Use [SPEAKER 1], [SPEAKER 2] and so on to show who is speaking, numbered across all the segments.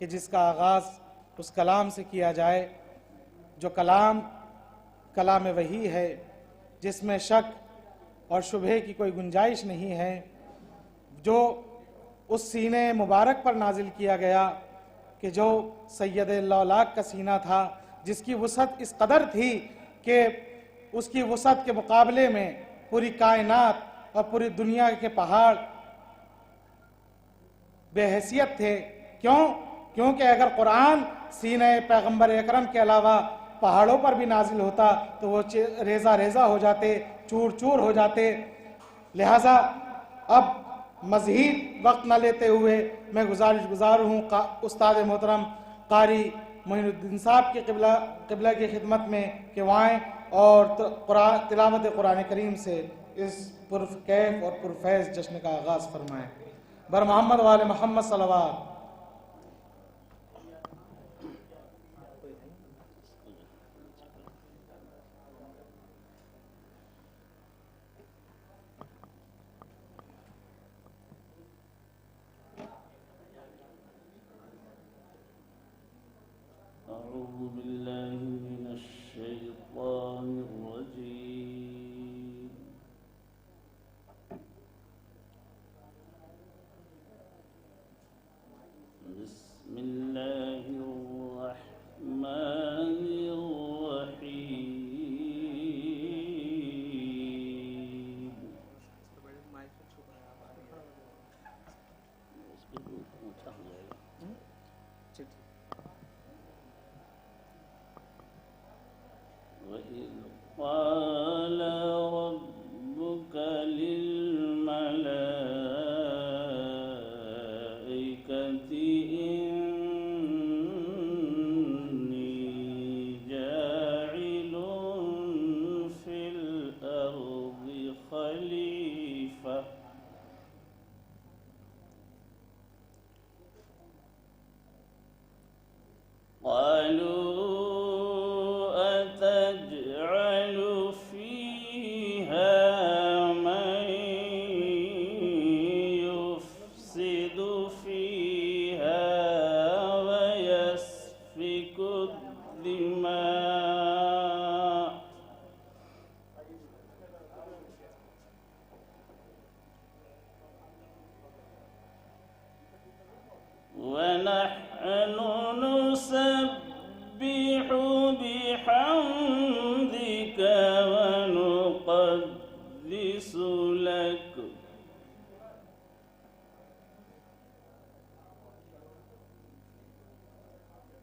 [SPEAKER 1] کہ جس کا آغاز اس کلام سے کیا جائے جو کلام وحی ہے، جس میں شک اور شبہے کی کوئی گنجائش نہیں ہے، جو اس سینے مبارک پر نازل کیا گیا کہ جو سید اللہ کا سینہ تھا، جس کی وسعت اس قدر تھی کہ اس کی وسعت کے مقابلے میں پوری کائنات اور پوری دنیا کے پہاڑ بے حیثیت تھے۔ کیونکہ اگر قرآن سینہ پیغمبر اکرم کے علاوہ پہاڑوں پر بھی نازل ہوتا تو وہ ریزہ ریزہ ہو جاتے، چور چور ہو جاتے۔ لہٰذا اب مزید وقت نہ لیتے ہوئے میں گزار ہوں استاد محترم قاری معین الدین صاحب کے قبلہ کی خدمت میں کہ وہ آئیں اور تلاوت قرآن کریم سے اس پرکیف اور پرفیض جشن کا آغاز فرمائیں۔ بر محمد وآل محمد صلوات۔
[SPEAKER 2] أعوذ بالله من الشيطان الرجيم بسم الله الرحمن الرحيم وَإِذْ قَالَ رَبُّكَ لِلْمَلَائِكَةِ إِنِّي جَاعِلٌ فِي الْأَرْضِ خَلِيفَةً قالوا أتجعل فيها من يفسد فيها ويسفك الدماء ونحن نسبح بحمدك ونقدس لك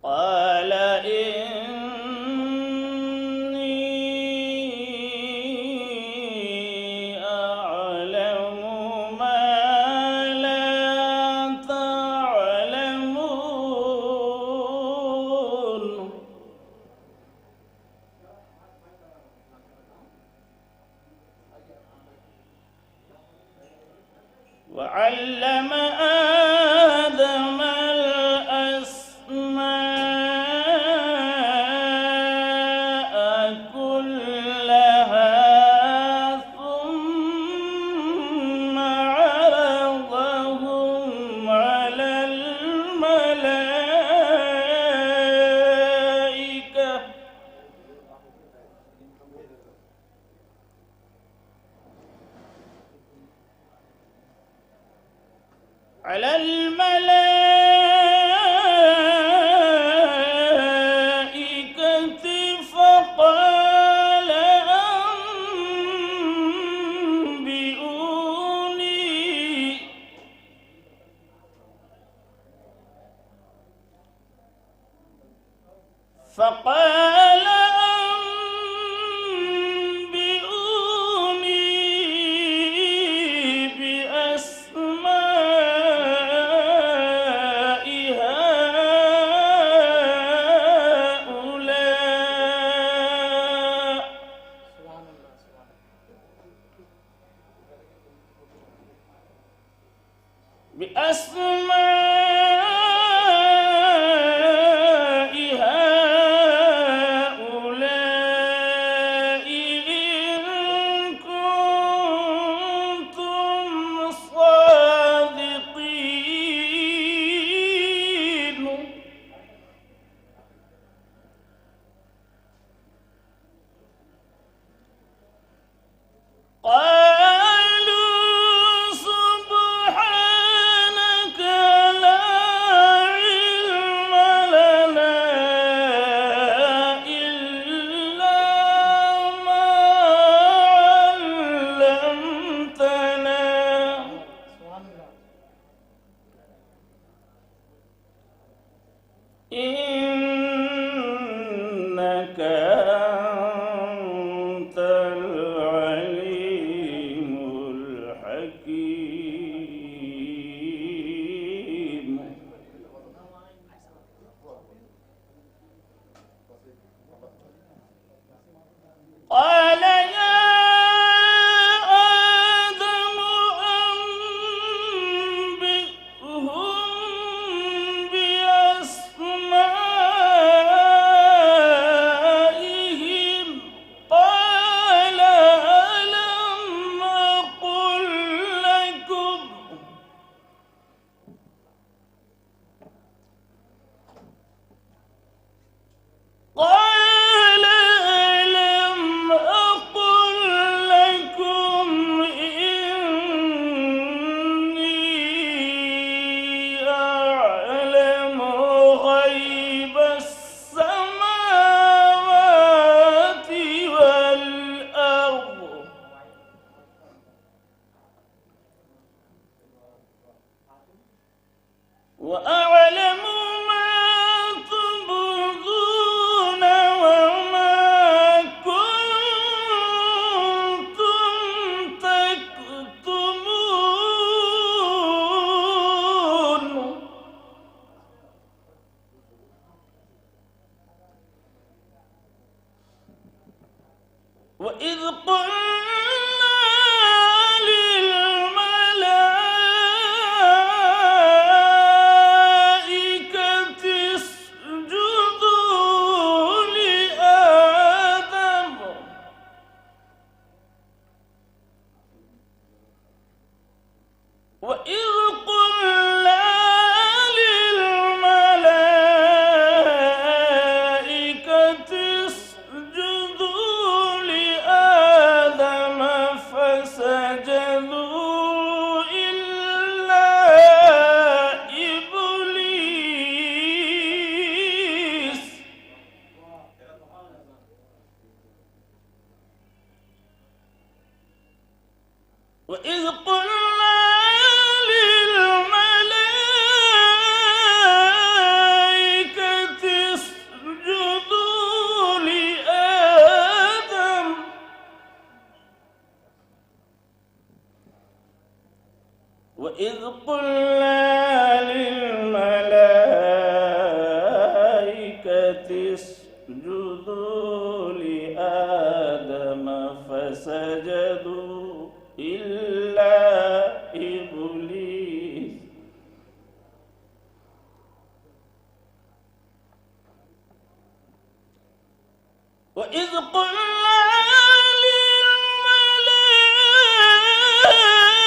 [SPEAKER 2] قال إني أعلم ما لا تعلمون وعلم آدم الأسماء كلها ثم عرضهم على الملائكة فقال أنبئوني بأسماء هؤلاء بأسماء هؤلاء إنك أنت العليم الحكيم. قال يا آدم أنبئهم بأسمائهم. قال ألم أقل لكم. قال ألم أقل لكم إني أعلم غيب السماوات والأرض وأعلم ما تبدون وما كنتم تكتمون. وإذ قلنا للملائكة اسجدوا لآدم وإذ قلنا للملائكة اسجدوا لآدم فسجدوا إلا إبليس وإذ قلنا للملائكة اسجدوا لآدم وإذ قلنا للملائكة اسجدوا لآدم فسجدوا إلا إبليس وإذ قلنا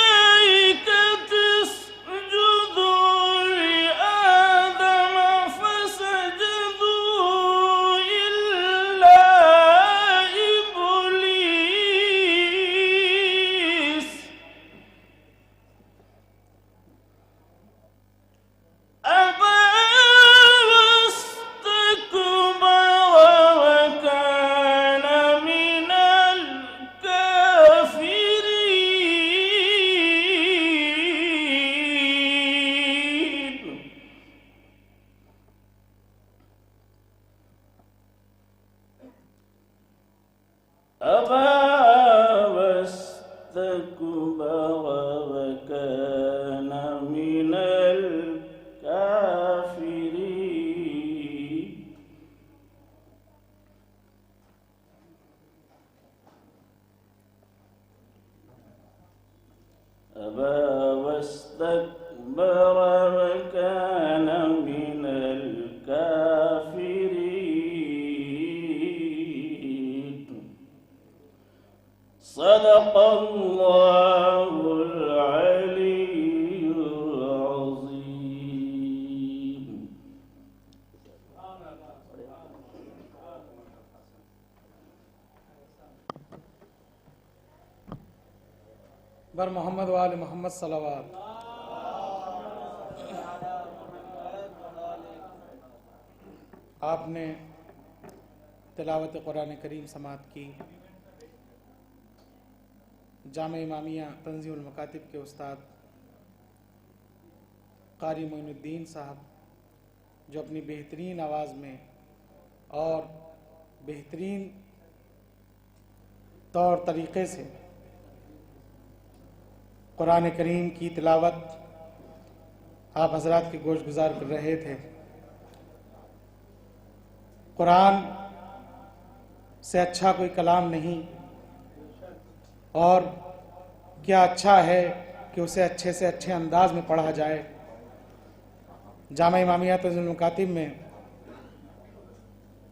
[SPEAKER 2] للملائكة اسجدوا لآدم فسجدوا إلا إبليس أبى واستكبر وكان من الكافرين. أبى واستكبر وكان من الكافرين. أبى واستكبر وكان من الكافرين. صدق الله العلي العظيم.
[SPEAKER 1] بر محمد وآل محمد صلوات. آپ نے تلاوت قرآن کریم سماعت کی. جامع امامیہ تنظیم المکاتب کے استاد قاری معین الدین صاحب جو اپنی بہترین آواز میں اور بہترین طور طریقے سے قرآن کریم کی تلاوت آپ حضرات کی گوش گزار کر رہے تھے۔ قرآن سے اچھا کوئی کلام نہیں، اور کیا اچھا ہے کہ اسے اچھے سے اچھے انداز میں پڑھا جائے۔ جامع امامیہ تنزیل المکاتب میں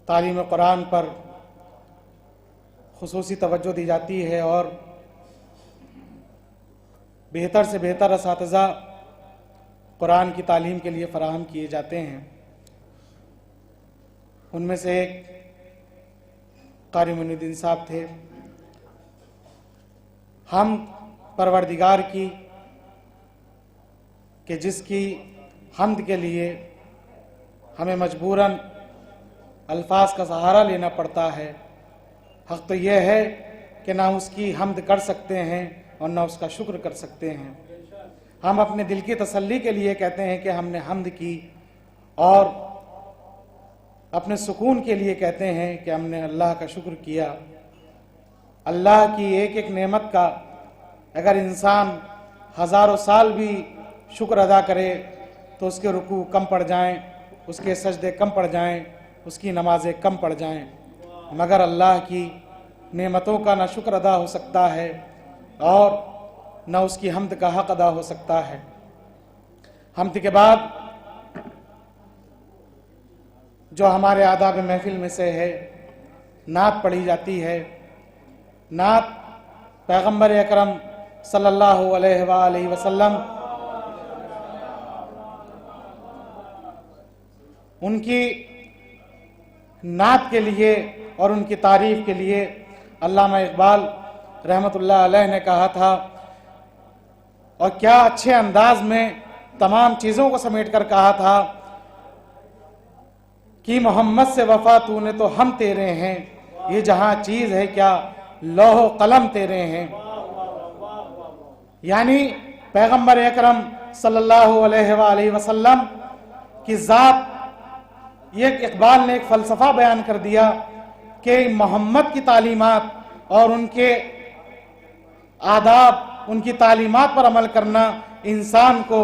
[SPEAKER 1] تعلیم قرآن پر خصوصی توجہ دی جاتی ہے، اور بہتر سے بہتر اساتذہ قرآن کی تعلیم کے لیے فراہم کیے جاتے ہیں۔ ان میں سے ایک قاری معین الدین صاحب تھے۔ ہم پروردگار کی کہ جس کی حمد کے لیے ہمیں مجبوراً الفاظ کا سہارا لینا پڑتا ہے، حق تو یہ ہے کہ نہ اس کی حمد کر سکتے ہیں اور نہ اس کا شکر کر سکتے ہیں۔ ہم اپنے دل کی تسلی کے لیے کہتے ہیں کہ ہم نے حمد کی، اور اپنے سکون کے لیے کہتے ہیں کہ ہم نے اللہ کا شکر کیا۔ اللہ کی ایک ایک نعمت کا اگر انسان ہزاروں سال بھی شکر ادا کرے تو اس کے رکوع کم پڑ جائیں، اس کے سجدے کم پڑ جائیں، اس کی نمازیں کم پڑ جائیں، مگر اللہ کی نعمتوں کا نہ شکر ادا ہو سکتا ہے اور نہ اس کی حمد کا حق ادا ہو سکتا ہے۔ حمد کے بعد جو ہمارے آداب محفل میں سے ہے، نعت پڑھی جاتی ہے۔ نعت پیغمبر اکرم صلی اللہ علیہ وآلہ وسلم ان کی نعت کے لیے اور ان کی تعریف کے لیے علامہ اقبال رحمۃ اللہ علیہ نے کہا تھا، اور کیا اچھے انداز میں تمام چیزوں کو سمیٹ کر کہا تھا کہ محمد سے وفا تو نے تو ہم تیرے ہیں، یہ جہاں چیز ہے کیا لوح و قلم تیرے ہیں۔ یعنی پیغمبر اکرم صلی اللہ علیہ وآلہ وسلم کی ذات، یہ اقبال نے ایک فلسفہ بیان کر دیا کہ محمد کی تعلیمات اور ان کے آداب، ان کی تعلیمات پر عمل کرنا انسان کو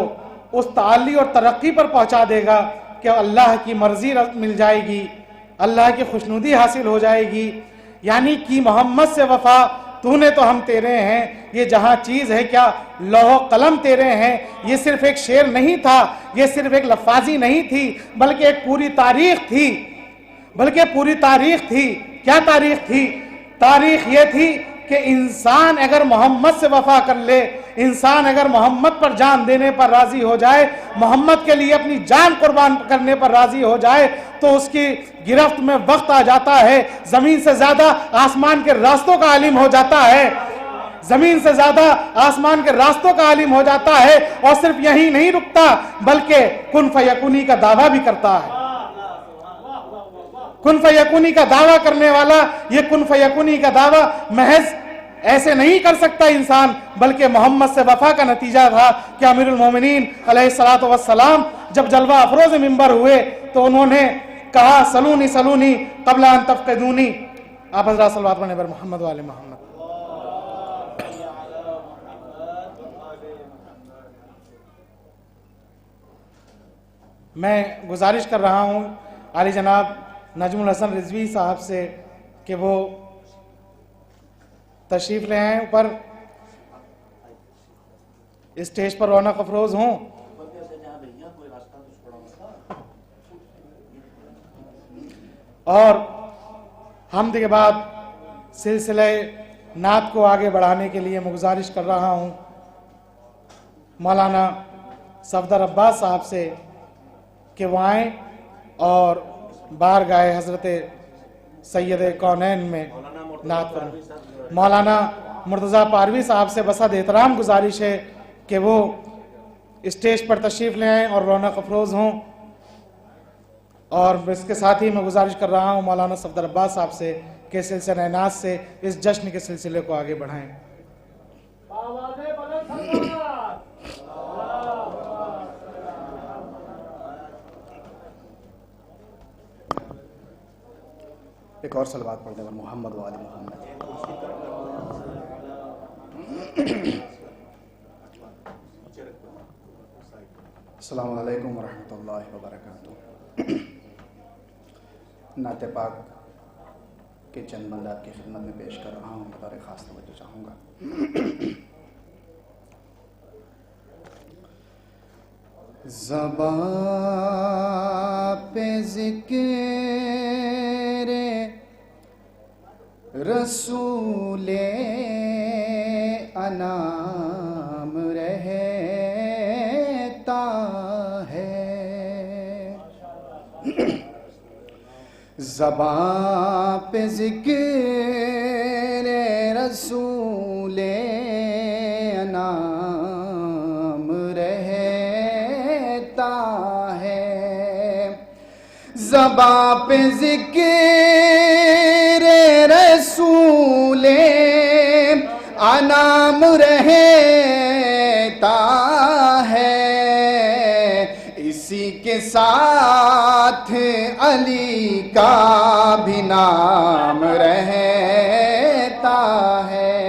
[SPEAKER 1] اس تعالی اور ترقی پر پہنچا دے گا کہ اللہ کی مرضی مل جائے گی، اللہ کی خوشنودی حاصل ہو جائے گی۔ یعنی کہ محمد سے وفا تو نے تو ہم تیرے ہیں، یہ جہاں چیز ہے کیا لوح و قلم تیرے ہیں۔ یہ صرف ایک شعر نہیں تھا، یہ صرف ایک لفاظی نہیں تھی، بلکہ ایک پوری تاریخ تھی، کیا تاریخ تھی؟ تاریخ یہ تھی کہ انسان اگر محمد سے وفا کر لے، انسان اگر محمد پر جان دینے پر راضی ہو جائے، محمد کے لیے اپنی جان قربان کرنے پر راضی ہو جائے، تو اس کی گرفت میں وقت آ جاتا ہے، زمین سے زیادہ آسمان کے راستوں کا عالم ہو جاتا ہے، زمین سے زیادہ آسمان کے راستوں کا عالم ہو جاتا ہے، اور صرف یہی نہیں رکتا بلکہ کن فیکونی کا دعویٰ بھی کرتا ہے۔ کن فیکونی کا دعویٰ کرنے والا یہ کن فیکونی کا دعویٰ محض ایسے نہیں کر سکتا انسان، بلکہ محمد سے وفا کا نتیجہ تھا کہ امیر المومنین علیہ السلام جب جلوہ افروز منبر ہوئے تو انہوں نے کہا سلونی سلونی قبل ان تفقدونی۔ آپ حضرات صلوات پڑھیں بر محمد و آل محمد۔ میں گزارش کر رہا ہوں عالی جناب نجم الحسن رضوی صاحب سے کہ وہ تشریف لے آئیں اوپر، اسٹیج پر رونق افروز ہوں۔ اور حمد کے بعد سلسلہ نعت کو آگے بڑھانے کے لیے میں گزارش کر رہا ہوں مولانا صفدر عباس صاحب سے کہ وہ آئیں اور بارگاہ حضرت سید کونین میں نعت پڑھیں۔ مولانا مرتضیٰ پاروی صاحب سے بسد احترام گزارش ہے کہ وہ اسٹیج پر تشریف لے آئیں اور رونق افروز ہوں، اور اس کے ساتھ ہی میں گزارش کر رہا ہوں مولانا صفدر عباس صاحب سے کہ سلسلہ نعت سے اس جشن کے سلسلے کو آگے بڑھائیں۔
[SPEAKER 3] ایک اور صلوات پڑھ دیں محمد و آل محمد. السلام علیکم ورحمۃ اللہ وبرکاتہ. نعت پاک کے چند بند آپ کی خدمت میں پیش کر رہا ہوں، بطور خاص توجہ چاہوں گا. زباں پہ ذکر رسول انام رہتا ہے. زباں پہ ذکر رسول انام رہتا ہے. زباں پہ ذکر رسول انام رہتا ہے. اسی کے ساتھ علی کا بھی نام رہتا ہے.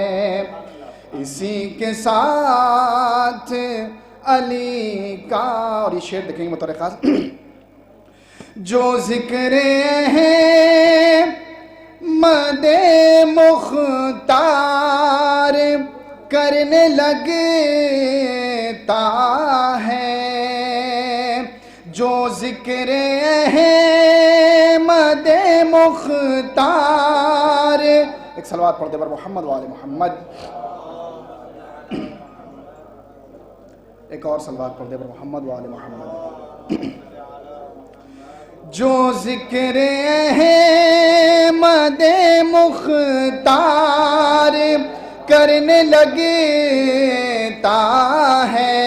[SPEAKER 3] اسی کے ساتھ علی کا. اور یہ شعر دیکھیں گے بطور خاص. جو ذکر ہے مد مختار کرنے لگتا ہے. جو ذکر ہے مد مختار. ایک صلوات پڑھ دے بر محمد و آل محمد. ایک اور صلوات پڑھ دے بر محمد و آل محمد. جو ذکر ہے مد مختار کرنے لگتا ہے.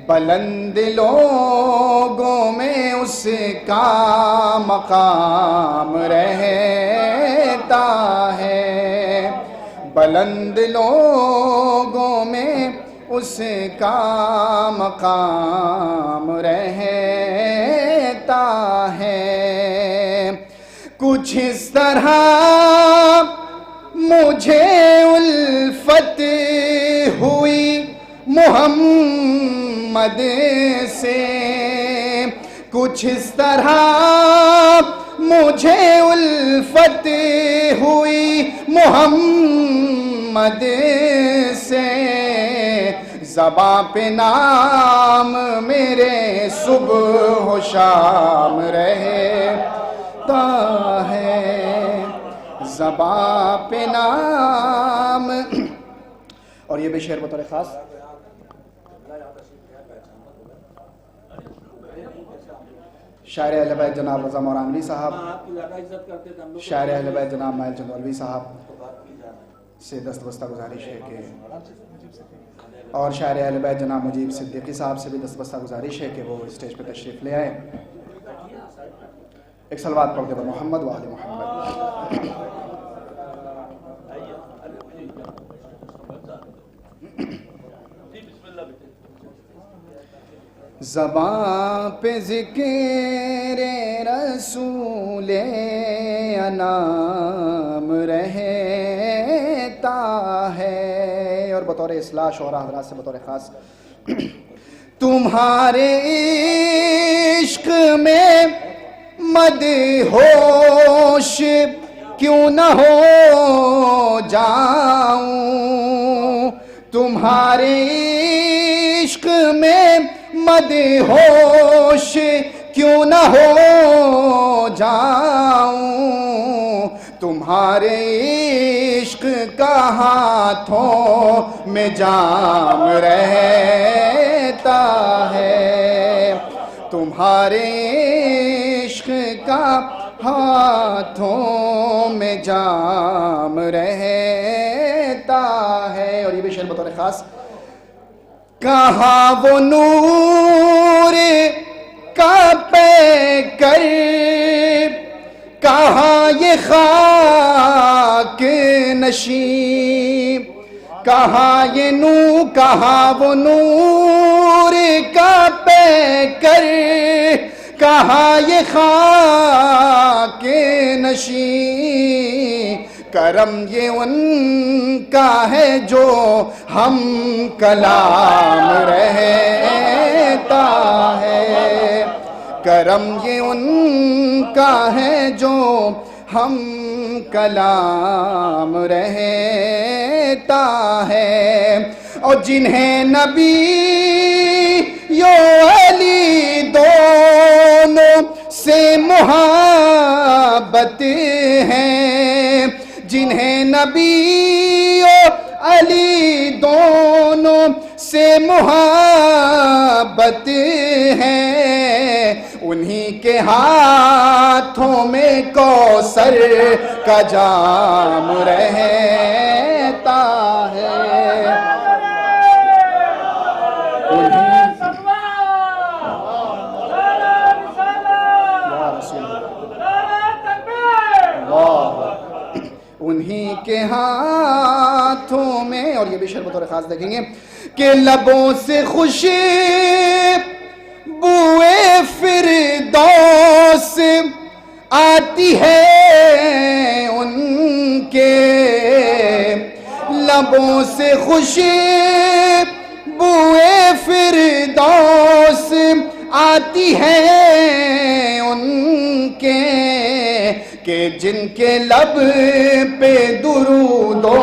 [SPEAKER 3] بلند لوگوں میں اس کا مقام رہتا ہے. بلند لوگوں میں اس کا مقام رہتا ہے. کچھ اس طرح مجھے الفت ہوئی محمد سے. کچھ اس طرح مجھے الفت ہوئی محمد سے. زباں پہ نام میرے صبح و شام رہتا ہے. زباں پہ نام. اور یہ بھی شعر بطور خاص. شاعر اہل بیت جناب رضا مورانوی صاحب، شاعر اہل بیت جناب مائل چندولوی صاحب سے دستبستہ گزارش ہے کہ، اور شاعر اہل بیت جناب مجیب صدیقی صاحب سے بھی دستبستہ گزارش ہے کہ وہ اسٹیج پہ تشریف لے آئے. ایک صلوات پڑھ دے بر محمد و آل محمد. زباں پہ ذکر رسول انام رہتا ہے. اور بطور اصلاح شعراء حضرات سے بطور خاص. تمہارے عشق میں مدہوش کیوں نہ ہو جاؤں. تمہارے عشق میں مدہوش کیوں نہ ہو جاؤں. تمہارے عشق کا ہاتھوں میں جام رہتا ہے. تمہارے عشق کا ہاتھوں میں جام رہتا ہے. اور یہ بھی شعر بطور خاص. کہاں وہ نور کا پیکر، کہاں یہ خاک نشین. کہاں یہ نور، کہاں وہ نور کا پیکر، کہاں یہ خاک نشین، کرم یہ ان کا ہے جو ہم کلام رہتا ہے، کرم یہ ان کا ہے جو ہم کلام رہتا ہے، اور جنہیں نبی یو علی دونوں سے محبت ہے، جنہیں نبی و علی دونوں سے محبت ہے، انہی کے ہاتھوں میں کوثر کا جام رہتا ہے، انہی کے ہاتھوں میں، اور یہ بھی شعر بطور خاص دیکھیں گے کہ لبوں سے خوشبوئے فردوس آتی ہے ان کے، لبوں سے خوشبوئے فردوس آتی ہے ان کے، کہ جن کے لب پہ درود و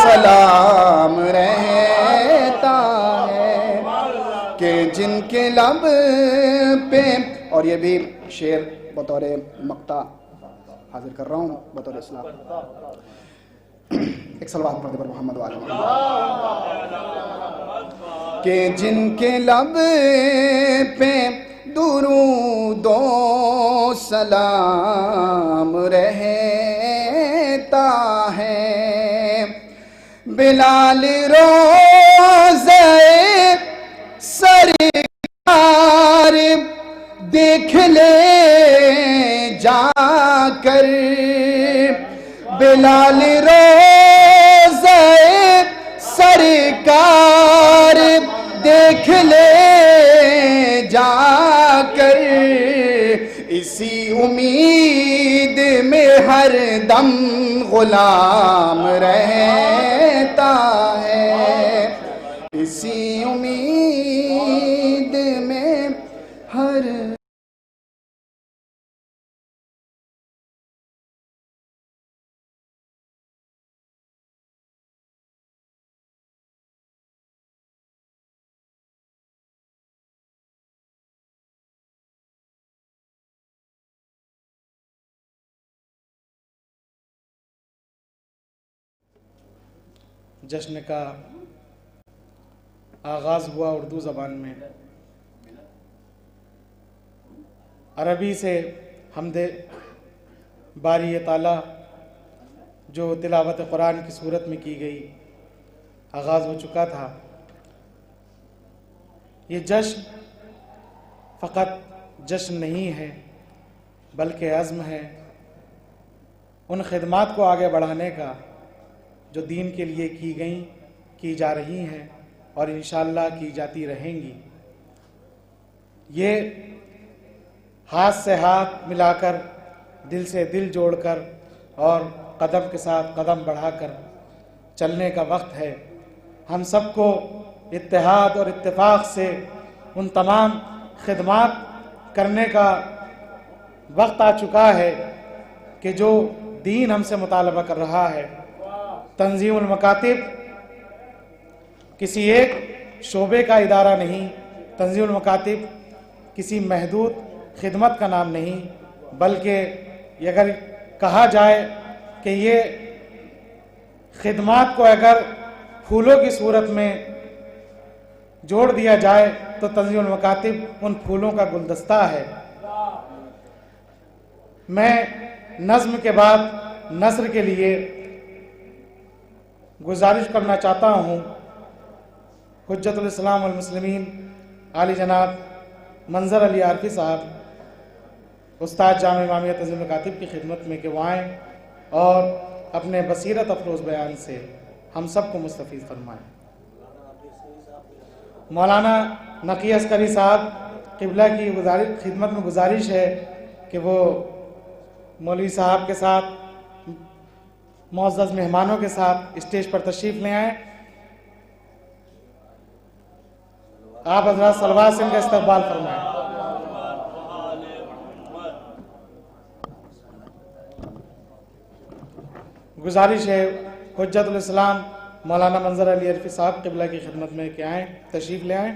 [SPEAKER 3] سلام رہتا ہے، کہ جن کے لب پہ، اور یہ بھی شعر بطور مقطع حاضر کر رہا ہوں بطور اصلاح، ایک صلوات پڑھتے پر محمد وآلہ کہ جن کے لب پہ درود و سلام رہتا ہے، بلال روضہ سرکار دیکھ لے جا کر، بلال روضہ سرکار دیکھ لے جا کر، اسی امید میں ہر دم غلام رہتا ہے، اسی امید میں ہر
[SPEAKER 1] جشن کا آغاز ہوا اردو زبان میں، عربی سے حمد باری تعالیٰ جو تلاوت قرآن کی صورت میں کی گئی آغاز ہو چکا تھا۔ یہ جشن فقط جشن نہیں ہے بلکہ عزم ہے ان خدمات کو آگے بڑھانے کا جو دین کے لیے کی گئیں، کی جا رہی ہیں اور انشاءاللہ کی جاتی رہیں گی۔ یہ ہاتھ سے ہاتھ ملا کر، دل سے دل جوڑ کر اور قدم کے ساتھ قدم بڑھا کر چلنے کا وقت ہے۔ ہم سب کو اتحاد اور اتفاق سے ان تمام خدمات کرنے کا وقت آ چکا ہے کہ جو دین ہم سے مطالبہ کر رہا ہے۔ تنظیم المکاتب کسی ایک شعبے کا ادارہ نہیں، تنظیم المکاتب کسی محدود خدمت کا نام نہیں، بلکہ اگر کہا جائے کہ یہ خدمات کو اگر پھولوں کی صورت میں جوڑ دیا جائے تو تنظیم المکاتب ان پھولوں کا گلدستہ ہے۔ میں نظم کے بعد نثر کے لیے گزارش کرنا چاہتا ہوں حجت الاسلام والمسلمین عالی جناب منظر علی عارفی صاحب، استاد جامع امامیہ تنظیم المکاتب کی خدمت میں کہ وہ آئیں اور اپنے بصیرت افروز بیان سے ہم سب کو مستفید فرمائیں۔ مولانا نقی عسکری صاحب قبلہ کی خدمت میں گزارش ہے کہ وہ مولوی صاحب کے ساتھ معزز مہمانوں کے ساتھ اسٹیج پر تشریف لے آئیں. آپ حضرات صلوات سے ان کا استقبال فرمائیں. گزارش ہے حجت الاسلام مولانا منظر علی عرفی صاحب قبلہ کی خدمت میں کہ آئیں، تشریف لے آئیں.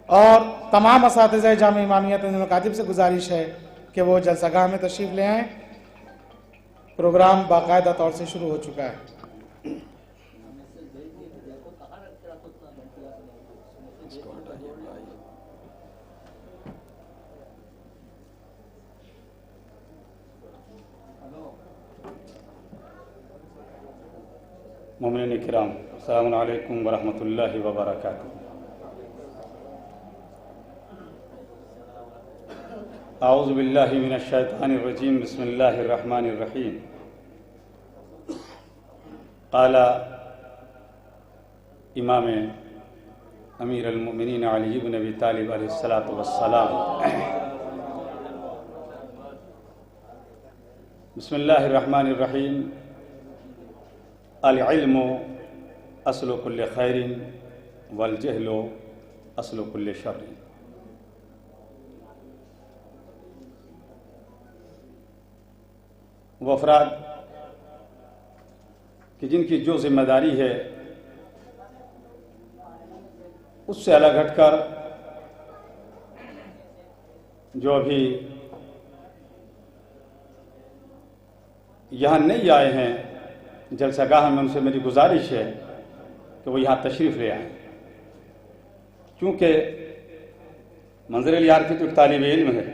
[SPEAKER 1] اور تمام اساتذہ جامعہ امامیہ تنظیم الکاتب سے گزارش ہے کہ وہ جلسہ گاہ میں تشریف لے آئیں. پروگرام باقاعدہ طور سے شروع ہو چکا ہے.
[SPEAKER 4] مومنین کرام، السلام علیکم ورحمۃ اللہ وبرکاتہ. اعوذ باللہ من الشیطان الرجیم، بسم اللہ الرحمن الرحیم. قال امام امیر المؤمنین علی بن ابی طالب علیہ الصلاۃ والسلام. بسم اللہ الرحمن الرحیم. العلم اصل کل خیر والجہل اصل کل شر. وہ افراد کہ جن کی جو ذمہ داری ہے اس سے الگ ہٹ کر جو ابھی یہاں نہیں آئے ہیں جلسہ گاہ میں، ان سے میری گزارش ہے کہ وہ یہاں تشریف لے آئیں، کیونکہ منظر علی عرفی تو ایک طالب علم ہے.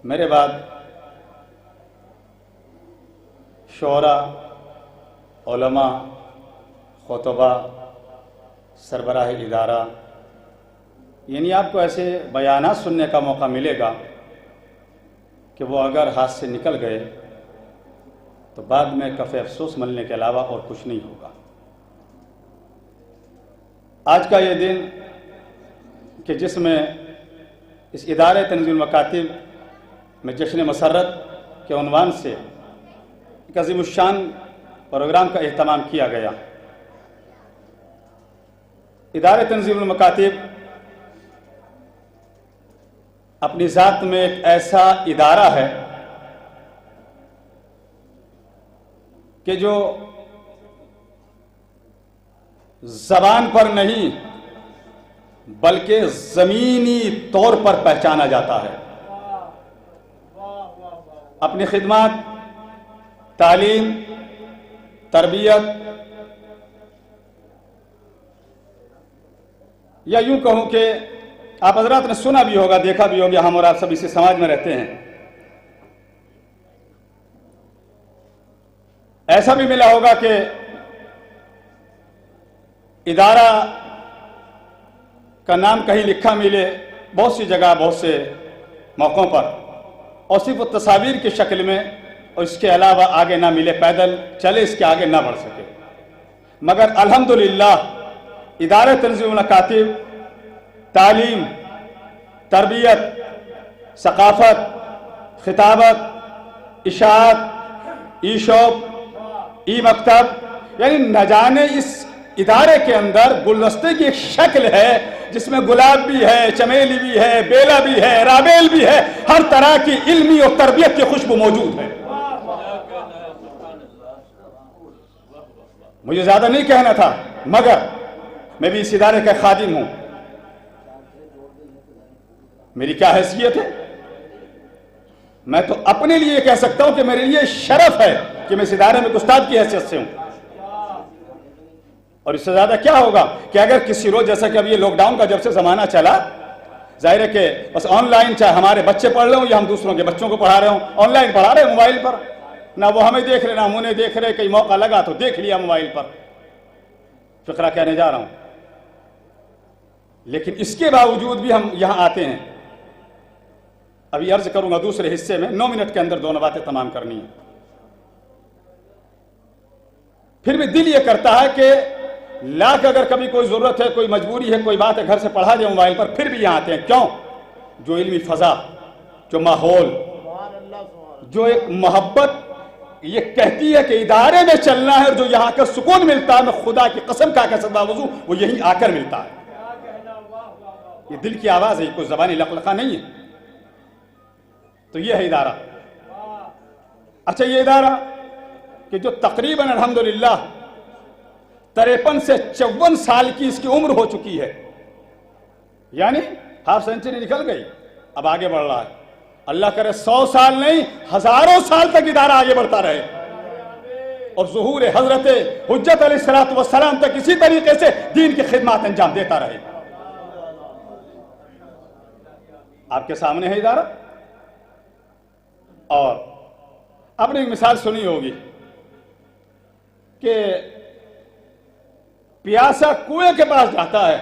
[SPEAKER 4] میرے بعد شعراء، علماء، خطبہ، سربراہ ادارہ، یعنی آپ کو ایسے بیانات سننے کا موقع ملے گا کہ وہ اگر ہاتھ سے نکل گئے تو بعد میں کف افسوس ملنے کے علاوہ اور کچھ نہیں ہوگا. آج کا یہ دن کہ جس میں اس ادارے تنظیم المکاتب میں جشن مسرت کے عنوان سے ایک عظیم الشان پروگرام کا اہتمام کیا گیا. ادارے تنظیم المکاتب اپنی ذات میں ایک ایسا ادارہ ہے کہ جو زبان پر نہیں بلکہ زمینی طور پر پہچانا جاتا ہے. اپنی خدمات، تعلیم، تربیت، یا یوں کہوں کہ آپ حضرات نے سنا بھی ہوگا، دیکھا بھی ہوگا، ہم اور آپ سب اسی سماج میں رہتے ہیں. ایسا بھی ملا ہوگا کہ ادارہ کا نام کہیں لکھا ملے بہت سی جگہ، بہت سے موقعوں پر، اور صرف وہ تصاویر کی شکل میں، اور اس کے علاوہ آگے نہ ملے، پیدل چلے اس کے آگے نہ بڑھ سکے. مگر الحمدللہ ادارہ تنظیم المکاتب تعلیم، تربیت، ثقافت، خطابت، اشاعت، ای شاپ، ای مکتب، یعنی نہ جانے اس ادارے کے اندر گلدستے کی ایک شکل ہے جس میں گلاب بھی ہے، چمیلی بھی ہے، بیلا بھی ہے، رابیل بھی ہے، ہر طرح کی علمی اور تربیت کی خوشبو موجود ہے. مجھے زیادہ نہیں کہنا تھا، مگر میں بھی اس ادارے کا خادم ہوں. میری کیا حیثیت ہے؟ میں تو اپنے لیے کہہ سکتا ہوں کہ میرے لیے شرف ہے کہ میں اس ادارے میں استاد کی حیثیت سے ہوں. اور اس سے زیادہ کیا ہوگا کہ اگر کسی روز، جیسا کہ اب یہ لاک ڈاؤن کا جب سے زمانہ چلا، ظاہر ہے کہ بس آن لائن، چاہے ہمارے بچے پڑھ رہے ہوں یا ہم دوسروں کے بچوں کو پڑھا رہے ہوں، آن لائن پڑھا رہے ہیں موبائل پر. نہ وہ ہمیں دیکھ رہے، نہ ہم انہیں دیکھ رہے. کئی موقع لگا تو دیکھ لیا موبائل پر. فقرہ کہنے جا رہا ہوں. لیکن اس کے باوجود بھی ہم یہاں آتے ہیں. ابھی عرض کروں گا دوسرے حصے میں، 9 منٹ کے اندر دونوں باتیں تمام کرنی ہیں. پھر بھی دل یہ کرتا ہے کہ لاکھ اگر کبھی کوئی ضرورت ہے، کوئی مجبوری ہے، کوئی بات ہے، گھر سے پڑھا دیں موبائل پر، پھر بھی یہاں آتے ہیں. کیوں؟ جو علمی فضا، جو ماحول، جو ایک محبت یہ کہتی ہے کہ ادارے میں چلنا ہے، اور جو یہاں کا سکون ملتا ہے، میں خدا کی قسم کا وضو وہ یہی آ کر ملتا ہے. یہ دل کی آواز ہے، کوئی زبانی لقلقہ نہیں ہے. تو یہ ہے ادارہ. اچھا، یہ ادارہ کہ جو تقریباً الحمدللہ 53 سے 54 سال کی اس کی عمر ہو چکی ہے، یعنی ہاف سینچری نکل گئی، اب آگے بڑھ رہا ہے. اللہ کرے 100 سال نہیں، ہزاروں سال تک ادارہ آگے بڑھتا رہے، اور ظہور حضرت حجت علیہ السلام تک اسی طریقے سے دین کی خدمات انجام دیتا رہے. آپ کے سامنے ہے ادارہ. اور آپ نے ایک مثال سنی ہوگی کہ پیاسا کنویں کے پاس جاتا ہے،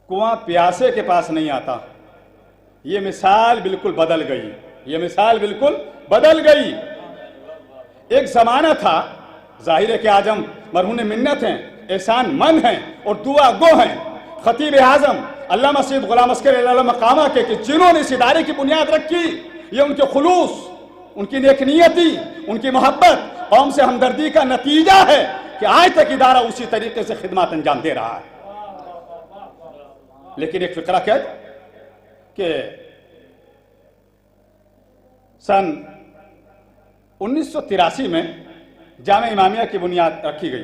[SPEAKER 4] کنواں پیاسے کے پاس نہیں آتا. یہ مثال بالکل بدل گئی، یہ مثال بالکل بدل گئی. ایک زمانہ تھا، ظاہر کہ آج ہم مرہون منت ہیں، احسان مند ہیں اور دعا گو ہیں. خطیب اعظم علامہ سید غلام عسکری علیہ مقامہ کے کہ جنہوں نے اس ادارے کی بنیاد رکھی، یہ ان کے خلوص، ان کی نیک نیتی، ان کی محبت، قوم سے ہمدردی کا نتیجہ ہے کہ آج تک ادارہ اسی طریقے سے خدمات انجام دے رہا ہے. لیکن ایک فقرہ کہ سن 1983 میں جامعہ امامیہ کی بنیاد رکھی گئی،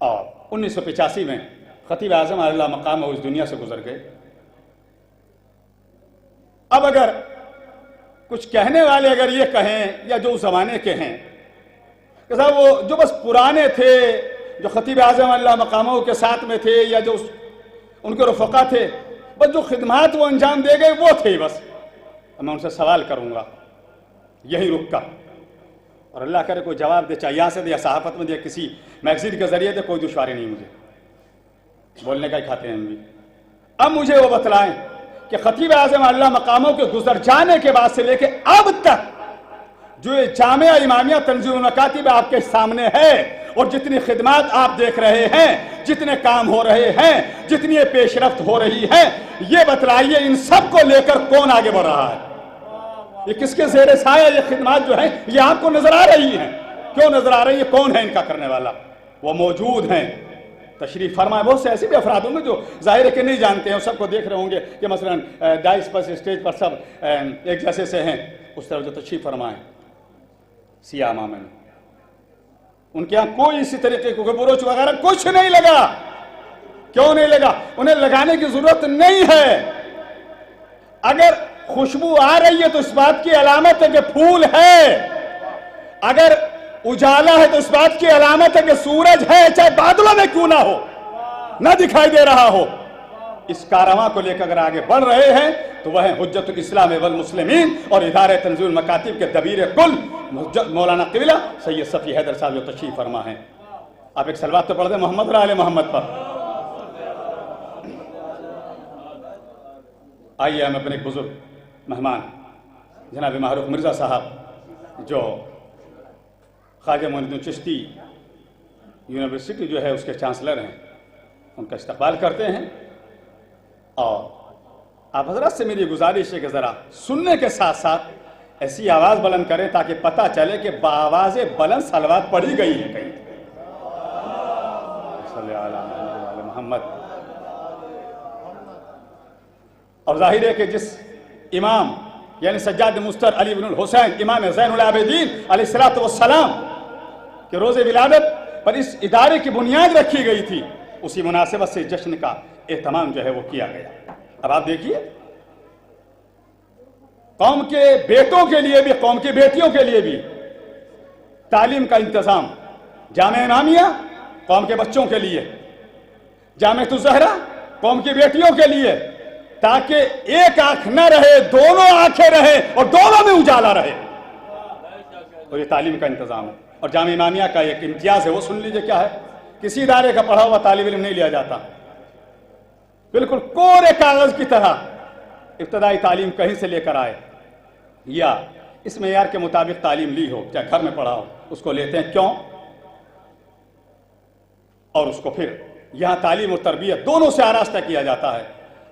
[SPEAKER 4] اور 1985 میں خطیب اعظم اللہ مقام اس دنیا سے گزر گئے. اب اگر کچھ کہنے والے اگر یہ کہیں، یا جو اس زمانے کے ہیں کہ صاحب وہ جو بس پرانے تھے، جو خطیب اعظم اللہ مقاموں کے ساتھ میں تھے، یا جو ان کے رفقا تھے، بس جو خدمات وہ انجام دے گئے وہ تھے بس. میں ان سے سوال کروں گا یہی رک کا، اور اللہ کرے کوئی جواب دے، چاہے یہاں سے دے یا صحافت میں دے، کسی میگزین کے ذریعے دے، کوئی دشواری نہیں، مجھے بولنے کا ہی کھاتے ہیں ہم بھی. اب مجھے وہ بتلائیں کہ خطیب اعظم اللہ مقاموں کے گزر جانے کے بعد سے لے کے اب تک جو یہ جامعہ امامیہ تنظیم المکاتب آپ کے سامنے ہے، اور جتنی خدمات آپ دیکھ رہے ہیں، جتنے کام ہو رہے ہیں، جتنی پیش رفت ہو رہی ہے، یہ بتلائیے ان سب کو لے کر کون آگے بڑھ رہا ہے؟ یہ کس کے زیر سایہ یہ خدمات جو ہیں یہ آپ کو نظر آ رہی ہیں؟ کیوں نظر آ رہی ہے؟ کون ہے ان کا کرنے والا؟ وہ موجود ہیں، تشریف فرمائے. بہت سے ایسے بھی افراد ہوں گے جو ظاہر ہے کہ نہیں جانتے ہیں، سب کو دیکھ رہے ہوں گے کہ مثلا ڈائس پر، اسٹیج پر سب ایک جیسے سے ہیں، اس طرح جو تشریف فرمائیں سیاہ امامہ میں، ان کے یہاں کوئی اسی طریقے کو بروچ وغیرہ کچھ نہیں لگا. کیوں نہیں لگا؟ انہیں لگانے کی ضرورت نہیں ہے. اگر خوشبو آ رہی ہے تو اس بات کی علامت ہے کہ پھول ہے، اگر اجالا ہے تو اس بات کی علامت ہے کہ سورج ہے، چاہے بادلوں میں کیوں نہ ہو، نہ دکھائی دے رہا ہو. اس کارواں کو لے کر اگر آگے بڑھ رہے ہیں تو وہ ہیں حجت الاسلام والمسلمین اور ادارہ تنظیم المکاتب کے دبیر کل مولانا قبلہ سید صفی حیدر صاحب جو تشریف فرما ہیں. آپ ایک صلوات تو پڑھ دیں محمد آل محمد پر. آئیے ہم اپنے ایک بزرگ مہمان جناب معروف مرزا صاحب جو خواجہ معین الدین چشتی یونیورسٹی جو ہے اس کے چانسلر ہیں، ان کا استقبال کرتے ہیں. اور آپ حضرات سے میری گزارش ہے کہ ذرا سننے کے ساتھ ساتھ ایسی آواز بلند کریں تاکہ پتہ چلے کہ بآواز بلند صلوات پڑھی گئی ہے کہیں. صلی اللہ علیہ محمد. اور ظاہر ہے کہ جس امام یعنی سجاد مستر علی بن الحسین امام زین العابدین علیہ السلام کہ روز ولادت پر اس ادارے کی بنیاد رکھی گئی تھی، اسی مناسبت سے جشن کا اہتمام جو ہے وہ کیا گیا. اب آپ دیکھیے، قوم کے بیٹوں کے لیے بھی، قوم کی بیٹیوں کے لیے بھی تعلیم کا انتظام. جامعہ امامیہ قوم کے بچوں کے لیے، جامعہ الزہرا قوم کی بیٹیوں کے لیے، تاکہ ایک آنکھ نہ رہے، دونوں آنکھیں رہے اور دونوں میں اجالا رہے. اور یہ تعلیم کا انتظام ہے. اور جامعہ امامیہ کا ایک امتیاز ہے، وہ سن لیجئے کیا ہے. کسی ادارے کا پڑھا ہوا طالب علم نہیں لیا جاتا، بالکل کورے کاغذ کی طرح ابتدائی تعلیم کہیں سے لے کر آئے یا اس معیار کے مطابق تعلیم لی ہو، چاہے گھر میں پڑھا ہو، اس کو لیتے ہیں. کیوں؟ اور اس کو پھر یہاں تعلیم و تربیت دونوں سے آراستہ کیا جاتا ہے۔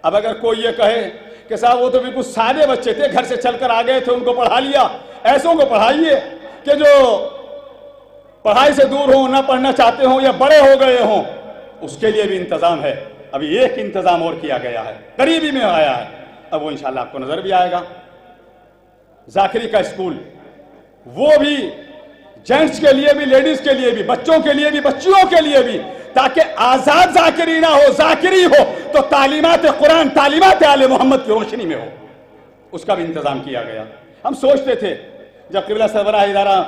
[SPEAKER 4] اب اگر کوئی یہ کہے کہ صاحب وہ تو بالکل سادے بچے تھے، گھر سے چل کر آ گئے تھے، ان کو پڑھا لیا، ایسوں کو پڑھائیے کہ جو پڑھائی سے دور ہوں، نہ پڑھنا چاہتے ہوں یا بڑے ہو گئے ہوں، اس کے لیے بھی انتظام ہے۔ ابھی ایک انتظام اور کیا گیا ہے، قریبی میں آیا ہے، اب وہ انشاءاللہ آپ کو نظر بھی آئے گا۔ ذاکری کا اسکول، وہ بھی جینٹس کے لیے بھی، لیڈیز کے لیے بھی، بچوں کے لیے بھی، بچیوں کے لیے بھی، تاکہ آزاد ذاکری نہ ہو، ذاکری ہو تو تعلیمات قرآن، تعلیمات آل محمد کی روشنی میں ہو، اس کا بھی انتظام کیا گیا۔ ہم سوچتے تھے جب قبلہ سربراہ ادارہ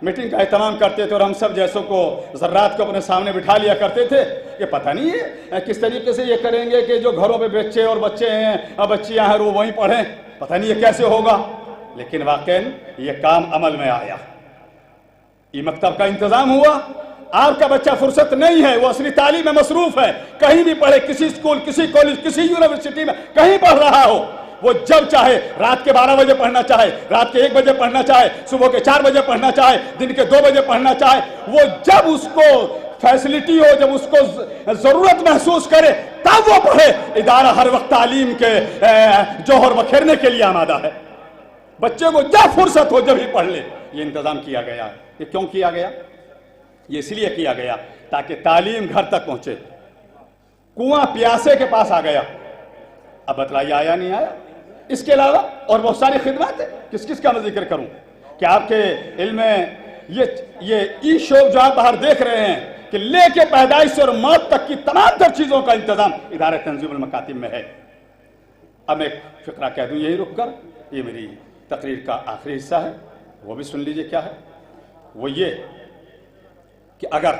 [SPEAKER 4] میٹنگ کا اہتمام کرتے تھے اور ہم سب جیسوں کو ذرات کو اپنے سامنے بٹھا لیا کرتے تھے کہ پتہ نہیں ہے کس طریقے سے یہ کریں گے کہ جو گھروں پہ بچے اور بچے ہیں اور بچیاں ہیں وہ وہیں پڑھیں، پتہ نہیں یہ کیسے ہوگا، لیکن واقعاً یہ کام عمل میں آیا، یہ مکتب کا انتظام ہوا۔ آپ کا بچہ فرصت نہیں ہے، وہ اصلی تعلیم میں مصروف ہے، کہیں بھی پڑھے، کسی اسکول، کسی کالج، کسی یونیورسٹی میں کہیں پڑھ رہا ہو، وہ جب چاہے رات کے 12 بجے پڑھنا چاہے، رات کے 1 بجے پڑھنا چاہے، صبح کے 4 بجے پڑھنا چاہے، دن کے 2 بجے پڑھنا چاہے، وہ جب اس کو فیسلٹی ہو، جب اس کو ضرورت محسوس کرے تب وہ پڑھے۔ ادارہ ہر وقت تعلیم کے جوہر بکھیرنے کے لیے آمادہ ہے، بچے کو جب فرصت ہو جب ہی پڑھ لے۔ یہ انتظام کیا گیا ہے۔ یہ کیوں کیا گیا؟ یہ اس لیے کیا گیا تاکہ تعلیم گھر تک پہنچے۔ کنواں پیاسے کے پاس آ گیا، اب بتلائیے آیا نہیں آیا؟ اس کے علاوہ اور بہت ساری خدمات ہیں، کس کس کا میں ذکر کروں کہ آپ کے علم میں یہ ای شوپ جو آپ باہر دیکھ رہے ہیں کہ لے کے پیدائش سے اور موت تک کی تمام تر چیزوں کا انتظام ادارہ تنظیم المکاتب میں ہے۔ اب ایک فقرہ کہہ دوں یہی رک کر، یہ میری تقریر کا آخری حصہ ہے، وہ بھی سن لیجئے کیا ہے۔ وہ یہ کہ اگر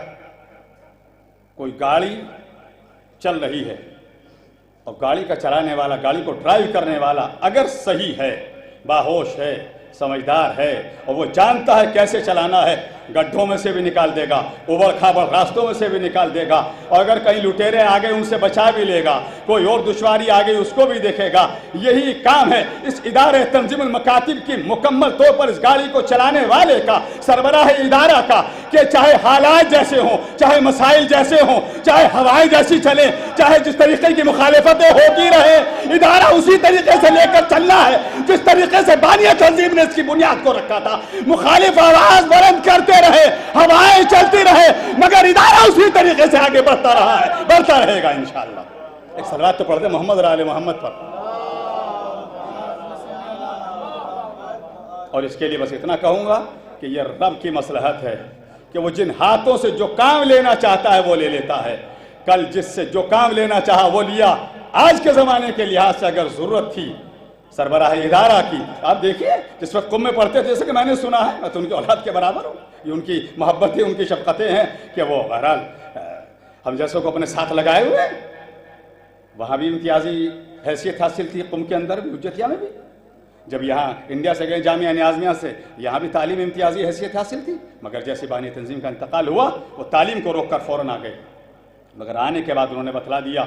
[SPEAKER 4] کوئی گاڑی چل رہی ہے اور گاڑی کا چلانے والا، گاڑی کو ڈرائیو کرنے والا اگر صحیح ہے، باہوش ہے، سمجھدار ہے اور وہ جانتا ہے کیسے چلانا ہے، گڈھوں میں سے بھی نکال دے گا، اوبڑ کھابڑ راستوں میں سے بھی نکال دے گا، اور اگر کہیں لٹیرے آگے ان سے بچا بھی لے گا، کوئی اور دشواری آگئی اس کو بھی دیکھے گا۔ یہی کام ہے اس ادارہ تنظیم المکاتب کی مکمل طور پر اس گاڑی کو چلانے والے کا، سربراہ ادارہ کا، کہ چاہے حالات جیسے ہوں، چاہے مسائل جیسے ہوں، چاہے ہوائیں جیسی چلیں، چاہے جس طریقے کی مخالفتیں ہوتی رہے، ادارہ اسی طریقے سے لے کر چلنا ہے جس طریقے سے بانی تنظیم نے اس کی بنیاد کو رکھا تھا۔ مخالف آواز بلند کرتے رہے، ہوائیں چلتی رہے، مگر ادارہ اسی طریقے سے آگے بڑھتا رہا ہے، بڑھتا رہے گا انشاءاللہ۔ ایک صلوات تو پڑھ دیں محمد اور آل محمد پر۔ اور اس کے لیے بس اتنا کہوں گا کہ یہ رب کی مصلحت ہے کہ وہ جن ہاتھوں سے جو کام لینا چاہتا ہے وہ لے لیتا ہے۔ کل جس سے جو کام لینا چاہا وہ لیا۔ آج کے زمانے کے لحاظ سے اگر ضرورت تھی سربراہ ادارہ کی، آپ دیکھیے جس وقت قم میں پڑھتے تھے، جیسے کہ میں نے سنا ہے، میں تو ان کی اولاد کے برابر ہوں، یہ ان کی محبتیں، ان کی شفقتیں ہیں کہ وہ بہرحال ہم جیسوں کو اپنے ساتھ لگائے ہوئے ہیں۔ وہاں بھی امتیازی حیثیت حاصل تھی، قم کے اندر بھی، حجتیہ میں بھی۔ جب یہاں انڈیا سے گئے جامعہ نیازمیہ سے، یہاں بھی تعلیم امتیازی حیثیت حاصل تھی، مگر جیسے بانی تنظیم کا انتقال ہوا وہ تعلیم کو روک کر فوراً آ گئے، مگر آنے کے بعد انہوں نے بتلا دیا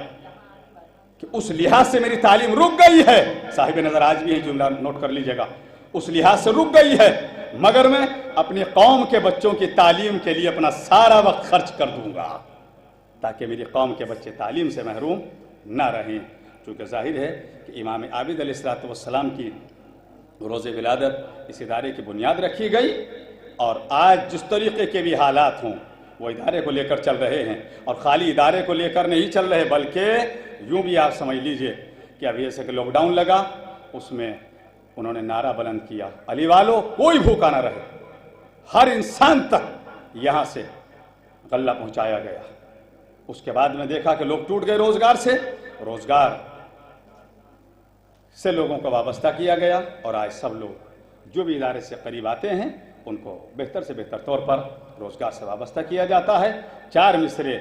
[SPEAKER 4] کہ اس لحاظ سے میری تعلیم رک گئی ہے، صاحب نظر آج بھی ہے، جملہ نوٹ کر لیجئے گا، اس لحاظ سے رک گئی ہے، مگر میں اپنی قوم کے بچوں کی تعلیم کے لیے اپنا سارا وقت خرچ کر دوں گا تاکہ میری قوم کے بچے تعلیم سے محروم نہ رہیں۔ چونکہ ظاہر ہے کہ امام عابد علیہ السلام کی روز ولادت اس ادارے کی بنیاد رکھی گئی، اور آج جس طریقے کے بھی حالات ہوں وہ ادارے کو لے کر چل رہے ہیں، اور خالی ادارے کو لے کر نہیں چل رہے بلکہ یوں بھی آپ سمجھ لیجئے کہ ابھی ایسے کہ لاک ڈاؤن لگا، اس میں انہوں نے نعرہ بلند کیا، علی والو کوئی بھوکا نہ رہے، ہر انسان تک یہاں سے غلہ پہنچایا گیا۔ اس کے بعد میں دیکھا کہ لوگ ٹوٹ گئے روزگار سے، روزگار سے لوگوں کو وابستہ کیا گیا، اور آج سب لوگ جو بھی ادارے سے قریب آتے ہیں ان کو بہتر سے بہتر طور پر روزگار سے وابستہ کیا جاتا ہے۔ 4 مصرے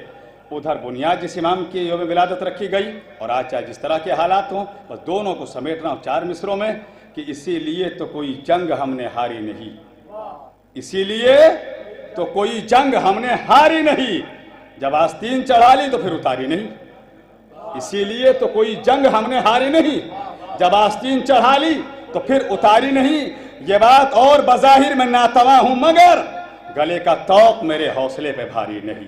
[SPEAKER 4] ادھر بنیاد جس امام کی یوم ولادت رکھی گئی، اور آج چاہے جس طرح کے حالات ہوں، بس دونوں کو سمیٹنا 4 مصروں میں کہ اسی لیے تو کوئی جنگ ہم نے ہاری نہیں، اسی لیے تو کوئی جنگ ہم نے ہاری نہیں، جب آستین چڑھا لی تو پھر اتاری نہیں، اسی لیے تو کوئی جنگ ہم نے ہاری نہیں، جب آستین چڑھا لی تو پھر اتاری نہیں۔ یہ بات اور بظاہر میں ناتواں ہوں مگر گلے کا طوق میرے حوصلے پہ بھاری نہیں۔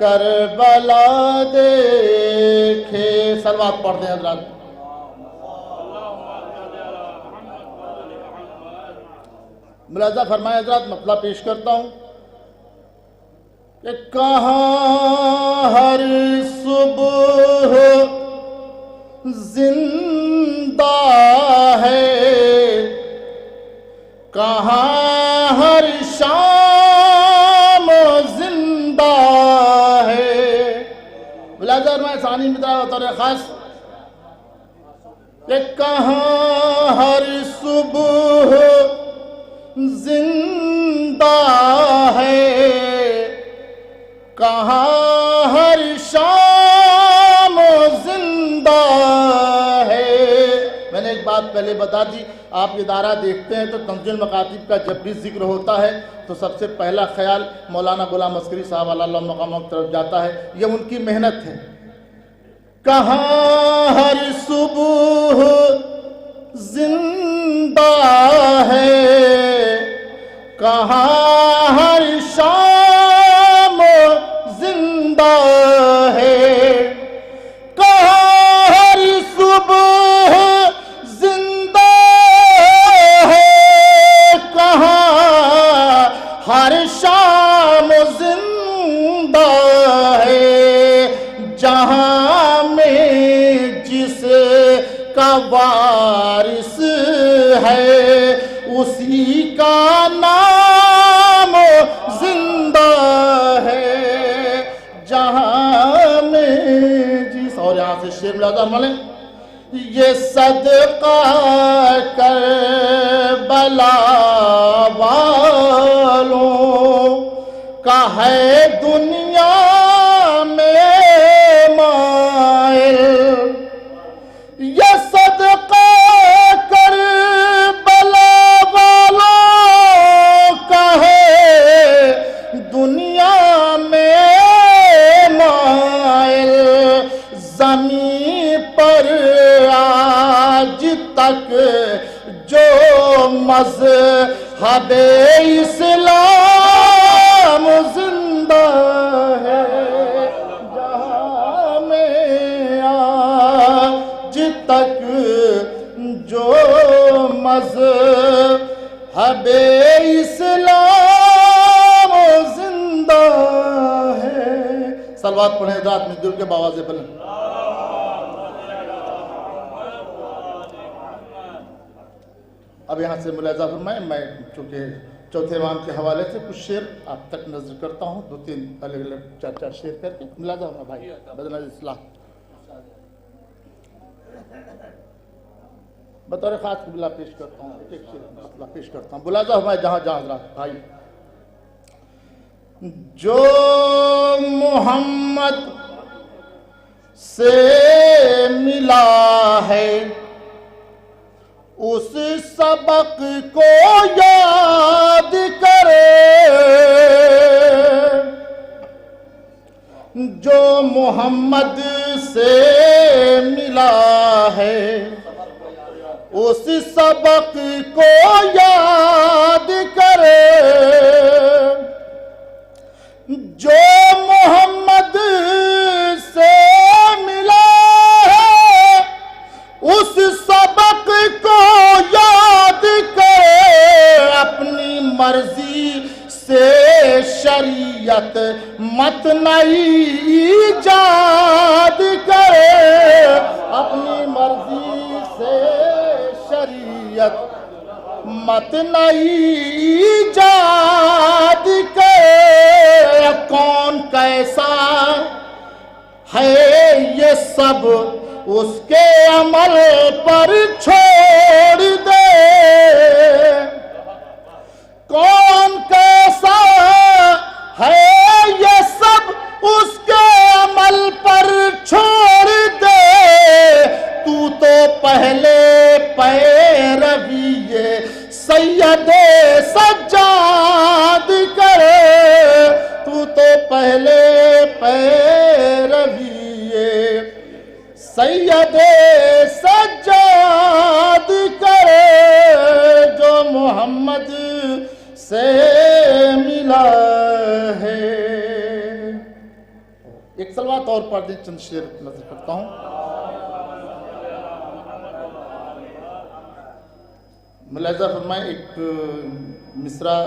[SPEAKER 5] کربلا دیکھے. صلوات پڑھ دیں حضرات. ملاحظہ فرمائے حضرات، مسئلہ پیش کرتا ہوں کہ کہاں ہر صبح زندہ ہے، کہاں ہر شام زندہ ہے. ملاحظہ فرمائے ثانی مدرا بطور خاص کہ کہاں ہر صبح زندہ ہے، کہاں ہر شام زندہ ہے. میں نے ایک بات پہلے بتا دی، آپ ادارہ دیکھتے ہیں تو تنزیل مکاتب کا جب بھی ذکر ہوتا ہے تو سب سے پہلا خیال مولانا غلام عسکری صاحب علیہ اللہ مقام کی طرف جاتا ہے. یہ ان کی محنت ہے. کہاں ہر صبح زندہ ہے، کہاں ہر شام زندہ ہے، کہاں ہر صبح زندہ ہے، کہاں ہر شام زندہ ہے. جہاں میں جس کا وارث ہے اسی کا نام زندہ ہے. جہاں میں جس، اور یہاں سے شعر ملاحظہ فرمائیں، یہ صدقہ کربلا والوں کا ہے دنیا میں مائل. یہ صدقہ کربلا والوں کا ہے دنیا میں مائل. زمین پر آج تک جو مذہب اسلام زندہ ہے، جہاں میں آج تک جو مذہب اسلام زندہ ہے. صلوات پڑھیں ذات میں دل کے باواز بلند. اب یہاں سے ملاحظہ فرمائیں، میں چونکہ چوتھے امام کے حوالے سے کچھ شعر آپ تک نظر کرتا ہوں، 2-3 الگ الگ 4 شعر کر کے. ملاحظہ فرمائیں بھائی بدنہ اصلاح بطور خاص قبلہ پیش کرتا ہوں، ایک شعر مسئلہ پیش کرتا ہوں. ملاحظہ فرمائیں جہاں جہاں حضرات بھائی. جو محمد سے ملا ہے اس سبق کو یاد کرے، جو محمد سے ملا ہے اس سبق کو یاد کرے، جو محمد سے ملا ہے اس سبق کو یاد کرے، اپنی مرضی سے شریعت مت نئی ایجاد کرے، اپنی مرضی سے شریعت مت نئی ایجاد کرے. کون کیسا ہے یہ سب اس کے عمل پر چھوڑ دے، کون کیسا ہے یہ سب اس کے عمل پر چھوڑ دے. تو پہلے پیروی سید سجاد کرے، تو پہلے پیروی سید سجاد کرے، جو محمد سے ملا ہے. ایک صلوات اور پڑھ دیں، چند شعر نظر کرتا ہوں. ملاحظہ فرمائیں، ایک مصرع،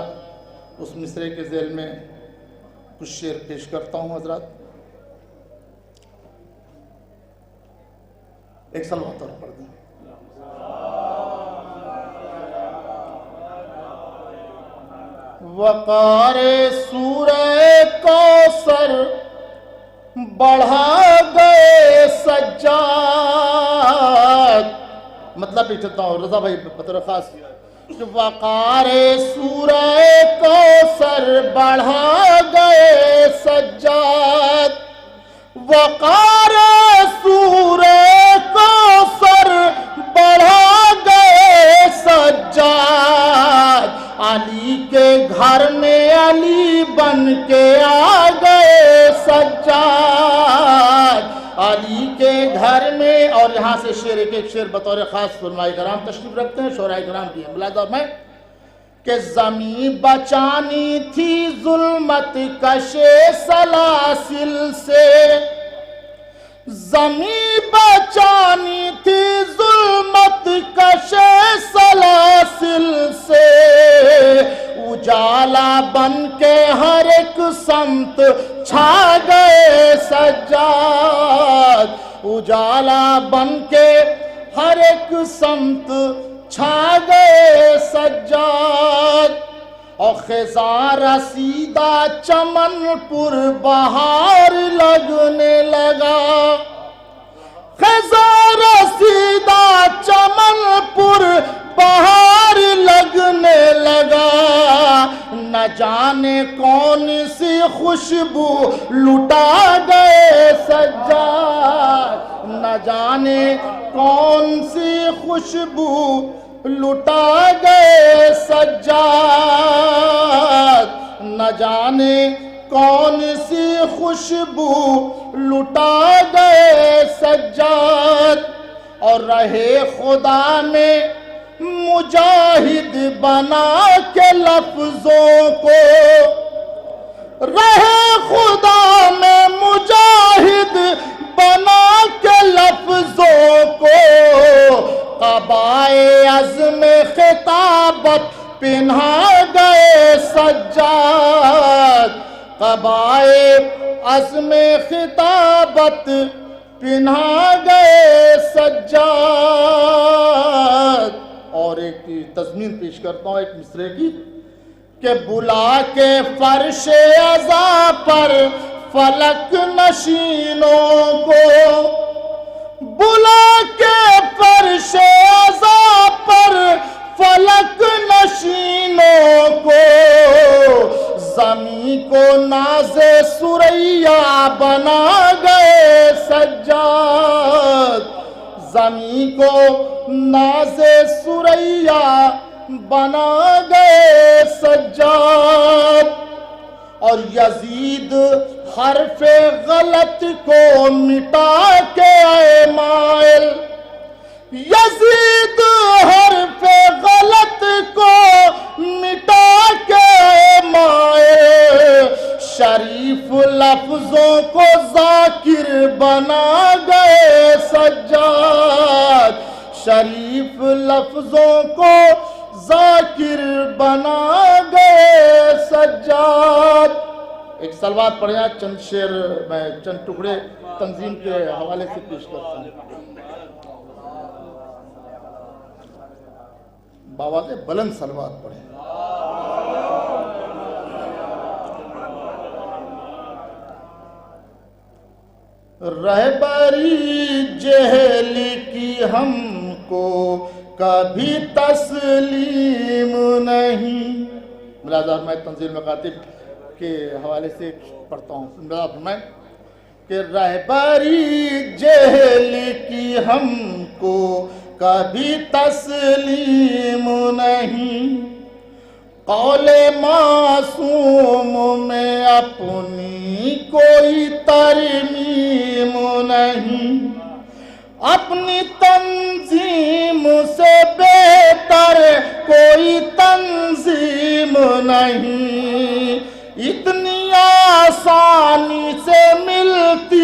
[SPEAKER 5] اس مصرعے کے ذیل میں کچھ شعر پیش کرتا ہوں حضرات. ایک صلوات اور پڑھ دیں. وقار سورہ کوثر بڑھا گئے سجاد. مطلب پیچھتا ہوں رضا بھائی بطور خاص. وقار سورہ کوثر بڑھا گئے سجاد. وقار سورہ کوثر بڑھا گئے سجاد. علی کے گھر میں علی بن کے آ گئے سجاد. علی کے گھر میں. اور یہاں سے شعر ایک شعر بطور خاص علماء کرام تشریف رکھتے ہیں، شعراء کرام کی ملاحظہ میں کہ زمین بچانی تھی ظلمت کشے سلاسل سے. زمین بچانی تھی ظلمت کشے سلاسل سے. اجالا بن کے ہر ایک سمت چھا گئے سجاد. اجالا بن کے ہر ایک سمت چھا گئے سجاد. اور خزاں رسیدہ چمن پر بہار لگنے لگا. خزاں رسیدہ چمن پر بہار لگنے لگا. نہ جانے کون سی خوشبو لٹا گئے سجاد. نہ جانے کون سی خوشبو لٹا گئے سجاد. نہ جانے کون سی خوشبو لٹا گئے سجاد. اور رہے خدا میں مجاہد بنا کے لفظوں کو. رہے خدا میں مجاہد بنا کے لفظوں کو. قبائے عزم خطابت پہنا گئے سجاد. قبائے عزم خطابت پہنا گئے سجاد. اور ایک تضمین پیش کرتا ہوں ایک مصرعے کی کہ بلا کے فرش عزا پر فلک نشینوں کو. بلا کے فرش عزا پر فلک نشینوں کو. زمین کو ناز سریا بنا گئے سجاد. زمین کو ناز سریا بنا گئے سجاد. اور یزید حرف غلط کو مٹا کے اے مائل. یزید حرف غلط کو مٹا کے اے مائل. شریف لفظوں کو ذاکر بنا گئے سجاد. شریف لفظوں کو ذاکر بنا گئے سجاد. ایک صلوات پڑھیں، چند شعر میں چند ٹکڑے تنظیم کے حوالے سے پیش کرتا ہوں. باواز بلند صلوات پڑھیں. رہبری جہل کی ہم کو کبھی تسلیم نہیں. ملاحظہ میں تنزیل مکاتب کے حوالے سے پڑھتا ہوں. ملاحظہ فرمائیں کہ رہبری جہل کی ہم کو کبھی تسلیم نہیں. قول معصوم میں اپنی کوئی ترمیم نہیں. اپنی تنظیم سے بہتر کوئی تنظیم نہیں. اتنی آسانی سے ملتی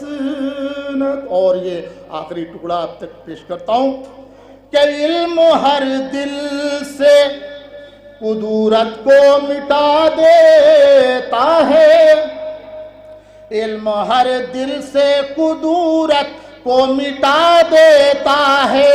[SPEAKER 5] مسند. اور یہ آخری ٹکڑا آپ تک پیش کرتا ہوں کہ علم ہر دل سے قدورت کو مٹا دیتا ہے. علم ہر دل سے قدورت کو مٹا دیتا ہے.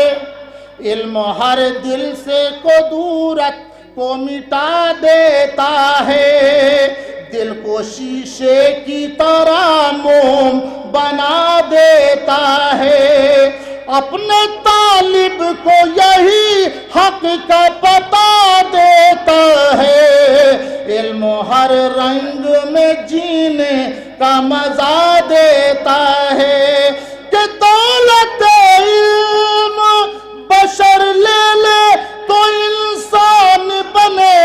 [SPEAKER 5] علم ہر دل سے قدورت کو مٹا دیتا ہے. دل کو شیشے کی طرح موم بنا دیتا ہے. اپنے طالب کو یہی حق کا پتہ دیتا ہے. علم ہر رنگ میں جینے کا مزہ دیتا ہے. کہ دولت علم بشر لے لے تو انسان بنے.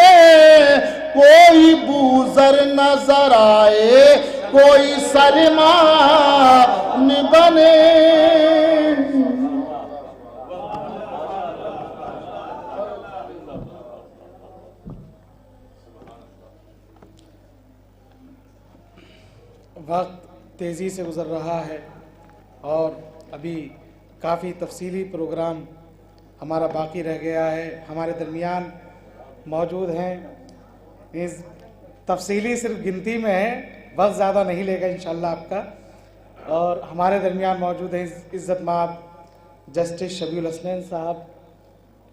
[SPEAKER 5] کوئی بوزر نظر آئے کوئی سلمان بنے.
[SPEAKER 1] وقت تیزی سے گزر رہا ہے اور ابھی کافی تفصیلی پروگرام ہمارا باقی رہ گیا ہے. ہمارے درمیان موجود ہیں، اس تفصیلی صرف گنتی میں ہے، وقت زیادہ نہیں لے گا انشاءاللہ آپ کا. اور ہمارے درمیان موجود ہیں عزت مآب جسٹس شبیع الحسنین صاحب،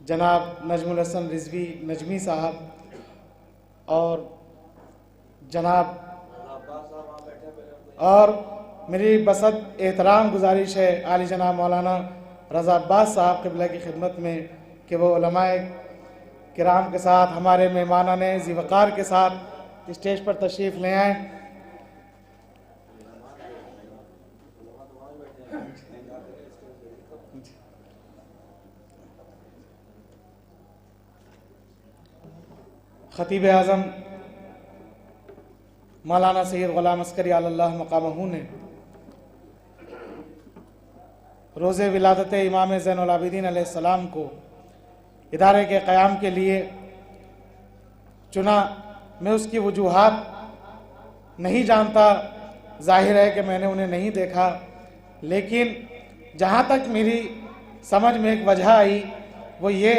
[SPEAKER 1] جناب نجم الحسن رضوی نجمی صاحب، اور جناب اور میری بسط احترام گزارش ہے عالی جناب مولانا رضا عباس صاحب قبلہ کی خدمت میں کہ وہ علماء کرام کے ساتھ ہمارے مہمانان ذی وقار کے ساتھ اسٹیج پر تشریف لے آئیں. خطیب اعظم مولانا سید غلام عسکری علی اللہ مقامہ نے روز ولادت امام زین العابدین علیہ السلام کو ادارے کے قیام کے لیے چنا. میں اس کی وجوہات نہیں جانتا، ظاہر ہے کہ میں نے انہیں نہیں دیکھا، لیکن جہاں تک میری سمجھ میں ایک وجہ آئی وہ یہ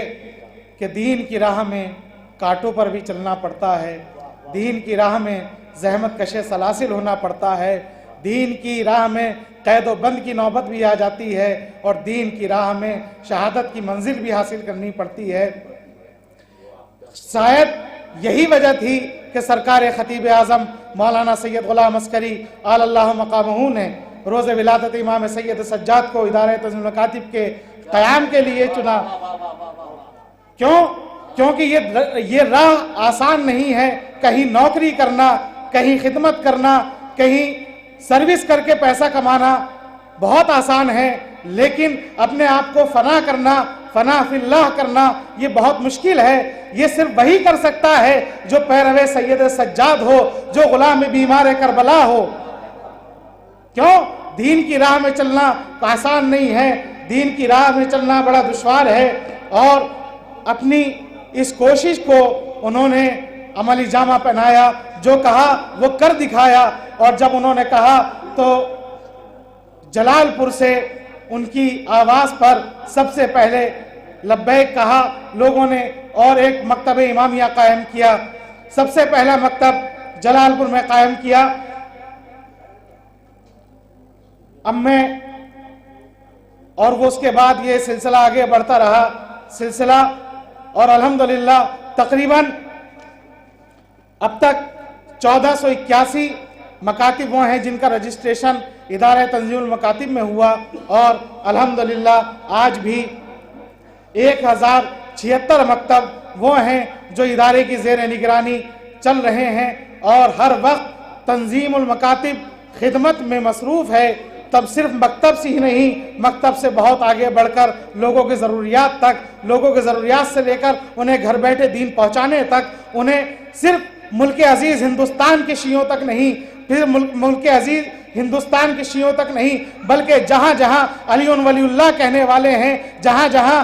[SPEAKER 1] کہ دین کی راہ میں کانٹوں پر بھی چلنا پڑتا ہے، دین کی راہ میں زحمت کش سلاسل ہونا پڑتا ہے، دین کی راہ میں قید و بند کی نوبت بھی آ جاتی ہے، اور دین کی راہ میں شہادت کی منزل بھی حاصل کرنی پڑتی ہے. شاید یہی وجہ تھی کہ سرکار خطیب اعظم مولانا سید غلام عسکری علی اللہ مقامہ نے روز ولادت امام سید سجاد کو ادارہ تنظیم المکاتب کے قیام کے لیے چنا. کیونکہ یہ راہ آسان نہیں ہے. کہیں نوکری کرنا، کہیں خدمت کرنا، کہیں سروس کر کے پیسہ کمانا بہت آسان ہے، لیکن اپنے آپ کو فنا کرنا، فنا فی اللہ کرنا، یہ بہت مشکل ہے. یہ صرف وہی کر سکتا ہے جو پیرو سید سجاد ہو، جو غلام بیمار کربلا ہو. کیوں؟ دین کی راہ میں چلنا آسان نہیں ہے، دین کی راہ میں چلنا بڑا دشوار ہے. اور اپنی اس کوشش کو انہوں نے عملی جامہ پہنایا، جو کہا وہ کر دکھایا. اور جب انہوں نے کہا تو جلال پور سے ان کی آواز پر سب سے پہلے لبیک کہا لوگوں نے، اور ایک مکتب امامیہ قائم کیا. سب سے پہلا مکتب جلال پور میں قائم کیا. اب میں اور وہ اس کے بعد یہ سلسلہ آگے بڑھتا رہا سلسلہ، اور الحمدللہ تقریباً اب تک 1481 مکاتب وہ ہیں جن کا رجسٹریشن ادارہ تنظیم المکاتب میں ہوا، اور الحمدللہ آج بھی 1076 مکتب وہ ہیں جو ادارے کی زیر نگرانی چل رہے ہیں، اور ہر وقت تنظیم المکاتب خدمت میں مصروف ہے. تب صرف مکتب سے ہی نہیں، مکتب سے بہت آگے بڑھ کر لوگوں کی ضروریات تک، لوگوں کی ضروریات سے لے کر انہیں گھر بیٹھے دین پہنچانے تک، انہیں صرف ملک عزیز ہندوستان کے شیعوں تک نہیں، پھر ملک عزیز ہندوستان کے شیعوں تک نہیں، بلکہ جہاں جہاں علی ولی اللہ کہنے والے ہیں، جہاں جہاں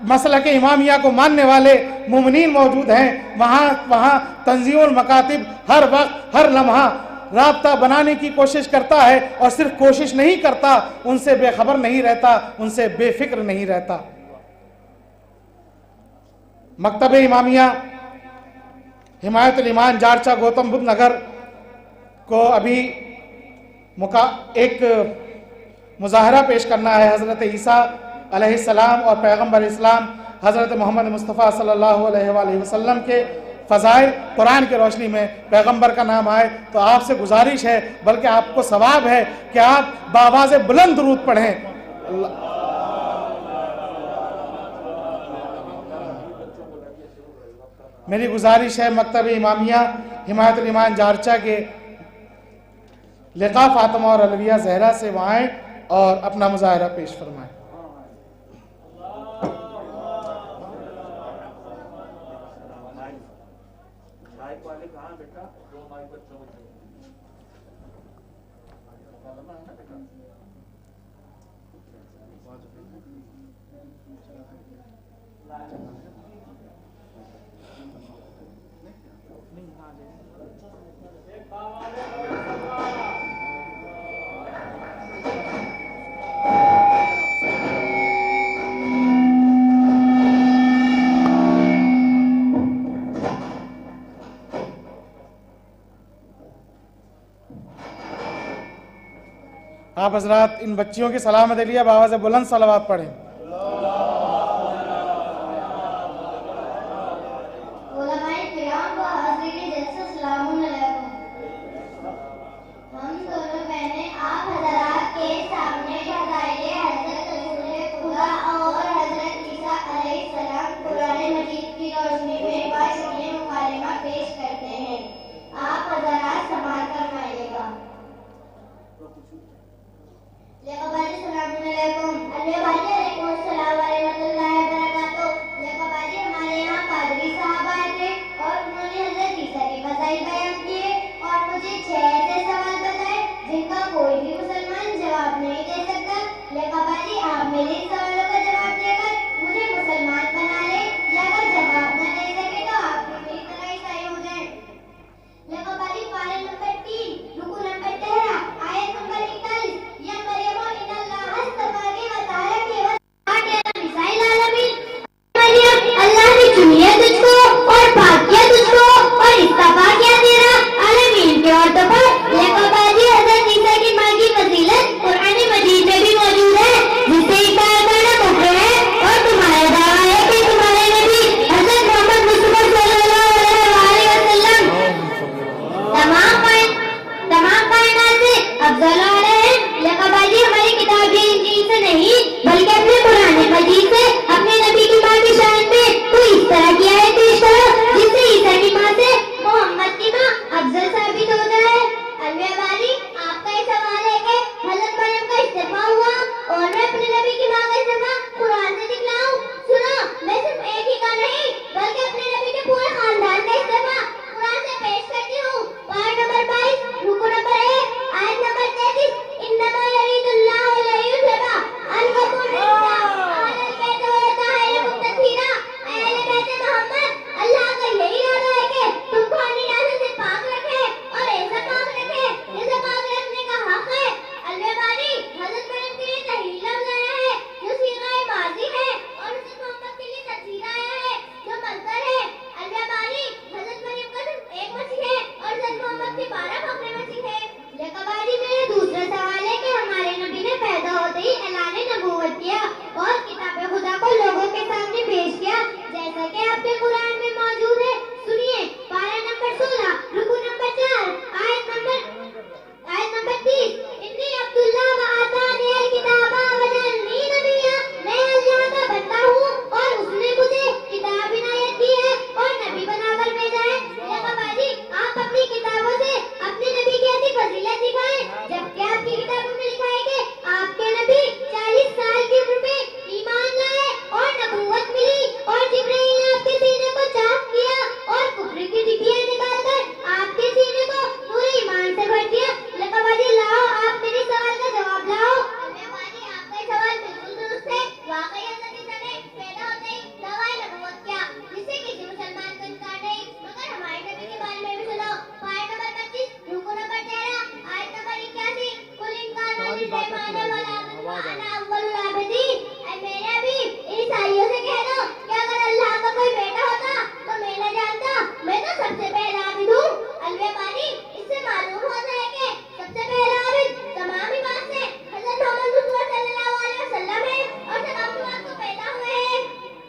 [SPEAKER 1] مسلک امامیہ کو ماننے والے مومنین موجود ہیں، وہاں تنظیم المکاتب ہر وقت ہر لمحہ رابطہ بنانے کی کوشش کرتا ہے اور صرف کوشش نہیں کرتا، ان سے بے خبر نہیں رہتا، ان سے بے فکر نہیں رہتا۔ مکتب امامیہ حمایت الایمان جارچا گوتم بدھ نگر کو ابھی ایک مظاہرہ پیش کرنا ہے حضرت عیسیٰ علیہ السلام اور پیغمبر اسلام حضرت محمد مصطفیٰ صلی اللہ علیہ وآلہ وسلم کے فضائل قرآن کی روشنی میں پیغمبر کا نام آئے، تو آپ سے گزارش ہے، بلکہ آپ کو ثواب ہے کہ آپ بآواز بلند درود پڑھیں۔ میری گزارش ہے مکتب امامیہ حمایت الایمان جارچا کے لقاء فاطمہ اور علویہ زہرا سے وہاں آئیں اور اپنا مظاہرہ پیش فرمائیں۔ آپ حضرات ان بچیوں کی سلامت علیہ بآواز بلند صلوات پڑھیں۔
[SPEAKER 6] علماء کرام و حاضرین جلسہ السلام علیکم۔ ہم دونوں بہنیں آپ حضرات کے سامنے فضائل حضرت رسول خدا اور حضرت عیسیٰ علیہ السلام قرآن مجید کی روشنی میں باشکل مکالمہ پیش کرتے ہیں۔ آپ حضرات سماعت فرمائیے گا۔ السلام علیکم۔ وانا اول العابدین. اے میرے حبیب عیسائیوں سے کہہ دو کہ اگر اللہ کا کوئی بیٹا ہوتا تو میں نہ جانتا, میں تو سب سے پہلا عابد ہوں. الوے بانی اس سے معلوم ہوتا ہے کہ سب سے پہلا عابد تمام عباد سے حضرت محمد رسول صلی اللہ علیہ وسلم ہے اور تمام عباد کو پیدا ہوئے ہیں.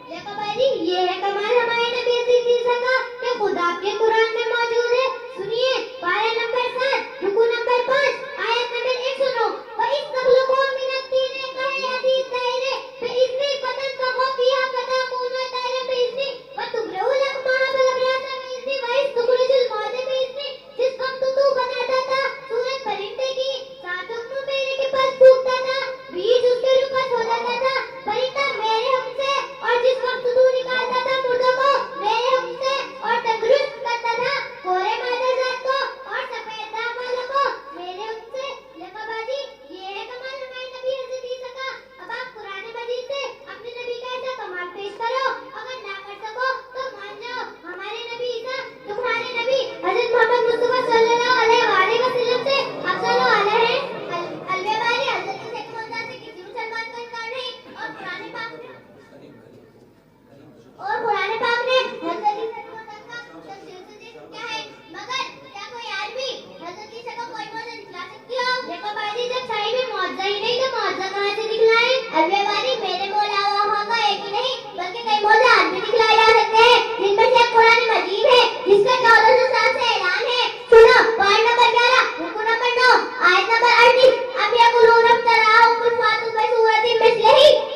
[SPEAKER 6] لیکن بھائی یہ ہے کمال ہمارے نبی عزیز عیسیٰ کا کہ خدا آپ کے قرآن میں موجود ہے. سنیے پارہ نمبر 7 رکوع نمبر 5 آیت نمبر 1 سنو. وَإِذْ تَخْلُقُوا مِنَ الطِّينِ كَهَيْئَةِ الطَّيْرِ بِإِذْنِي فَتَنفُخُوا فِيهَا فَتَكُونُ طَيْرًا بِإِذْنِي وَتُبْرِئُ الْأَكْمَهَ وَالْأَبْرَصَ بِإِذْنِي وَإِذْ تُخْرِجُ الْمَوْتَىٰ بِإِذْنِي. جس وقت تو بناتا تھا سورج پرندے کی 7 حکموں میرے کے پاس پھونکتا تھا, بیج اس کے اوپر ہو جاتا تھا پرندہ میرے حکم سے, اور جس وقت تو نکالتا تھا مردوں کو میرے حکم سے اور تندرست کرتا تھا کورے مادہ ذات کو اور سفید داغ والوں کو میرے حکم سے. لکھا بازی یہ ہے کمال ہمارے نبی حضرت عیسیٰ کا. اب آپ قرآن مجید سے اپنے نبی کا ایسا کمال پیش کرو, اگر نہ کر سکو تو مان جاؤ ہمارے نبی عیسیٰ تمہارے نبی حضرت محمد مصطفیٰ صلی اللہ علیہ وآلہ وسلم سے افضل و اعلیٰ ہیں. الوے باری حضرت عیسیٰ کی موجودہ سے کسی مسلمان کو انکار نہیں, اور قرآن پاک نے حضرت عیسیٰ کی موجودہ کا تفصیل سے دیکھ کیا ہے. مگر کیا کوئی آدمی حضرت عیسیٰ کا کوئی موجودہ دکھلا سکتی ہو؟ دیکھو بازی جب صحیح میں معجزہ ہی نہیں تو معجزہ کہاں سے دکھلائے؟ الوے باری میرے مولا وہاں کا ایک ہی نہیں بلکہ کئی موجزے آج بھی دکھلائے جا سکتے ہیں, جن میں سے قرآن مجید ہے جس کا 1400 سال سے اعلان ہے. سنو پوائنٹ نمبر 11 رکوع نمبر 9 آیت نمبر 38. اب یقولون افتراء قل فاتوا بسورۃ مثلہ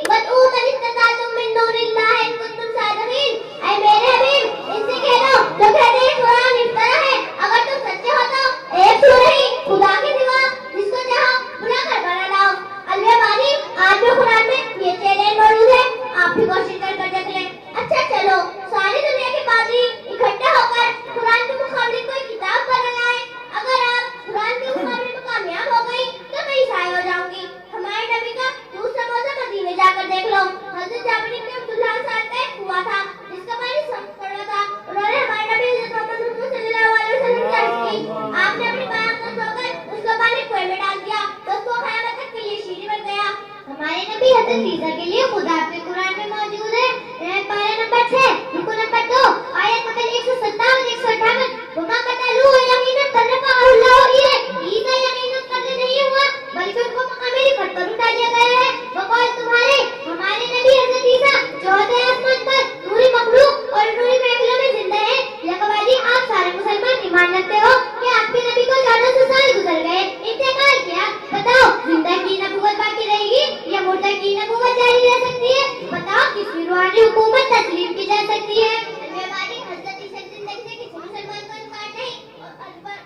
[SPEAKER 6] وادعوا من استطعتم من دون اللہ ان کنتم صادقین. اے میرے حبیب ان سے کہہ دو جو کہتے ہیں قرآن افطرا ہے, اگر تم سچے ہو تو ایک سورہ ہی خدا کے سوا جس کو چاہو بلا کر بنا لاؤ. الوے بانی آج بھی قرآن میں یہ چیلنج موجود ہے, آپ بھی کوشش کر دیکھ لیں. اچھا چلو ساری دنیا کے پادری اکٹھا ہو کر قرآن کے مقابلے کوئی کتاب بنا لائیں. اگر آپ قرآن کے مقابلے میں کامیاب ہو گئی تو میں عیسائی ہو جاؤں گی. ہمارے نبی کا دوسرا موضوع مدینے جا کر دیکھ لو. حضرت جابر بن عبداللہ انصاری کا ایک کنواں تھا جس کا پانی سخت کڑوا تھا. انہوں نے ہمارے نبی حضرت محمد صلی اللہ علیہ وسلم سے عرض کی, آپ نے اپنی بات کو چھوڑ کر اس کا پانی کنویں میں ڈال دیا تو اس کو قیامت تک کے لیے شیریں بن گیا. ہمارے نبی حضرت عیسیٰ کے لیے خدا کے قرآن میں موجود ہے. پارہ نمبر 6 رکوع نمبر 2 آیت نمبر 157 158. وما قتلوه یقینا فرقه اللہ الیہ. عیسیٰ یقینا قتل نہیں ہوا بلکہ ان کو مقام رفعت پر اٹھا دیا گیا ہے. وقال تمہارے ہمارے نبی حضرت عیسیٰ جو ہوتے ہیں آسمان پر نوری مخلوق اور نوری محفلوں میں زندہ ہے. لقبادی آپ سارے مسلمان ایمان رکھتے ہو کہ آپ کے نبی کو 1400 سال گزر گئے, انتقال کیا. بتاؤ زندہ کی نبوت باقی رہے گی یا مردہ کی نبوت جاری رہ سکتی ہے؟ بتاؤ کس کی روحانی حکومت تسلیم کی جا سکتی ہے؟ مہربانی حضرت عیسیٰ کی زندگی سے کسی مسلمان کو انکار نہیں,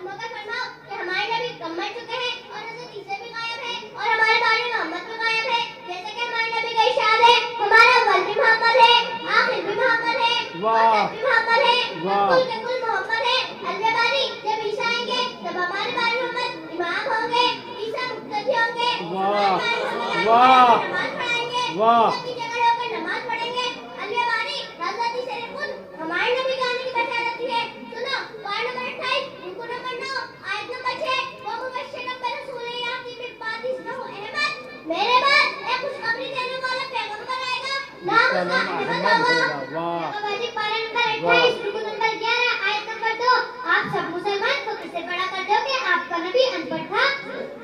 [SPEAKER 6] مگر فرماؤ کہ ہمارے نبی کم مر چکے ہیں اور حضرت عیسیٰ بھی غائب ہے اور ہمارے بانی محمد بھی غائب ہے. جیسے کہ ہمارے نبی کا ارشاد ہے ہمارا اول بھی محمد ہے, آخر بھی محمد ہے, آخر بھی محمد ہے, کل کے کل محمد ہے. الوے بانی جب عیسیٰ آئیں گے تب ہمارے بانی محمد امام ہوں گے, عیسیٰ مقتدی ہوں گے, نماز پڑھائیں گے, کی جگہ ہو کر نماز پڑھیں گے. الوے بانی حضرت عیسیٰ نے خود ہمارے نبی کے آنے کی بشارت دی ہے. سنو پوائنٹ نمبر 28 رکوع نمبر 9 آیت نمبر 6 وَمُبَشِّرًا بِرَسُولٍ يَأْتِي مِن بَعْدِ اسْمُهُ أَحْمَدُ. میرے بعد ایک خوشخبری دینے والا پیغمبر آئے گا, نام اس کا احمد ہوگا. لقبادی پارہ نمبر 28 رکوع نمبر 11 آیت نمبر 2. آپ سب مسلمان کو کس سے بڑا کر دو کہ آپ کا نبی ان پڑھ تھا.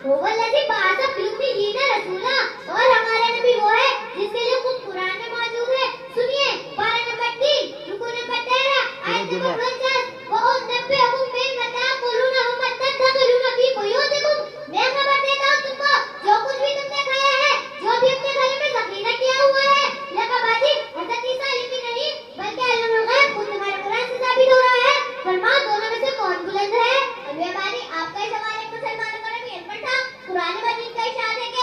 [SPEAKER 6] هُوَ الَّذِي بَعَثَ فِي الْأُمِّيِّينَ رَسُولًا. اور ہمارے نبی وہ ہے جس کے لیے خود قرآن میں موجود ہے. سنیے پارہ نمبر 3 رکوع نمبر 13 آیت نمبر 50. وَأُنَبِّئُكُم بِمَا تَأْكُلُونَ وَمَا تَدَّخِرُونَ فِي بُيُوتِكُم. میں خبر دیتا ہوں تم کو جو کچھ بھی تم نے کھایا ہے, جو بھی اپنے گھر میں ذخیرہ کیا ہوا ہے. لقبادی حضرت عیسیٰ علیہ نہیں بلکہ علم الغیب خود تمہارے قرآن سے ثابت ہو رہا ہے. فرماؤ دونوں میں سے کون بلند ہے؟ الوے بانی آپ کا سوال ایک مسلمان کا نبی ان پر تھا. قرآن مجید کا ارشاد ہے کہ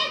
[SPEAKER 6] 1,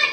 [SPEAKER 6] 8,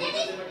[SPEAKER 6] 33,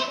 [SPEAKER 6] 1,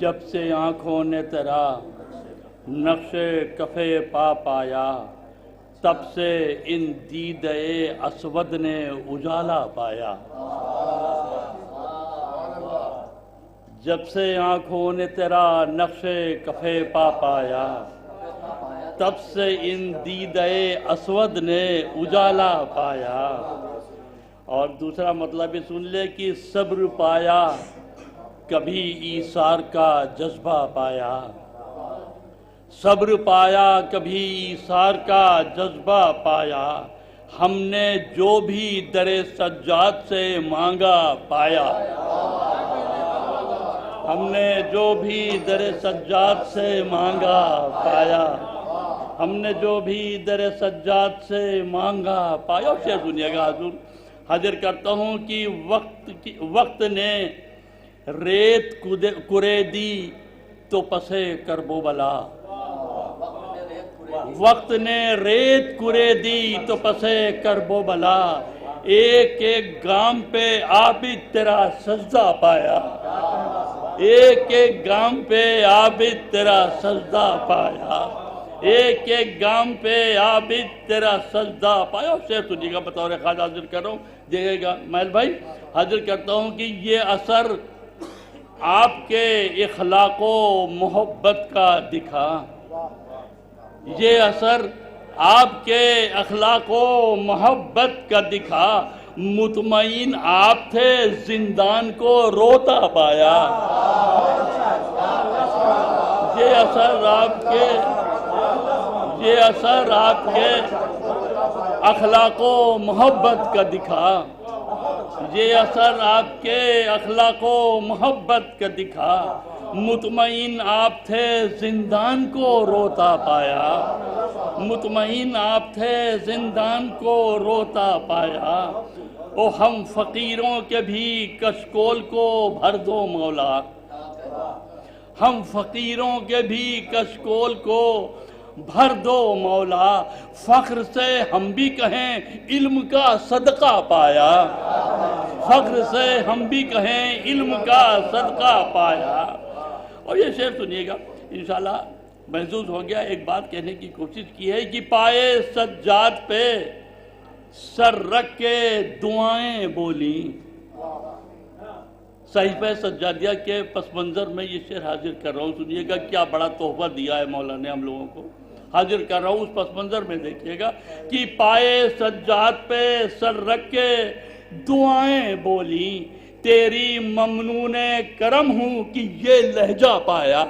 [SPEAKER 2] جب سے آنکھوں نے تیرا نقش کفے پا پایا تب سے ان دیدے اسود نے اجالا پایا. جب سے آنکھوں نے تیرا نقش کفے پا پایا تب سے ان دیدے اسود نے اجالا پایا. اور دوسرا مطلب یہ سن لے کہ صبر پایا کبھی ایثار کا جذبہ پایا. صبر پایا کبھی ایثار کا جذبہ پایا. ہم نے جو بھی در سجاد سے مانگا پایا. ہم نے جو بھی در سجاد سے مانگا پایا. ہم نے جو بھی در سجاد سے مانگا پایا. اور شعر دنیا کا حضور حاضر کرتا ہوں کہ وقت نے ریت کرے دی تو پسے کربو بلا. وقت نے ریت کرے دی تو پسے کربو بلا. ایک ایک گام پہ عابد تیرا سجدہ پایا. ایک ایک گام پہ عابد تیرا سجدہ پایا. ایک ایک گام پہ عابد تیرا سجدہ پایا. اور شعر تجھے کا بطور خواجہ حاضر کر رہا ہوں دیکھے گا محل بھائی. حاضر کرتا ہوں کہ یہ اثر آپ کے اخلاق و محبت کا دکھا. یہ اثر آپ کے اخلاق و محبت کا دکھا. مطمئن آپ تھے زندان کو روتا پایا. یہ اثر آپ کے اخلاق و محبت کا دکھا. یہ اثر آپ کے اخلاق و محبت کا دکھا. مطمئن آپ تھے زندان کو روتا پایا. مطمئن آپ تھے زندان کو روتا پایا. او ہم فقیروں کے بھی کشکول کو بھر دو مولا. ہم فقیروں کے بھی کشکول کو بھر دو مولا. فخر سے ہم بھی کہیں علم کا صدقہ پایا. فخر سے ہم بھی کہیں علم کا صدقہ پایا. اور یہ شعر سنیے گا انشاءاللہ محظوظ ہو گیا. ایک بات کہنے کی کوشش کی ہے کہ پائے سجاد پہ سر رکھ کے دعائیں بولی. صحیفہ سجادیہ کے پس منظر میں یہ شعر حاضر کر رہا ہوں. سنیے گا کیا بڑا تحفہ دیا ہے مولا نے ہم لوگوں کو. حاضر کر رہا ہوں اس پس منظر میں دیکھیے گا کہ پائے سجاد پہ سر رکھ کے دعائیں بولی. تیری ممنون کرم ہوں کہ یہ لہجہ پایا.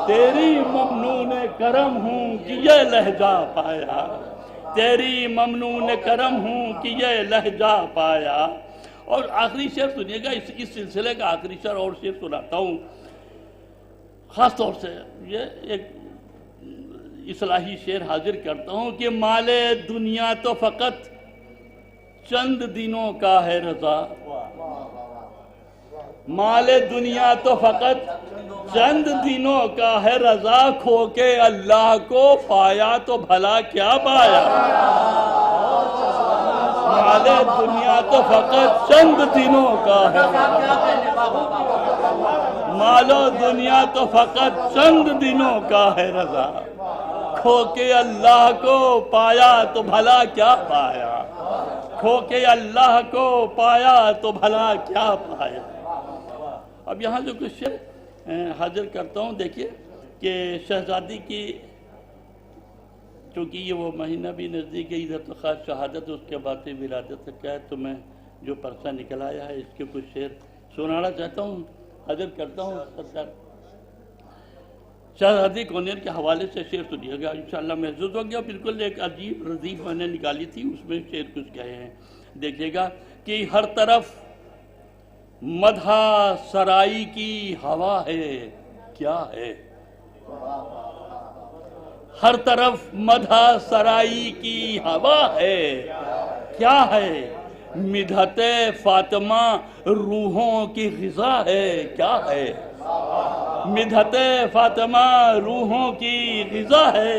[SPEAKER 2] تیری ممنون کرم ہوں کہ یہ لہجہ پایا. تیری ممنون کرم ہوں کہ یہ لہجہ پایا. اور آخری شعر سنیے گا اس سلسلے کا آخری شعر اور شعر سناتا ہوں. خاص طور سے یہ ایک اصلاحی شعر حاضر کرتا ہوں کہ مال دنیا تو فقط چند دنوں کا ہے رضا. مال دنیا تو فقط چند دنوں کا ہے رضا. کھو کے اللہ کو پایا تو بھلا کیا پایا. مال دنیا تو فقط چند دنوں کا ہے. مال دنیا تو فقط چند دنوں کا ہے رضا. کھو کے اللہ کو پایا تو بھلا کیا پایا. کھو کے اللہ کو پایا تو بھلا کیا پایا. اب یہاں جو کچھ حاضر کرتا ہوں دیکھیے کہ شہزادی کی چونکہ یہ وہ مہینہ بھی نزدیک ہے عید الخاص شہادت اس کے بعد ولادت تک ہے تو میں جو پرچہ نکل آیا ہے اس کے کچھ شعر سنانا چاہتا ہوں. حاضر کرتا ہوں سرکار شہزادی کونیر کے حوالے سے شعر سنیے گا انشاءاللہ محظوظ ہو گیا. بالکل ایک عجیب ردیف میں نے نکالی تھی اس میں شعر کچھ کہے ہیں. دیکھیے گا کہ ہر طرف مدح سرائی کی ہوا ہے کیا ہے. ہر طرف مدح سرائی کی ہوا ہے کیا ہے. مدحت فاطمہ روحوں کی غذا ہے کیا ہے. مدحت فاطمہ روحوں کی غذا ہے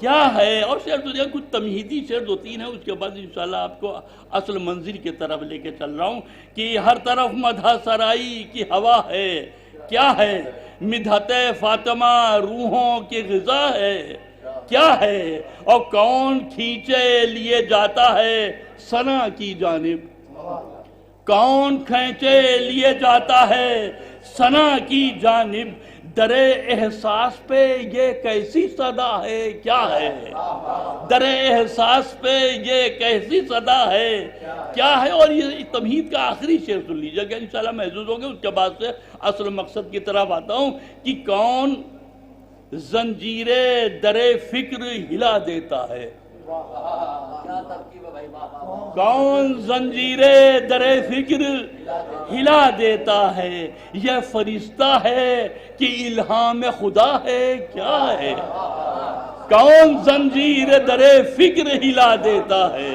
[SPEAKER 2] کیا ہے. اور شعر دنیا کچھ تمہیدی شعر دو تین ہیں اس کے بعد انشاءاللہ آپ کو اصل منزل کی طرف لے کے چل رہا ہوں کہ ہر طرف مدح سرائی کی ہوا ہے کیا ہے؟ مدحت فاطمہ روحوں کی غذا ہے کیا ہے؟ اور کون کھینچے لیے جاتا ہے ثنا کی جانب؟ کون کھینچے لیے جاتا ہے ثنا کی جانب؟ در احساس پہ یہ کیسی صدا ہے کیا ہے؟ در احساس پہ یہ کیسی صدا ہے کیا ہے؟ اور یہ تمہید کا آخری شعر سن لیجیے گا انشاءاللہ محظوظ ہوں گے. اس کے بعد سے اصل مقصد کی طرف آتا ہوں کہ کون زنجیرے در فکر ہلا دیتا ہے؟ کون زنجیرے در فکر ہلا دیتا ہے؟ یہ فرشتہ ہے کہ الہام خدا ہے کیا ہے؟ کون زنجیر در فکر ہلا دیتا ہے؟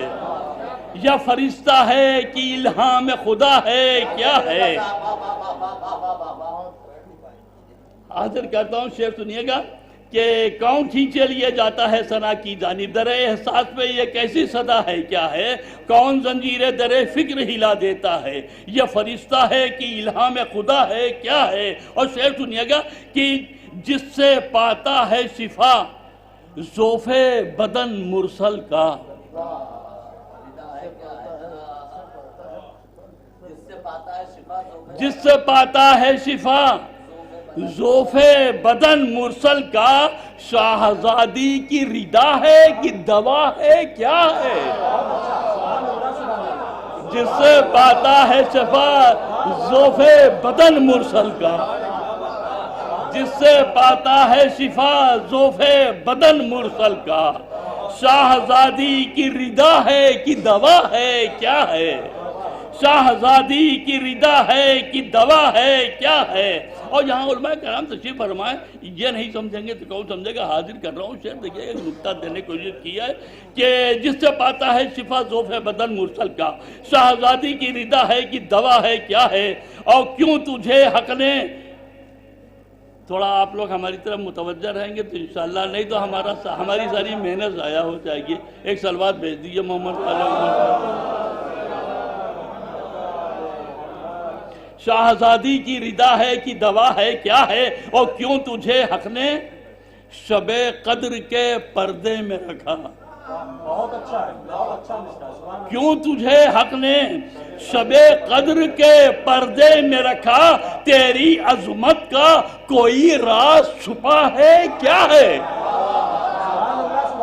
[SPEAKER 2] یہ فرشتہ ہے کہ الہام خدا ہے کیا ہے؟ حاضر کرتا ہوں شعر سنیے گا کہ کون کھینچے لیے جاتا ہے ثنا کی جانب؟ در احساس پہ یہ کیسی صدا ہے کیا ہے؟ کون زنجیر در فکر ہلا دیتا ہے؟ یہ فرشتہ ہے کہ الہام خدا ہے کیا ہے؟ اور شعر سنیے گا کہ جس سے پاتا ہے شفا ذوف بدن مرسل کا. جس سے پاتا ہے شفا ذوف بدن مرسل کا، شاہزادی کی ردا ہے کہ دوا ہے کیا ہے؟ جس سے پاتا ہے شفا ذوف بدن مرسل کا، جس سے پاتا ہے شفا ذوف بدن مرسل کا، شاہزادی کی ردا ہے کہ دوا ہے کیا ہے؟ شاہزادی کی ردا ہے کہ دوا ہے کیا ہے؟ اور یہاں علماء کرام تشریف فرمائے، یہ نہیں سمجھیں گے تو کون سمجھے گا؟ حاضر کر رہا ہوں شعر. دیکھیے ایک نکتہ دینے کی کوشش کی ہے کہ جس سے پاتا ہے شفا ذوف بدن مرسل کا، شاہزادی کی ردا ہے کہ دوا ہے کیا ہے؟ اور کیوں تجھے حق نے، تھوڑا آپ لوگ ہماری طرف متوجہ رہیں گے تو انشاءاللہ، نہیں تو ہماری ساری محنت ضائع ہو جائے گی. ایک سلوات بھیج دیجیے محمد علیہ. شاہزادی کی ردا ہے کہ دوا ہے کیا ہے؟ اور کیوں تجھے حق نے شب قدر کے پردے میں رکھا؟ کیوں تجھے حق نے شب قدر کے پردے میں رکھا؟ تیری عظمت کا کوئی راز چھپا ہے کیا ہے؟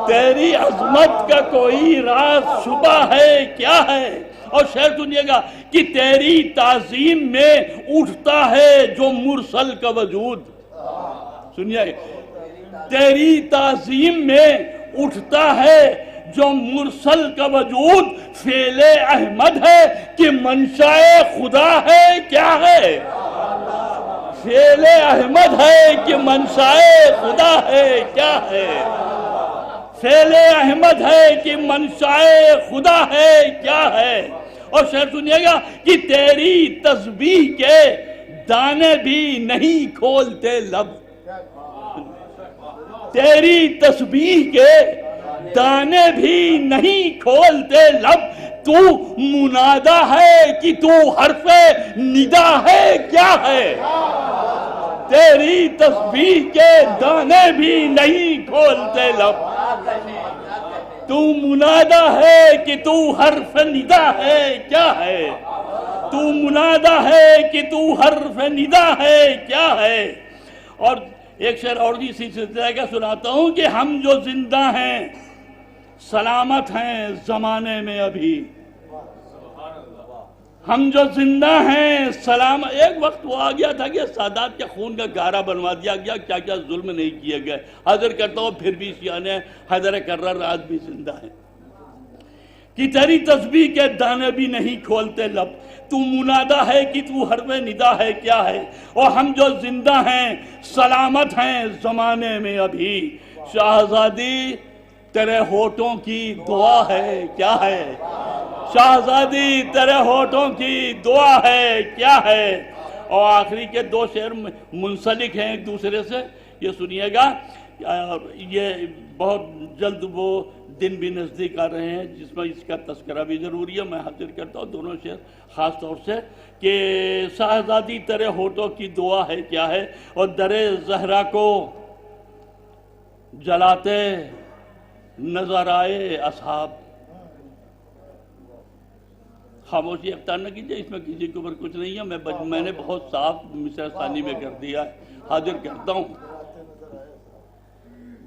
[SPEAKER 2] تیری عظمت کا کوئی راز چھپا ہے کیا ہے؟ اور شعر سنیے گا کہ تیری تعظیم میں اٹھتا ہے جو مرسل کا وجود. سنیے، تیری تعظیم میں اٹھتا ہے جو مرسل کا وجود، فعل احمد ہے کہ منشاء خدا ہے کیا ہے؟ فعل احمد ہے کہ منشاء خدا ہے کیا ہے؟ فعل احمد ہے کہ منشاء خدا ہے کیا ہے؟ اور شعر سنیے گا کہ تیری تسبیح کے دانے بھی نہیں کھولتے لب. تیری تسبیح کے دانے بھی نہیں کھولتے لب. تو منادہ ہے کہ تو حرف ندا ہے کیا ہے؟ تیری تسبیح کے دانے بھی نہیں کھولتے لب. تو منادہ ہے کہ تو حرف ندا ہے کیا ہے؟ تو منادہ ہے کہ تو حرف ندا ہے کیا ہے؟ اور ایک شعر اور بھی اسی سلسلے کا سناتا ہوں کہ ہم جو زندہ ہیں سلامت ہیں زمانے میں ابھی. ہم جو زندہ ہیں سلام. ایک وقت وہ آ گیا تھا کہ سادات کے خون کا گارا بنوا دیا گیا، کیا کیا ظلم نہیں کیے گئے. حاضر کرتا ہوں پھر بھی شیعہ حیدر کرر آج بھی زندہ ہیں کہ تیری تسبیح کے دانے بھی نہیں کھولتے لب. تو منادہ ہے کہ تو حرف ندا ہے کیا ہے؟ اور ہم جو زندہ ہیں سلامت ہیں زمانے میں ابھی. شاہزادی تیرے ہونٹوں کی دعا ہے کیا ہے؟ شاہزادی تیرے ہونٹوں کی دعا ہے کیا ہے؟ اور آخری کے دو شعر منسلک ہیں ایک دوسرے سے، یہ سنیے گا اور یہ بہت جلد وہ دن بھی نزدیک آ رہے ہیں جس میں اس کا تذکرہ بھی ضروری ہے. میں حاضر کرتا ہوں دونوں شعر خاص طور سے کہ شہزادی تیرے ہونٹوں کی دعا ہے کیا ہے، اور در زہرا کو جلاتے نظر آئے اصحاب. خاموشی اختیار نہ کیجیے، اس میں کسی کے اوپر کچھ نہیں ہے. میں نے بہت صاف مصرع ثانی میں کر دیا ہے، حاضر کرتا ہوں.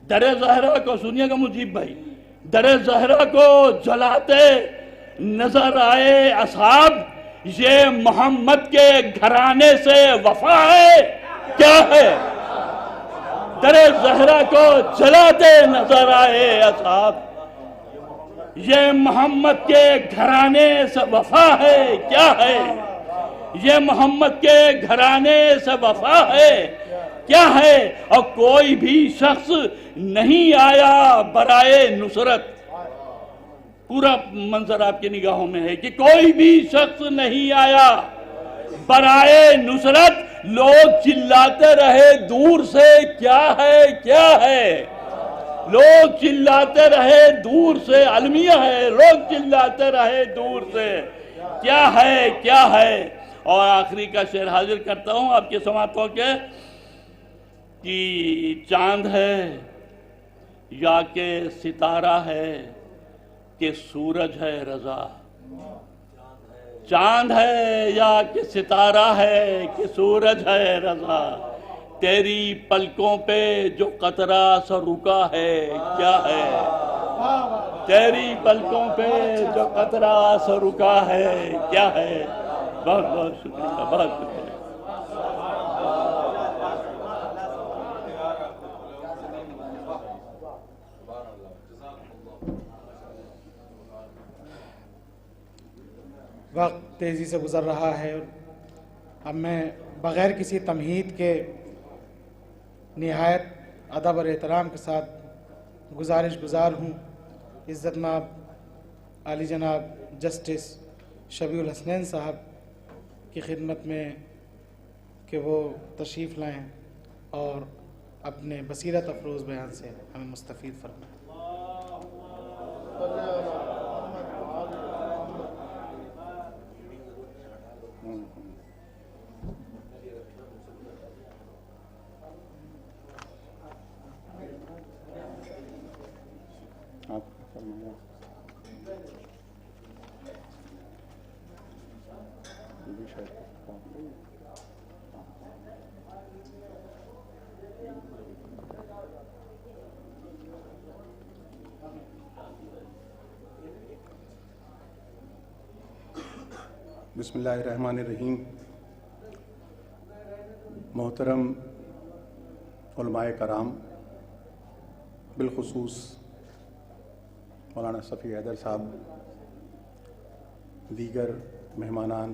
[SPEAKER 2] در زہرا کو سنیے گا مجیب بھائی، در زہرا کو جلاتے نظر آئے اصحاب، یہ محمد کے گھرانے سے وفا ہے کیا ہے. در زہرا کو جلاتے نظر آئے اصحاب، یہ محمد کے گھرانے سے وفا ہے کیا ہے. یہ محمد کے گھرانے سے وفا ہے کیا ہے. اور کوئی بھی شخص نہیں آیا برائے نصرت. پورا منظر آپ کی نگاہوں میں ہے کہ کوئی بھی شخص نہیں آیا برائے نصرت. لوگ چلاتے رہے دور سے کیا ہے کیا ہے. لوگ چلاتے رہے دور سے، المیہ ہے، لوگ چلاتے رہے دور سے کیا ہے کیا ہے. اور آخری کا شعر حاضر کرتا ہوں آپ کی سماعتوں کے کہ چاند ہے یا کہ ستارہ ہے کہ سورج ہے رضا. چاند ہے یا کہ ستارہ ہے کہ سورج ہے رضا. تیری پلکوں پہ جو قطرہ سا رکا ہے کیا ہے. تیری پلکوں پہ جو قطرہ سا رکا ہے کیا ہے. بہت بہت شکریہ، بہت شکریہ.
[SPEAKER 1] وقت تیزی سے گزر رہا ہے. اب میں بغیر کسی تمہید کے نہایت ادب اور احترام کے ساتھ گزارش گزار ہوں عزت مآب عالی جناب جسٹس شبیہ الحسنین صاحب کی خدمت میں کہ وہ تشریف لائیں اور اپنے بصیرت افروز بیان سے ہمیں مستفید فرمائیں.
[SPEAKER 7] بسم اللہ الرحمن الرحیم. محترم علماء کرام، بالخصوص مولانا صفی حیدر صاحب، دیگر مہمانان،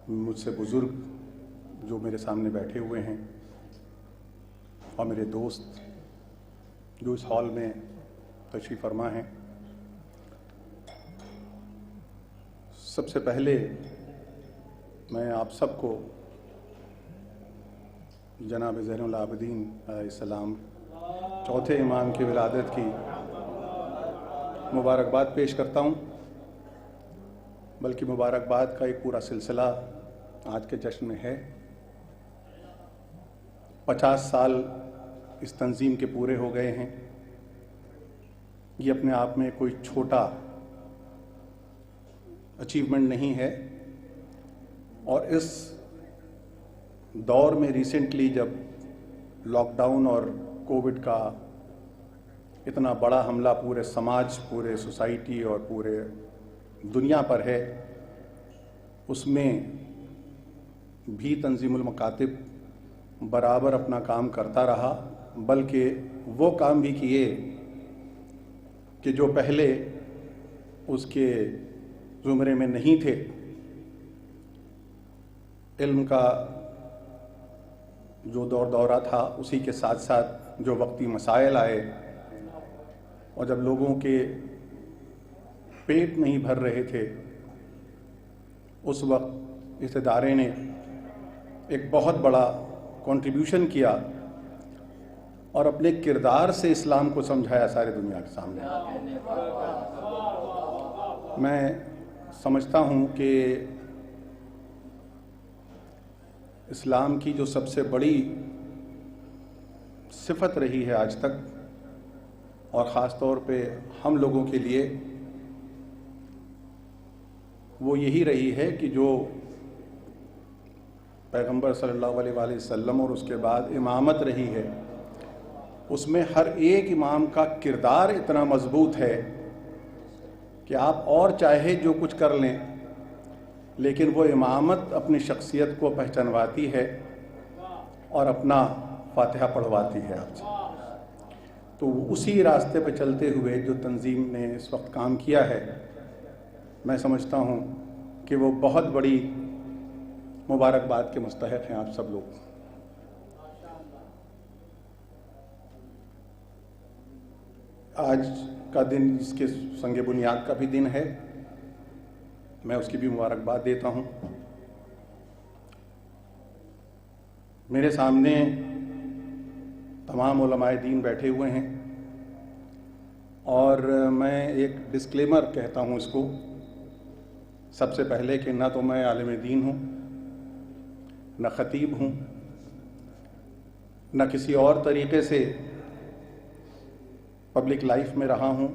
[SPEAKER 7] مجھ سے بزرگ جو میرے سامنے بیٹھے ہوئے ہیں، اور میرے دوست جو اس ہال میں تشریف فرما ہیں. سب سے پہلے میں آپ سب کو جناب زین العابدین علیہ السلام چوتھے امام کی ولادت کی مبارکباد پیش کرتا ہوں. بلکہ مبارکباد کا ایک پورا سلسلہ آج کے جشن میں ہے. 50 سال اس تنظیم کے پورے ہو گئے ہیں. یہ اپنے آپ میں کوئی چھوٹا اچیومنٹ نہیں ہے، اور اس دور میں ریسنٹلی جب لاک ڈاؤن اور کووڈ کا اتنا بڑا حملہ پورے سماج، پورے سوسائٹی اور پورے دنیا پر ہے، اس میں بھی تنظیم المکاتب برابر اپنا کام کرتا رہا. بلکہ وہ کام بھی کیے کہ جو پہلے اس کے زمرے میں نہیں تھے. علم کا جو دورہ تھا، اسی کے ساتھ ساتھ جو وقتی مسائل آئے، اور جب لوگوں کے پیٹ نہیں بھر رہے تھے، اس وقت اس ادارے نے ایک بہت بڑا کنٹریبیوشن کیا اور اپنے کردار سے اسلام کو سمجھایا ساری دنیا کے سامنے. میں سمجھتا ہوں کہ اسلام کی جو سب سے بڑی صفت رہی ہے آج تک، اور خاص طور پہ ہم لوگوں کے لیے، وہ یہی رہی ہے کہ جو پیغمبر صلی اللہ علیہ وآلہ وسلم اور اس کے بعد امامت رہی ہے، اس میں ہر ایک امام کا کردار اتنا مضبوط ہے کہ آپ اور چاہے جو کچھ کر لیں، لیکن وہ امامت اپنی شخصیت کو پہچانواتی ہے اور اپنا فاتحہ پڑھواتی ہے آپ سے. تو اسی راستے پہ چلتے ہوئے جو تنظیم نے اس وقت کام کیا ہے، میں سمجھتا ہوں کہ وہ بہت بڑی مبارکباد کے مستحق ہیں آپ سب لوگ. آج کا دن جس کے سنگ بنیاد کا بھی دن ہے، میں اس کی بھی مبارکباد دیتا ہوں. میرے سامنے تمام علماء دین بیٹھے ہوئے ہیں، اور میں ایک ڈسکلیمر کہتا ہوں اس کو سب سے پہلے کہ نہ تو میں عالم دین ہوں، نہ خطیب ہوں، نہ کسی اور طریقے سے پبلک لائف میں رہا ہوں،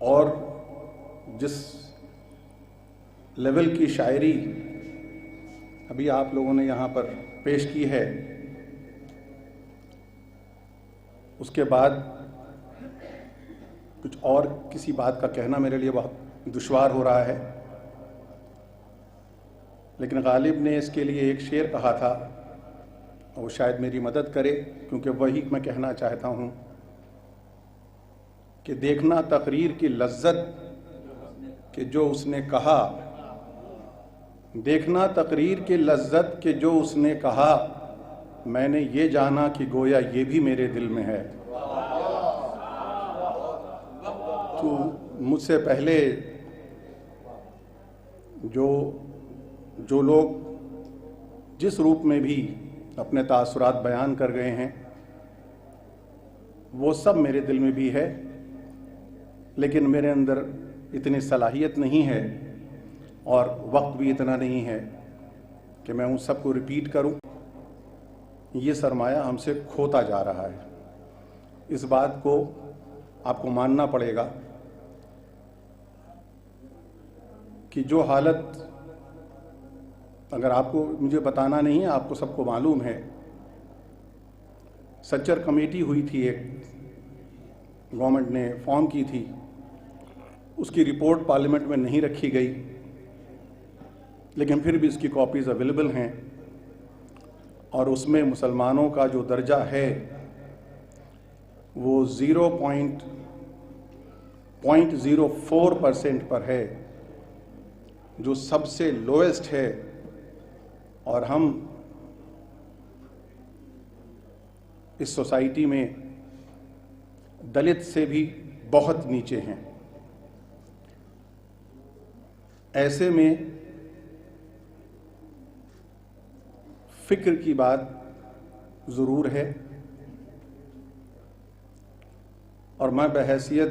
[SPEAKER 7] اور جس لیول کی شاعری ابھی آپ لوگوں نے یہاں پر پیش کی ہے، اس کے بعد کچھ اور کسی بات کا کہنا میرے لیے بہت دشوار ہو رہا ہے. لیکن غالب نے اس کے لیے ایک شعر کہا تھا، وہ شاید میری مدد کرے، کیونکہ وہی میں کہنا چاہتا ہوں کہ دیکھنا تقریر کی لذت کہ جو اس نے کہا، دیکھنا تقریر کی لذت کہ جو اس نے کہا، میں نے یہ جانا کہ گویا یہ بھی میرے دل میں ہے. تو مجھ سے پہلے جو لوگ جس روپ میں بھی اپنے تاثرات بیان کر گئے ہیں، وہ سب میرے دل میں بھی ہے، لیکن میرے اندر اتنی صلاحیت نہیں ہے اور وقت بھی اتنا نہیں ہے کہ میں ان سب کو ریپیٹ کروں. یہ سرمایہ ہم سے کھوتا جا رہا ہے. اس بات کو آپ کو ماننا پڑے گا کہ جو حالت، اگر آپ کو مجھے بتانا نہیں ہے، آپ کو سب کو معلوم ہے، سچر کمیٹی ہوئی تھی، ایک گورنمنٹ نے فارم کی تھی، اس کی رپورٹ پارلیمنٹ میں نہیں رکھی گئی، لیکن پھر بھی اس کی کاپیز اویلیبل ہیں، اور اس میں مسلمانوں کا جو درجہ ہے وہ 0.04% پر ہے، جو سب سے لوئسٹ ہے. اور ہم اس سوسائٹی میں دلت سے بھی بہت نیچے ہیں. ایسے میں فکر کی بات ضرور ہے، اور میں بحیثیت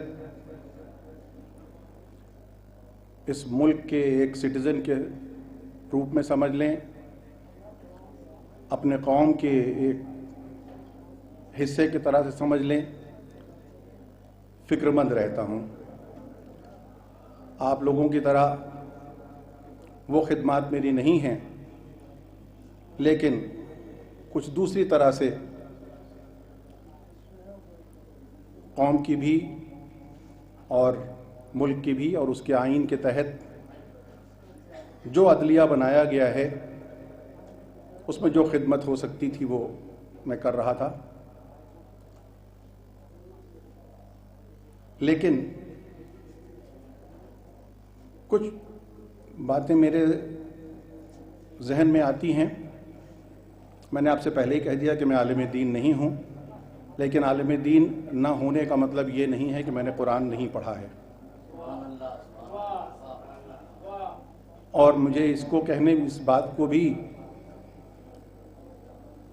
[SPEAKER 7] اس ملک کے ایک سٹیزن کے روپ میں سمجھ لیں، اپنے قوم کے ایک حصے کی طرح سے سمجھ لیں، فکر مند رہتا ہوں. آپ لوگوں کی طرح وہ خدمات میری نہیں ہیں، لیکن کچھ دوسری طرح سے قوم کی بھی اور ملک کی بھی، اور اس کے آئین کے تحت جو عدلیہ بنایا گیا ہے اس میں جو خدمت ہو سکتی تھی وہ میں کر رہا تھا. لیکن کچھ باتیں میرے ذہن میں آتی ہیں. میں نے آپ سے پہلے ہی کہہ دیا کہ میں عالم دین نہیں ہوں، لیکن عالم دین نہ ہونے کا مطلب یہ نہیں ہے کہ میں نے قرآن نہیں پڑھا ہے. اور مجھے اس کو کہنے، اس بات کو بھی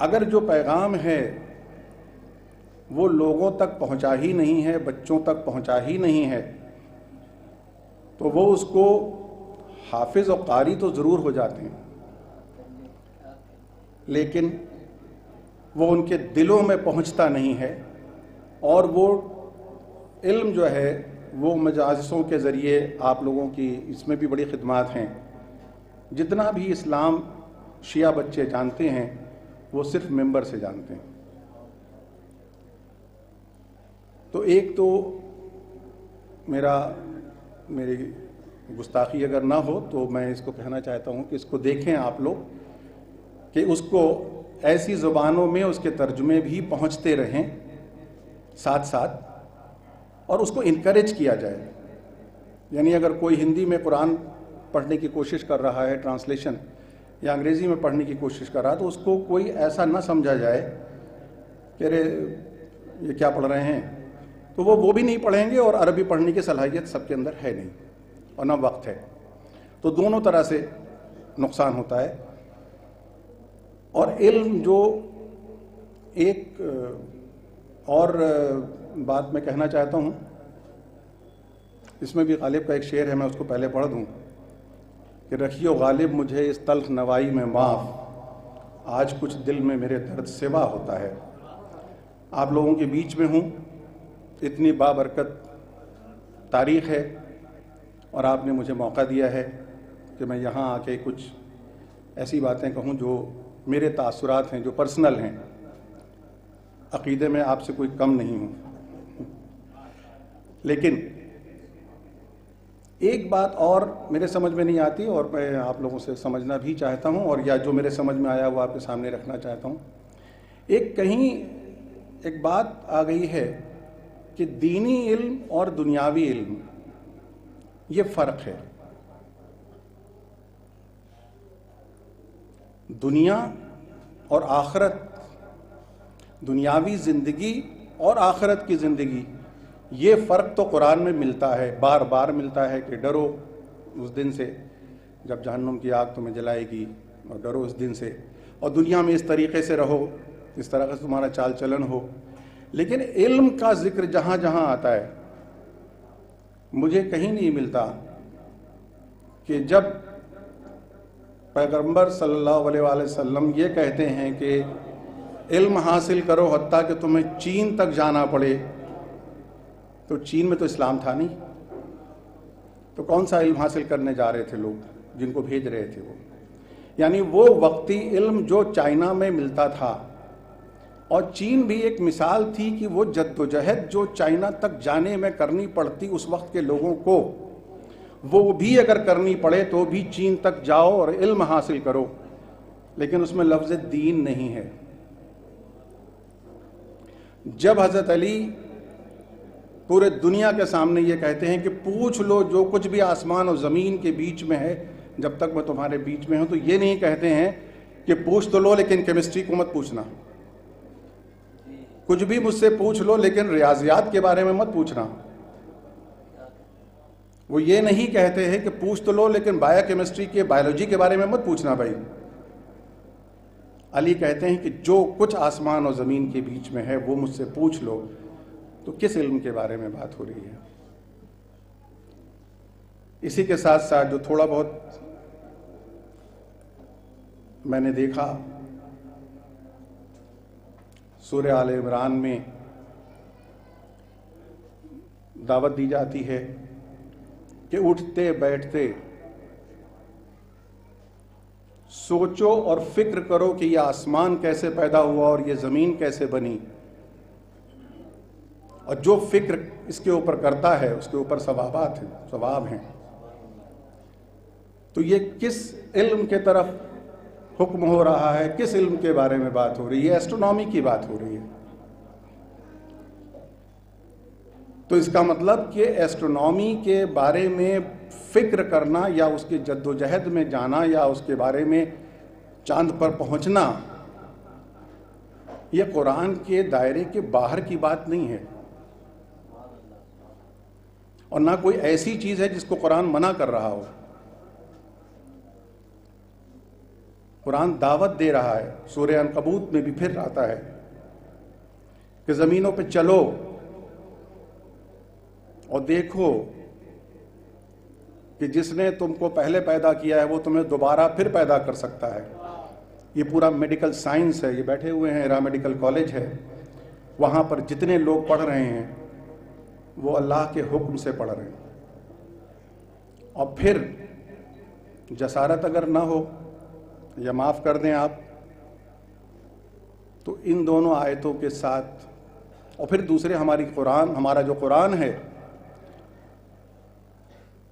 [SPEAKER 7] اگر جو پیغام ہے وہ لوگوں تک پہنچا ہی نہیں ہے، بچوں تک پہنچا ہی نہیں ہے، تو وہ اس کو حافظ و قاری تو ضرور ہو جاتے ہیں، لیکن وہ ان کے دلوں میں پہنچتا نہیں ہے، اور وہ علم جو ہے وہ مجالسوں کے ذریعے آپ لوگوں کی اس میں بھی بڑی خدمات ہیں، جتنا بھی اسلام شیعہ بچے جانتے ہیں وہ صرف ممبر سے جانتے ہیں۔ تو ایک تو میری گستاخی اگر نہ ہو تو میں اس کو کہنا چاہتا ہوں کہ اس کو دیکھیں آپ لوگ، کہ اس کو ایسی زبانوں میں اس کے ترجمے بھی پہنچتے رہیں ساتھ ساتھ، اور اس کو انکریج کیا جائے۔ یعنی اگر کوئی ہندی میں قرآن پڑھنے کی کوشش کر رہا ہے ٹرانسلیشن، یا انگریزی میں پڑھنے کی کوشش کر رہا ہے، تو اس کو کوئی ایسا نہ سمجھا جائے کہ ارے یہ کیا پڑھ رہے ہیں، تو وہ بھی نہیں پڑھیں گے، اور عربی پڑھنے کی صلاحیت سب کے اندر ہے نہیں اور نہ وقت ہے، تو دونوں طرح سے نقصان ہوتا ہے۔ اور علم جو ایک اور بات میں کہنا چاہتا ہوں، اس میں بھی غالب کا ایک شعر ہے، میں اس کو پہلے پڑھ دوں کہ رکھیو غالب مجھے اس تلخ نوائی میں معاف، آج کچھ دل میں میرے درد سوا ہوتا ہے۔ آپ لوگوں کے بیچ میں ہوں، اتنی بابرکت تاریخ ہے، اور آپ نے مجھے موقع دیا ہے کہ میں یہاں آ کے کچھ ایسی باتیں کہوں جو میرے تاثرات ہیں، جو پرسنل ہیں۔ عقیدے میں آپ سے کوئی کم نہیں ہوں، لیکن ایک بات اور میرے سمجھ میں نہیں آتی، اور میں آپ لوگوں سے سمجھنا بھی چاہتا ہوں، اور یا جو میرے سمجھ میں آیا وہ آپ کے سامنے رکھنا چاہتا ہوں۔ ایک بات آ گئی ہے کہ دینی علم اور دنیاوی علم یہ فرق ہے۔ دنیا اور آخرت، دنیاوی زندگی اور آخرت کی زندگی، یہ فرق تو قرآن میں ملتا ہے، بار بار ملتا ہے کہ ڈرو اس دن سے جب جہنم کی آگ تمہیں جلائے گی، اور ڈرو اس دن سے، اور دنیا میں اس طریقے سے رہو، اس طرح سے تمہارا چال چلن ہو۔ لیکن علم کا ذکر جہاں جہاں آتا ہے، مجھے کہیں نہیں ملتا کہ جب پیغمبر صلی اللہ علیہ وآلہ وسلم یہ کہتے ہیں کہ علم حاصل کرو حتیٰ کہ تمہیں چین تک جانا پڑے، تو چین میں تو اسلام تھا نہیں، تو کون سا علم حاصل کرنے جا رہے تھے لوگ جن کو بھیج رہے تھے وہ؟ یعنی وہ وقتی علم جو چائنا میں ملتا تھا، اور چین بھی ایک مثال تھی کہ وہ جدوجہد جو چائنا تک جانے میں کرنی پڑتی اس وقت کے لوگوں کو، وہ بھی اگر کرنی پڑے تو بھی چین تک جاؤ اور علم حاصل کرو، لیکن اس میں لفظ دین نہیں ہے۔ جب حضرت علی پورے دنیا کے سامنے یہ کہتے ہیں کہ پوچھ لو جو کچھ بھی آسمان اور زمین کے بیچ میں ہے جب تک میں تمہارے بیچ میں ہوں، تو یہ نہیں کہتے ہیں کہ پوچھ تو لو لیکن کیمسٹری کو مت پوچھنا، کچھ بھی مجھ سے پوچھ لو لیکن ریاضیات کے بارے میں مت پوچھنا۔ وہ یہ نہیں کہتے ہیں کہ پوچھ تو لو لیکن بایو کیمسٹری کے بایولوجی کے بارے میں مت پوچھنا بھائی۔ علی کہتے ہیں کہ جو کچھ آسمان اور زمین کے بیچ میں ہے وہ مجھ سے پوچھ لو۔ تو کس علم کے بارے میں بات ہو رہی ہے؟ اسی کے ساتھ ساتھ جو تھوڑا بہت میں نے دیکھا، سورہ آل عمران میں دعوت دی جاتی ہے کہ اٹھتے بیٹھتے سوچو اور فکر کرو کہ یہ آسمان کیسے پیدا ہوا اور یہ زمین کیسے بنی، اور جو فکر اس کے اوپر کرتا ہے اس کے اوپر ثواب ہیں۔ تو یہ کس علم کے طرف حکم ہو رہا ہے، کس علم کے بارے میں بات ہو رہی ہے؟ ایسٹرونومی کی بات ہو رہی ہے۔ تو اس کا مطلب کہ ایسٹرونومی کے بارے میں فکر کرنا یا اس کے جد و جہد میں جانا یا اس کے بارے میں چاند پر پہنچنا، یہ قرآن کے دائرے کے باہر کی بات نہیں ہے، اور نہ کوئی ایسی چیز ہے جس کو قرآن منع کر رہا ہو۔ قرآن دعوت دے رہا ہے. سورہ عنکبوت میں بھی پھر آتا ہے کہ زمینوں پہ چلو اور دیکھو کہ جس نے تم کو پہلے پیدا کیا ہے وہ تمہیں دوبارہ پھر پیدا کر سکتا ہے. یہ پورا میڈیکل سائنس ہے. یہ بیٹھے ہوئے ہیں، ایرا میڈیکل کالج ہے، وہاں پر جتنے لوگ پڑھ رہے ہیں وہ اللہ کے حکم سے پڑھ رہے ہیں. اور پھر جسارت اگر نہ ہو یا معاف کر دیں آپ، تو ان دونوں آیتوں کے ساتھ اور پھر دوسرے ہمارا جو قرآن ہے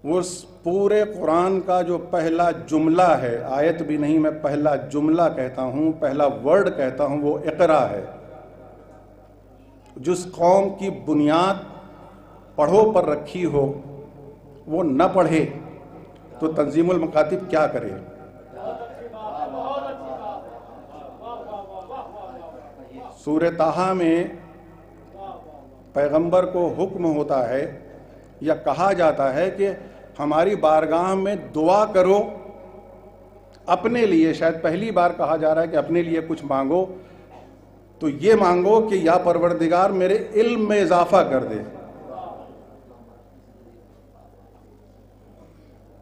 [SPEAKER 7] وہ پورے قرآن کا جو پہلا جملہ ہے، آیت بھی نہیں، میں پہلا جملہ کہتا ہوں، پہلا ورڈ کہتا ہوں، وہ اقرا ہے. جس قوم کی بنیاد پڑھو پر رکھی ہو وہ نہ پڑھے تو تنظیم المکاتب کیا کرے؟ سورہ طٰہٰ میں پیغمبر کو حکم ہوتا ہے یا کہا جاتا ہے کہ ہماری بارگاہ میں دعا کرو اپنے لیے. شاید پہلی بار کہا جا رہا ہے کہ اپنے لیے کچھ مانگو، تو یہ مانگو کہ یا پروردگار میرے علم میں اضافہ کر دے.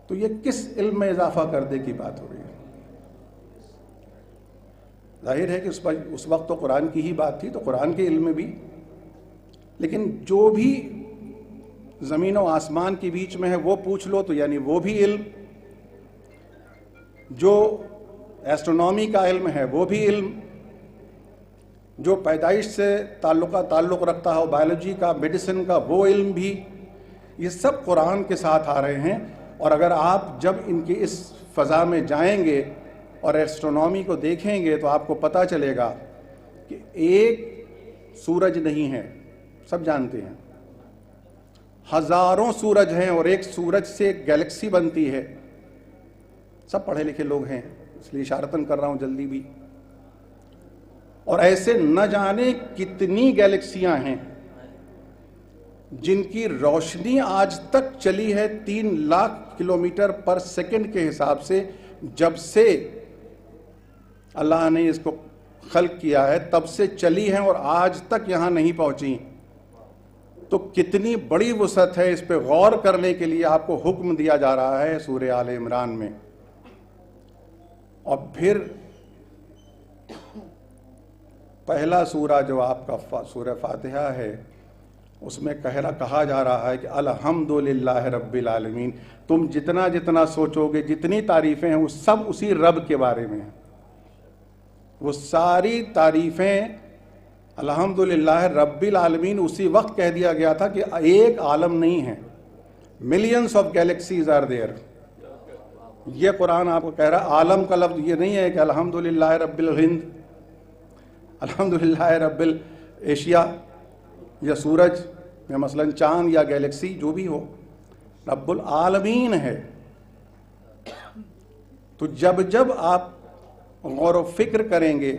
[SPEAKER 7] تو یہ کس علم میں اضافہ کر دے کی بات ہو رہی ہے؟ ظاہر ہے کہ اس وقت تو قرآن کی ہی بات تھی، تو قرآن کے علم میں بھی، لیکن جو بھی زمین و آسمان کے بیچ میں ہے وہ پوچھ لو تو یعنی وہ بھی علم، جو ایسٹرونومی کا علم ہے وہ بھی علم، جو پیدائش سے تعلق رکھتا ہو، بایولوجی کا، میڈیسن کا، وہ علم بھی، یہ سب قرآن کے ساتھ آ رہے ہیں. اور اگر آپ جب ان کی اس فضا میں جائیں گے اور ایسٹرونومی کو دیکھیں گے تو آپ کو پتہ چلے گا کہ ایک سورج نہیں ہے، سب جانتے ہیں، ہزاروں سورج ہیں، اور ایک سورج سے ایک گیلیکسی بنتی ہے. سب پڑھے لکھے لوگ ہیں، اس لیے اشارتاً کر رہا ہوں جلدی بھی. اور ایسے نہ جانے کتنی گیلیکسیاں ہیں جن کی روشنی آج تک چلی ہے 3 لاکھ کلومیٹر پر سیکنڈ کے حساب سے. جب سے اللہ نے اس کو خلق کیا ہے تب سے چلی ہیں اور آج تک یہاں نہیں پہنچی. تو کتنی بڑی وسعت ہے، اس پہ غور کرنے کے لیے آپ کو حکم دیا جا رہا ہے سورہ آل عمران میں. اور پھر پہلا سورہ جو آپ کا سورہ فاتحہ ہے اس میں کہا جا رہا ہے کہ الحمدللہ رب العالمین. تم جتنا سوچو گے، جتنی تعریفیں ہیں وہ سب اسی رب کے بارے میں ہیں. وہ ساری تعریفیں الحمدللہ رب العالمین اسی وقت کہہ دیا گیا تھا کہ ایک عالم نہیں ہے، millions of galaxies are there. یہ قرآن آپ کو کہہ رہا ہے. عالم کا لفظ یہ نہیں ہے کہ الحمدللہ رب الہند، الحمدللہ رب ایشیا یا سورج یا مثلا چاند یا گیلیکسی جو بھی ہو، رب العالمین ہے. تو جب آپ غور و فکر کریں گے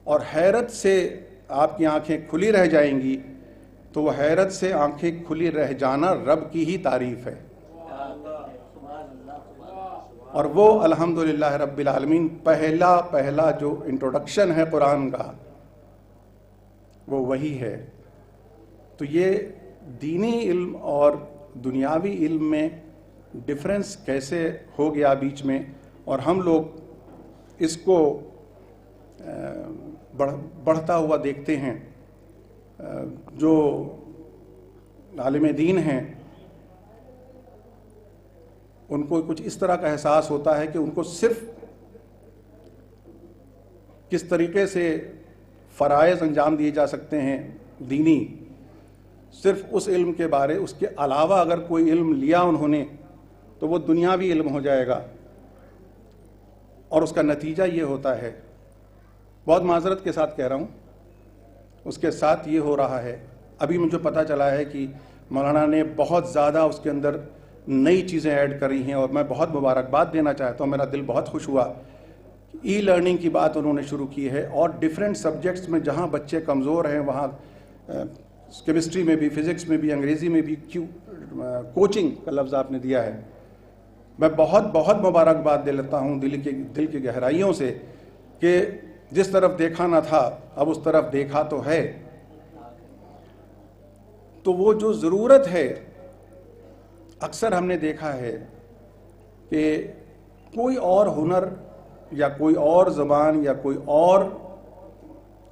[SPEAKER 7] اور حیرت سے آپ کی آنکھیں کھلی رہ جائیں گی، تو وہ حیرت سے آنکھیں کھلی رہ جانا رب کی ہی تعریف ہے. اور وہ الحمدللہ رب العالمین پہلا جو انٹروڈکشن ہے قرآن کا وہ وہی ہے. تو یہ دینی علم اور دنیاوی علم میں ڈفرینس کیسے ہو گیا بیچ میں، اور ہم لوگ اس کو بڑھتا ہوا دیکھتے ہیں. جو عالم دین ہیں ان کو کچھ اس طرح کا احساس ہوتا ہے کہ ان کو صرف کس طریقے سے فرائض انجام دیے جا سکتے ہیں دینی، صرف اس علم کے بارے، اس کے علاوہ اگر کوئی علم لیا انہوں نے تو وہ دنیاوی علم ہو جائے گا. اور اس کا نتیجہ یہ ہوتا ہے، بہت معذرت کے ساتھ کہہ رہا ہوں، اس کے ساتھ یہ ہو رہا ہے. ابھی مجھے پتہ چلا ہے کہ مولانا نے بہت زیادہ اس کے اندر نئی چیزیں ایڈ کری ہیں، اور میں بہت مبارکباد دینا چاہتا ہوں. میرا دل بہت خوش ہوا. ای لرننگ کی بات انہوں نے شروع کی ہے، اور ڈیفرنٹ سبجیکٹس میں جہاں بچے کمزور ہیں وہاں کیمسٹری میں بھی، فزکس میں بھی، انگریزی میں بھی، کوچنگ کا لفظ آپ نے دیا ہے، میں بہت بہت مبارکباد دے لیتا ہوں دل کی گہرائیوں سے کہ جس طرف دیکھا نہ تھا اب اس طرف دیکھا تو ہے. تو وہ جو ضرورت ہے اکثر ہم نے دیکھا ہے کہ کوئی اور ہنر یا کوئی اور زبان یا کوئی اور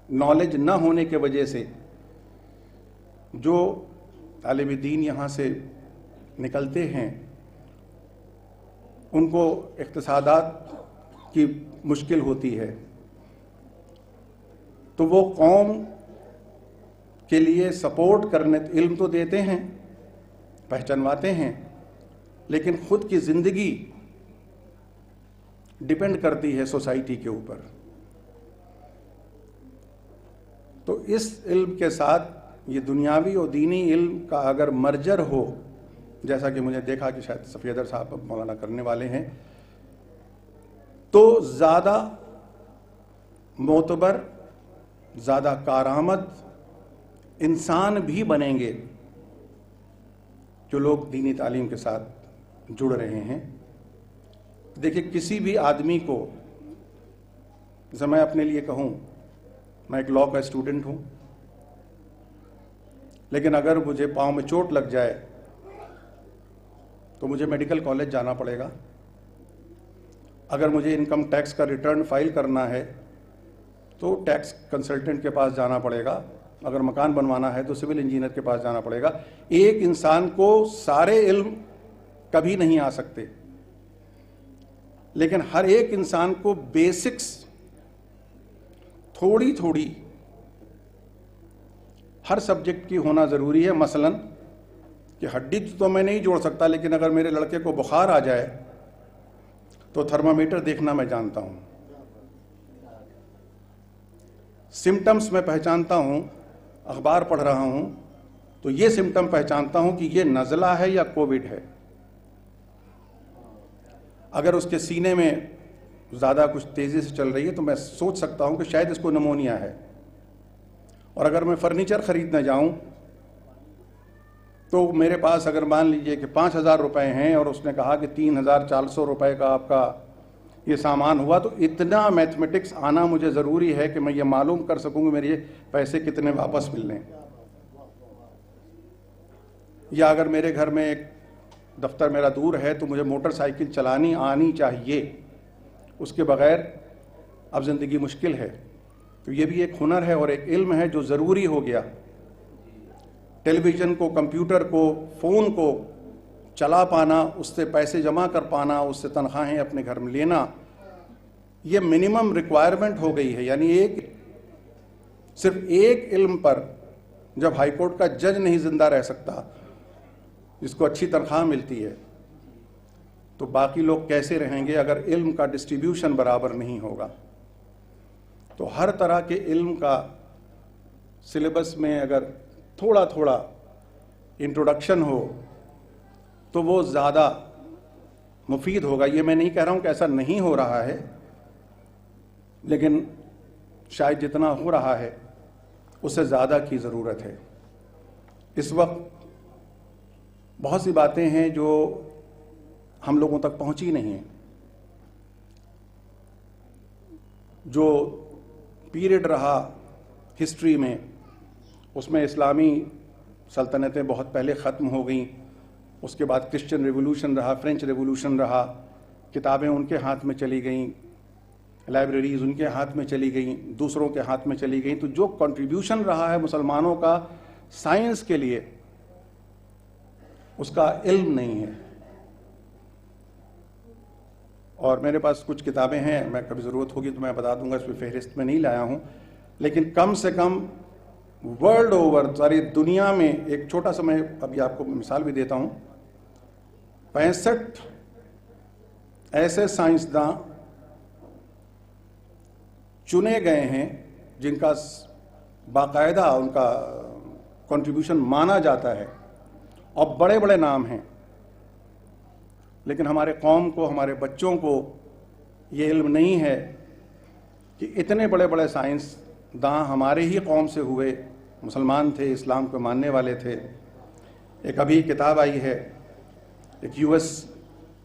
[SPEAKER 7] نالج نہ ہونے کی وجہ سے جو طالب دین یہاں سے نکلتے ہیں ان کو اقتصادات کی مشکل ہوتی ہے. تو وہ قوم کے لیے سپورٹ کرنے علم تو دیتے ہیں، پہچانواتے ہیں، لیکن خود کی زندگی ڈیپینڈ کرتی ہے سوسائٹی کے اوپر. تو اس علم کے ساتھ یہ دنیاوی اور دینی علم کا اگر مرجر ہو، جیسا کہ مجھے دیکھا کہ شاید صفی حیدر صاحب مولانا کرنے والے ہیں، تو زیادہ معتبر، زیادہ کارآمد انسان بھی بنیں گے جو لوگ دینی تعلیم کے ساتھ جڑ رہے ہیں. دیکھیں کسی بھی آدمی کو، جیسے میں اپنے لیے کہوں، میں ایک لاء کا اسٹوڈنٹ ہوں، لیکن اگر مجھے پاؤں میں چوٹ لگ جائے تو مجھے میڈیکل کالج جانا پڑے گا. اگر مجھے انکم ٹیکس کا ریٹرن فائل کرنا ہے تو ٹیکس کنسلٹنٹ کے پاس جانا پڑے گا. اگر مکان بنوانا ہے تو سول انجینئر کے پاس جانا پڑے گا. ایک انسان کو سارے علم کبھی نہیں آ سکتے، لیکن ہر ایک انسان کو بیسکس تھوڑی تھوڑی ہر سبجیکٹ کی ہونا ضروری ہے. مثلا کہ ہڈی تو میں نہیں جوڑ سکتا، لیکن اگر میرے لڑکے کو بخار آ جائے تو تھرمامیٹر دیکھنا میں جانتا ہوں. سمٹمز میں پہچانتا ہوں، اخبار پڑھ رہا ہوں تو یہ سمٹم پہچانتا ہوں کہ یہ نزلہ ہے یا کووڈ ہے. اگر اس کے سینے میں زیادہ کچھ تیزی سے چل رہی ہے تو میں سوچ سکتا ہوں کہ شاید اس کو نمونیا ہے. اور اگر میں فرنیچر خریدنے جاؤں تو میرے پاس اگر مان لیجئے کہ 5,000 روپے ہیں اور اس نے کہا کہ 3,400 روپے کا آپ کا یہ سامان ہوا، تو اتنا میتھمیٹکس آنا مجھے ضروری ہے کہ میں یہ معلوم کر سکوں کہ میرے پیسے کتنے واپس ملنے. یا اگر میرے گھر میں ایک دفتر میرا دور ہے تو مجھے موٹر سائیکل چلانی آنی چاہیے، اس کے بغیر اب زندگی مشکل ہے. تو یہ بھی ایک ہنر ہے اور ایک علم ہے جو ضروری ہو گیا. ٹیلی ویژن کو، کمپیوٹر کو، فون کو چلا پانا، اس سے پیسے جمع کر پانا، اس سے تنخواہیں اپنے گھر میں لینا، یہ منیمم ریکوائرمنٹ ہو گئی ہے. یعنی صرف ایک علم پر جب ہائی کورٹ کا جج نہیں زندہ رہ سکتا جس کو اچھی تنخواہ ملتی ہے، تو باقی لوگ کیسے رہیں گے اگر علم کا ڈسٹریبیوشن برابر نہیں ہوگا. تو ہر طرح کے علم کا سلیبس میں اگر تھوڑا تھوڑا انٹروڈکشن ہو تو وہ زیادہ مفید ہوگا. یہ میں نہیں کہہ رہا ہوں کہ ایسا نہیں ہو رہا ہے، لیکن شاید جتنا ہو رہا ہے اس سے زیادہ کی ضرورت ہے. اس وقت بہت سی باتیں ہیں جو ہم لوگوں تک پہنچی نہیں ہیں. جو پیریڈ رہا ہسٹری میں، اس میں اسلامی سلطنتیں بہت پہلے ختم ہو گئیں. اس کے بعد کرسچن ریولوشن رہا، فرینچ ریولوشن رہا، کتابیں ان کے ہاتھ میں چلی گئیں، لائبریریز ان کے ہاتھ میں چلی گئیں، دوسروں کے ہاتھ میں چلی گئیں. تو جو کنٹریبیوشن رہا ہے مسلمانوں کا سائنس کے لیے، اس کا علم نہیں ہے. اور میرے پاس کچھ کتابیں ہیں، میں کبھی ضرورت ہوگی تو میں بتا دوں گا، اس پہ فہرست میں نہیں لایا ہوں، لیکن کم سے کم ورلڈ اوور، ساری دنیا میں، ایک چھوٹا سا میں ابھی آپ کو مثال بھی دیتا ہوں، 65 ایسے سائنسداں چنے گئے ہیں جن کا باقاعدہ ان کا کنٹریبیوشن مانا جاتا ہے، اور بڑے بڑے نام ہیں. لیکن ہمارے قوم کو، ہمارے بچوں کو یہ علم نہیں ہے کہ اتنے بڑے بڑے سائنسداں ہمارے ہی قوم سے ہوئے، مسلمان تھے، اسلام کو ماننے والے تھے. ایک ابھی کتاب آئی ہے، ایک US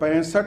[SPEAKER 7] 65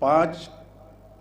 [SPEAKER 7] 5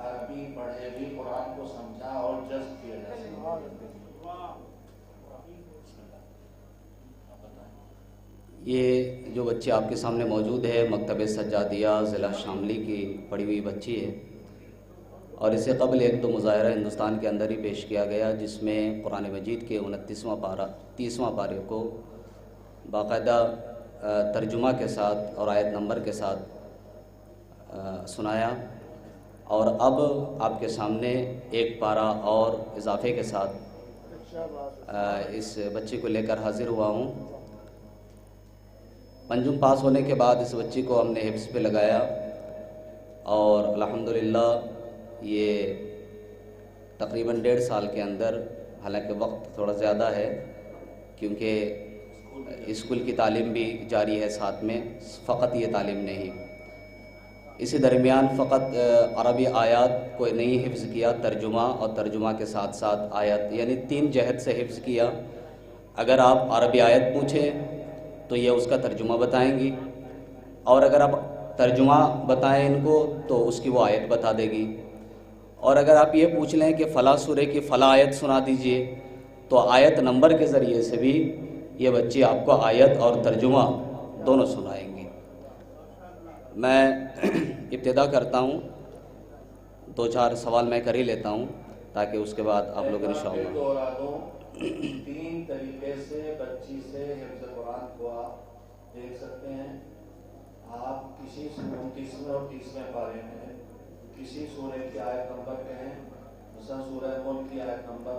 [SPEAKER 8] عربی پڑھے بھی قرآن کو سمجھا اور جذب کیا جا سکے.
[SPEAKER 9] یہ جو بچی آپ کے سامنے موجود ہے مکتب سجادیہ ضلع شاملی کی پڑھی ہوئی بچی ہے، اور اسے قبل ایک تو مظاہرہ ہندوستان کے اندر ہی پیش کیا گیا جس میں قرآن مجید کے 29واں پارہ 30واں پارے کو باقاعدہ ترجمہ کے ساتھ اور آیت نمبر کے ساتھ سنایا، اور اب آپ کے سامنے ایک پارہ اور اضافے کے ساتھ اس بچی کو لے کر حاضر ہوا ہوں. پنجم پاس ہونے کے بعد اس بچی کو ہم نے حفظ پہ لگایا، اور الحمدللہ یہ تقریباً 1.5 سال کے اندر، حالانکہ وقت تھوڑا زیادہ ہے کیونکہ اسکول کی تعلیم بھی جاری ہے ساتھ میں، فقط یہ تعلیم نہیں. اسی درمیان فقط عربی آیات کو نہیں حفظ کیا، ترجمہ اور ترجمہ کے ساتھ ساتھ آیت، یعنی 3 جہت سے حفظ کیا. اگر آپ عربی آیت پوچھیں تو یہ اس کا ترجمہ بتائیں گی، اور اگر آپ ترجمہ بتائیں ان کو تو اس کی وہ آیت بتا دے گی. اور اگر آپ یہ پوچھ لیں کہ فلاں سورہ کی فلاں آیت سنا دیجئے تو آیت نمبر کے ذریعے سے بھی یہ بچی آپ کو آیت اور ترجمہ دونوں سنائیں گی. میں ابتدا کرتا ہوں، 2-4 سوال میں کر ہی لیتا ہوں تاکہ اس کے بعد آپ لوگ انشاءاللہ
[SPEAKER 8] 3 طریقے سے بچی سے حفظ قرآن کو آپ دیکھ سکتے ہیں. آپ کسی 29ویں اور 30ویں پارے میں کسی سورہ کی آیت نمبر کہیں، مثلا سورہ ملک کی آیت نمبر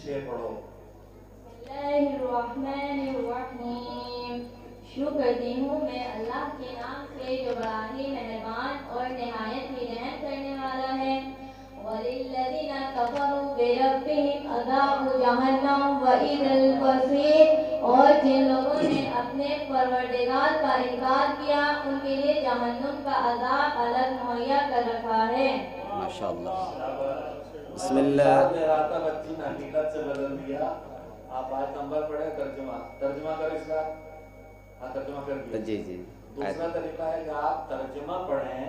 [SPEAKER 8] 6 پڑھو.
[SPEAKER 6] بسم اللہ الرحمن الرحیم. شروع کرتی ہوں میں اللہ کے نام سے جو بڑا ہی مہربان اور نہایت ہی رحم کرنے والا ہے. وَلِلَّذِينَ كَفَرُوا بِرَبِّهِمْ عَذَابُ جَهَنَّمَ وَإِذَا الْمَصِيرُ. اور جن لوگوں نے اپنے پروردگار کا انکار کیا ان کے لیے جہنم کا عذاب الگ مہیا کر رکھا ہے.
[SPEAKER 9] ماشاءاللہ. بسم اللہ.
[SPEAKER 8] بچی نے حقیقت سے بدل دیا. آپ آیت نمبر پڑھیں، ترجمہ کر اس کا. ہاں ترجمہ کر دیا.
[SPEAKER 9] جی.
[SPEAKER 8] دوسرا طریقہ ہے کہ آپ ترجمہ پڑھیں.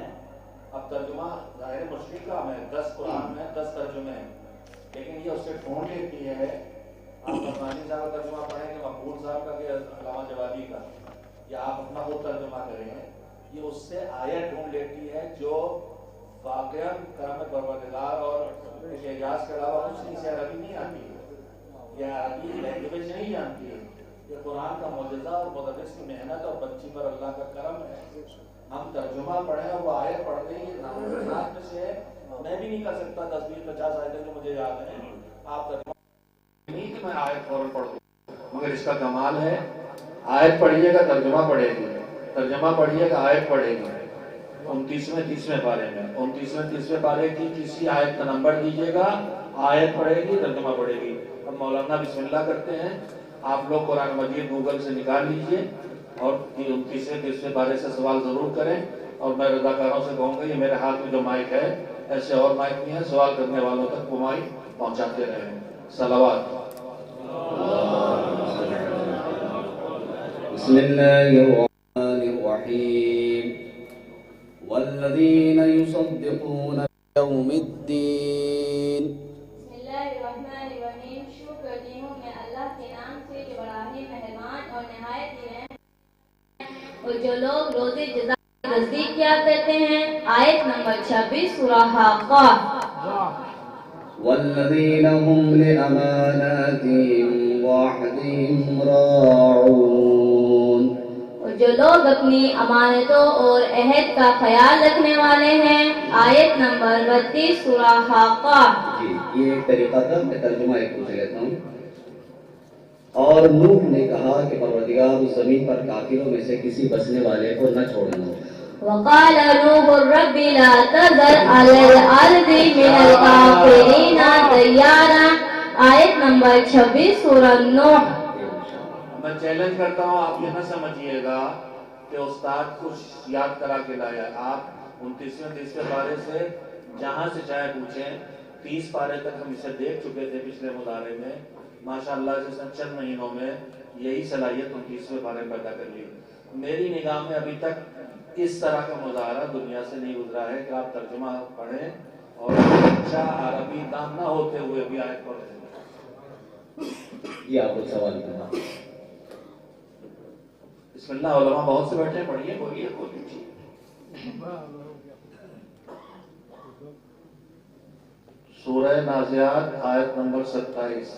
[SPEAKER 8] اب ترجمہ ظاہر مشکل کام ہے، 10 قرآن میں 10 ترجمے ہیں، لیکن یہ اس سے ڈھونڈ لیتی ہے. آپ رحمانی صاحب کا ترجمہ پڑھیں کہ مقبول صاحب کا کہ علامہ جوادی کا، یا آپ اپنا خود ترجمہ کریں. یہ اس سے آیت ڈھونڈ لیتی ہے جو واقعاً کرم پروردگار اور اعجاز کے علاوہ کچھ نہیں سے عربی نہیں آتی ہے، یہ عربی لینگویج نہیں جانتی ہے. یہ قرآن کا معجزہ اور مدرس کی محنت اور بچی پر اللہ کا کرم ہے. ہم ترجمہ پڑھیں اور وہ آیت پڑھتے ہیں. ناممکن میں سے میں بھی نہیں کر سکتا 10-20-50 آیتیں جو مجھے یاد ہیں. آپ ترجمہ نہیں کہ میں آیت فوراً پڑھ دوں، مگر اس کا کمال ہے آیت پڑھیے گا ترجمہ پڑھے گی، ترجمہ پڑھیے گا آیت پڑھے گی. 29ویں 30ویں پارے میں 29ویں 30ویں پارے کی کسی آیت کا نمبر دیجیے گا، آیت پڑھے گی ترجمہ پڑھے گی. اب مولانا بسم اللہ کرتے ہیں. آپ لوگ قرآن مجید گوگل سے نکال لیجئے اور 29ویں 30ویں پارے سے سوال ضرور کریں. اور میں رضاکاروں سے کہوں گا یہ میرے ہاتھ میں جو مائک ہے، ایسے اور مائک نہیں ہے، سوال کرنے والوں تک وہ مائک پہنچاتے رہیں. صلوات.
[SPEAKER 9] بسم اللہ الرحمن الرحیم. والذین یصدقون بیوم الدین.
[SPEAKER 6] بسم اللہ الرحمن الرحیم. شروع کرتی ہوں میں اللہ کے نام سے جو بڑا ہی مہربان اور نہایت ہی رحم. اور جو لوگ روز جزا تصدیق کیا کرتے ہیں. آیت نمبر 26 سورہ حاقہ.
[SPEAKER 9] والذین هم لأماناتهم وعهدهم راعون.
[SPEAKER 6] اور جو لوگ اپنی امانتوں اور عہد کا خیال رکھنے والے ہیں. آیت نمبر 32 سورہ حاقہ.
[SPEAKER 9] جی یہ ایک طریقہ تھا، میں ترجمہ ایک پوچھ لیتا ہوں. اور نوح نے کہا کہ پروردگار اس زمین پر کافروں میں سے کسی بسنے والے کو نہ چھوڑنا.
[SPEAKER 6] وقال نوح رب لا تذر على الارض من الكافرين ديارا. آیت نمبر 26 سورہ نوح.
[SPEAKER 8] میں چیلنج کرتا ہوں، آپ یہ نہ سمجھیے گا کہ استاد کچھ یاد کرا کے لایا. آپ 29ویں 30ویں پارے سے جہاں سے چاہے پوچھیں. 30 پارے تک ہم اسے دیکھ چکے تھے پچھلے مظاہرے میں. ماشاءاللہ جس نے چند مہینوں میں یہی صلاحیت 29ویں پارے پیدا کر لی. میری نگاہ میں ابھی تک اس طرح کا مظاہرہ دنیا سے نہیں گزرا ہے کہ آپ ترجمہ پڑھیں اور اچھا عربی دان نہ ہوتے ہوئے بھی آیت پڑھ دیں.
[SPEAKER 10] یہ آپ کو سوال کرنا.
[SPEAKER 8] بسم اللہ. علماء بہت سے بیٹھے, پڑھیے, بولیے, بولیے. سورہ نازعات آیت نمبر 27.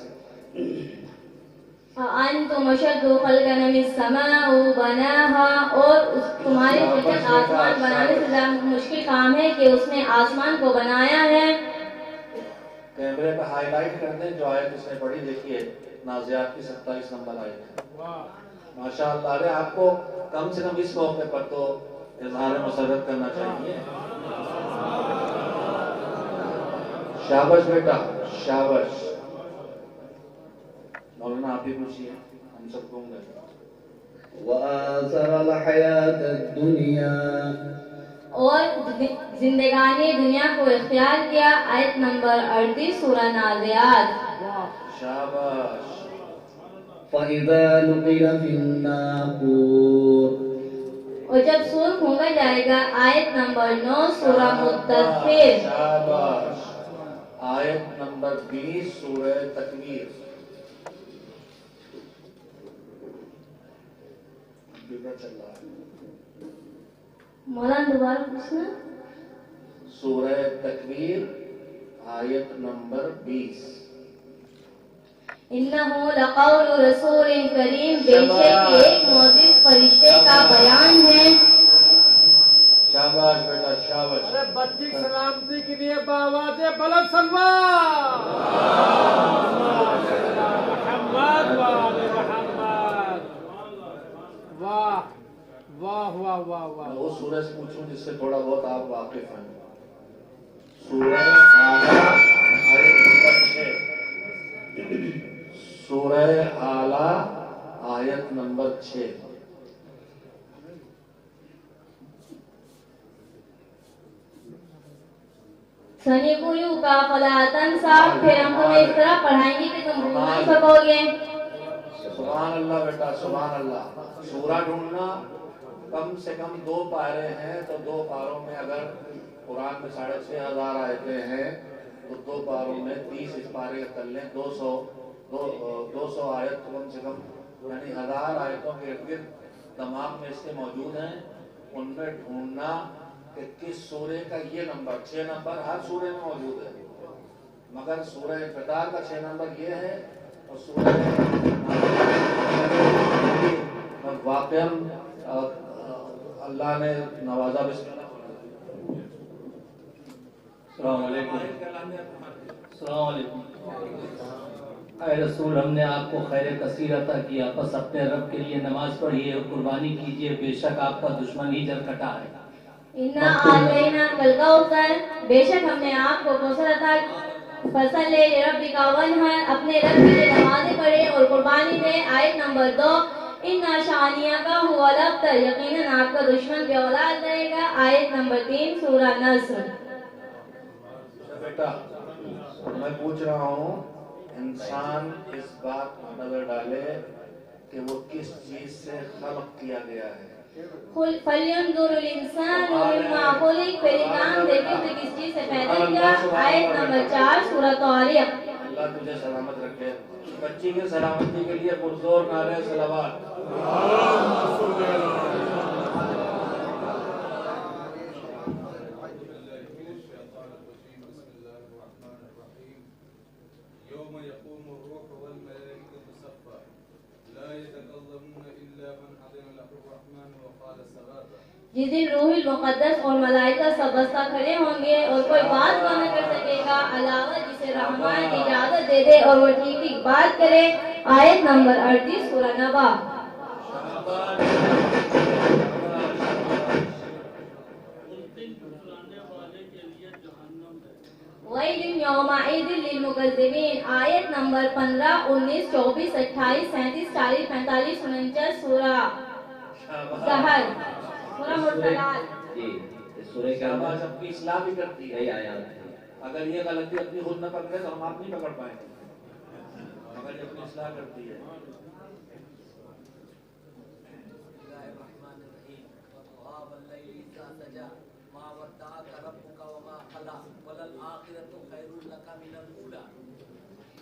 [SPEAKER 6] أأنتم أشد خلقا من السماء بناها, اور تمہاری خلقت آسمان بنانے سے زیادہ مشکل کام ہے کہ اس نے آسمان کو بنایا ہے.
[SPEAKER 8] کیمرے پہ ہائی لائٹ کر دیں جو آیت اس نے پڑھی. دیکھیے نازعات کی 27 نمبر آیت ہے. ماشاء اللہ. ارے آپ کو کم سے کم اس موقع پر تو اظہار مسرت کرنا چاہیے. شاباش بیٹا, شاباش. مولانا آپ ہی پوچھیے, ہم سب کو گے.
[SPEAKER 10] وآثر الحیات الدنیا,
[SPEAKER 6] اور زندگانی دنیا کو اختیار کیا. آیت نمبر 38 سورہ نازعات.
[SPEAKER 8] شاباش.
[SPEAKER 10] فإذا نقر في الناقور,
[SPEAKER 6] اور جب سور پھونکا جائے گا. آیت نمبر 9 سورہ مدثر.
[SPEAKER 8] شاباش. آیت نمبر 20 سورہ تکویر.
[SPEAKER 6] مولانا دوبارہ پوچھنا.
[SPEAKER 8] سورہ تکویر آیت نمبر 20.
[SPEAKER 6] انہو لقول رسول کریم, بے شک ایک معزز فرشتے کا بیان ہے.
[SPEAKER 8] شاباش بیٹا, شاباش.
[SPEAKER 1] بچی سلامتی کے لیے باواز بلند سلمان محمد وآل محمد. واہ واہ واہ واہ واہ.
[SPEAKER 8] میں وہ سورہ سے پوچھوں جس سے تھوڑا بہت آپ واقف ہیں. سورہ اعلیٰ آیت نمبر 6. سورہ اعلیٰ آیت نمبر 6.
[SPEAKER 6] سنقرئک فلا تنسى, پھر ہم تمہیں اس طرح پڑھائیں گے کہ تم بھول نہیں سکو گے.
[SPEAKER 8] سبحان اللہ بیٹا, سبحان اللہ. سورہ ڈھونڈنا کم سے کم 2 پارے ہیں, تو 2 پاروں میں اگر قرآن میں 6,500 آیتیں ہیں تو 2 پاروں میں 30 اس پارے کر لیں. 200 آیت کم سے کم, یعنی 1000 آیتوں کے ارد گرد دماغ میں اس کے موجود ہیں. ان میں ڈھونڈنا کہ کس سورے کا یہ نمبر. 6 نمبر ہر سورے میں موجود ہے, مگر سورہ انفطار کا 6 نمبر یہ ہے, اور سورہ واقعاً اللہ نے نوازا. بسم اللہ.
[SPEAKER 11] السلام علیکم. السلام علیکم. اے رسول, ہم نے آپ کو خیر کثیر عطا کیا, بس اپنے رب کے لیے نماز پڑھیے اور قربانی کیجیے, بے شک آپ کا دشمن ہی جل کٹا ہے.
[SPEAKER 6] انا آتینا الکوثر, بے شک ہم نے آپ کو کوثر عطا. فصل لے ربک وانحر, اپنے رب کے لیے نمازیں پڑھے اور قربانی دے. آیت نمبر 2. انا شانیہ کا ہوا الابتر, یقیناً آپ کا دشمن بے اولاد رہے گا. آیت نمبر 3 سورہ نصر.
[SPEAKER 8] بیٹا میں پوچھ رہا ہوں, انسان اس بات پر نظر ڈالے کہ وہ کس چیز سے خلق کیا گیا ہے.
[SPEAKER 6] فَلْيَنْظُرِ الْإِنسَانُ مِمَّا خُلِقَ, پھر کام دیکھیں کہ کس چیز سے پیدا کیا. آیت نمبر 4 سورہ طارق.
[SPEAKER 8] اللہ تجھے سلامت رکھے. بچی کے سلامتی کے لیے پرزور نعرہ صلوات.
[SPEAKER 6] جس دن روح المقدس اور ملائکہ سب بستہ کھڑے ہوں گے اور کوئی بات نہ کر سکے گا علاوہ جسے رحمان اجازت دے دے اور وہ ٹھیک ٹھیک بات کرے. آیت نمبر 38 سورہ نبا. وَيْلٌ يَوْمَئِذٍ لِّلْمُكَذِّبِينَ. آیت نمبر 15, 19, 24, 28, 37, 40, 45, 49 سورہ سحر. سورہ مرسلات.
[SPEAKER 10] جی, اس سورہ کے اندر
[SPEAKER 8] اپنی اصلاح بھی کرتی ہے.
[SPEAKER 10] کئی آیات ہیں.
[SPEAKER 8] اگر یہ غلطی اپنی خود نہ پکڑے تو ہم آپ نہیں پکڑ پائیں گے, مگر یہ اپنی اصلاح کرتی ہے.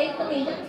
[SPEAKER 6] 1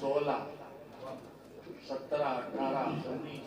[SPEAKER 8] 16, 17, 18, 19।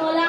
[SPEAKER 6] 16।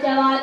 [SPEAKER 6] 44।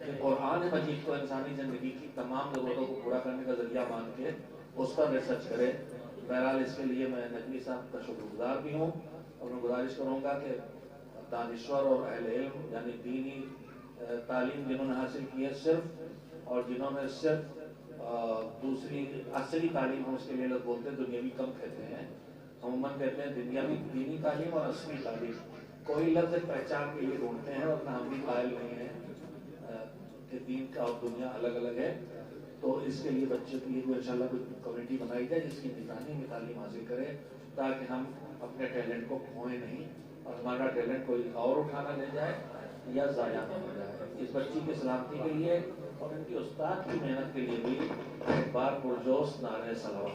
[SPEAKER 8] کہ قرآن مجید کو انسانی زندگی کی تمام ضرورتوں کو پورا کرنے کا ذریعہ مان کے اس پر ریسرچ کرے. بہرحال اس کے لیے میں نقوی صاحب کا شکر گزار بھی ہوں اور میں گزارش کروں گا کہ دانشور اور اہل علم یعنی دینی تعلیم جنہوں نے حاصل کی ہے صرف، اور جنہوں نے صرف دوسری عصری تعلیم ہم اس کے لیے لوگ بولتے ہیں دنیاوی کم کہتے ہیں، عموماً کہتے ہیں دنیاوی دینی تعلیم اور عصری تعلیم. کوئی لفظ پہچان کے لیے ڈھونڈتے ہیں اور ہم بھی قائل نہیں ہیں کہ دین کا اور دنیا الگ الگ ہے. تو اس کے لیے بچے کے لیے انشاءاللہ کوئی کمیٹی بنائی جائے جس کی نگرانی میں تعلیم حاصل کرے تاکہ ہم اپنے ٹیلنٹ کو کھوئیں نہیں اور ہمارا ٹیلنٹ کوئی اور اٹھانا لے جائے یا ضائع نہ ہو جائے. اس بچی کی سلامتی کے لیے اور ان کی استاد کی محنت کے لیے بھی ایک بار پرجوش نعرہ صلوات.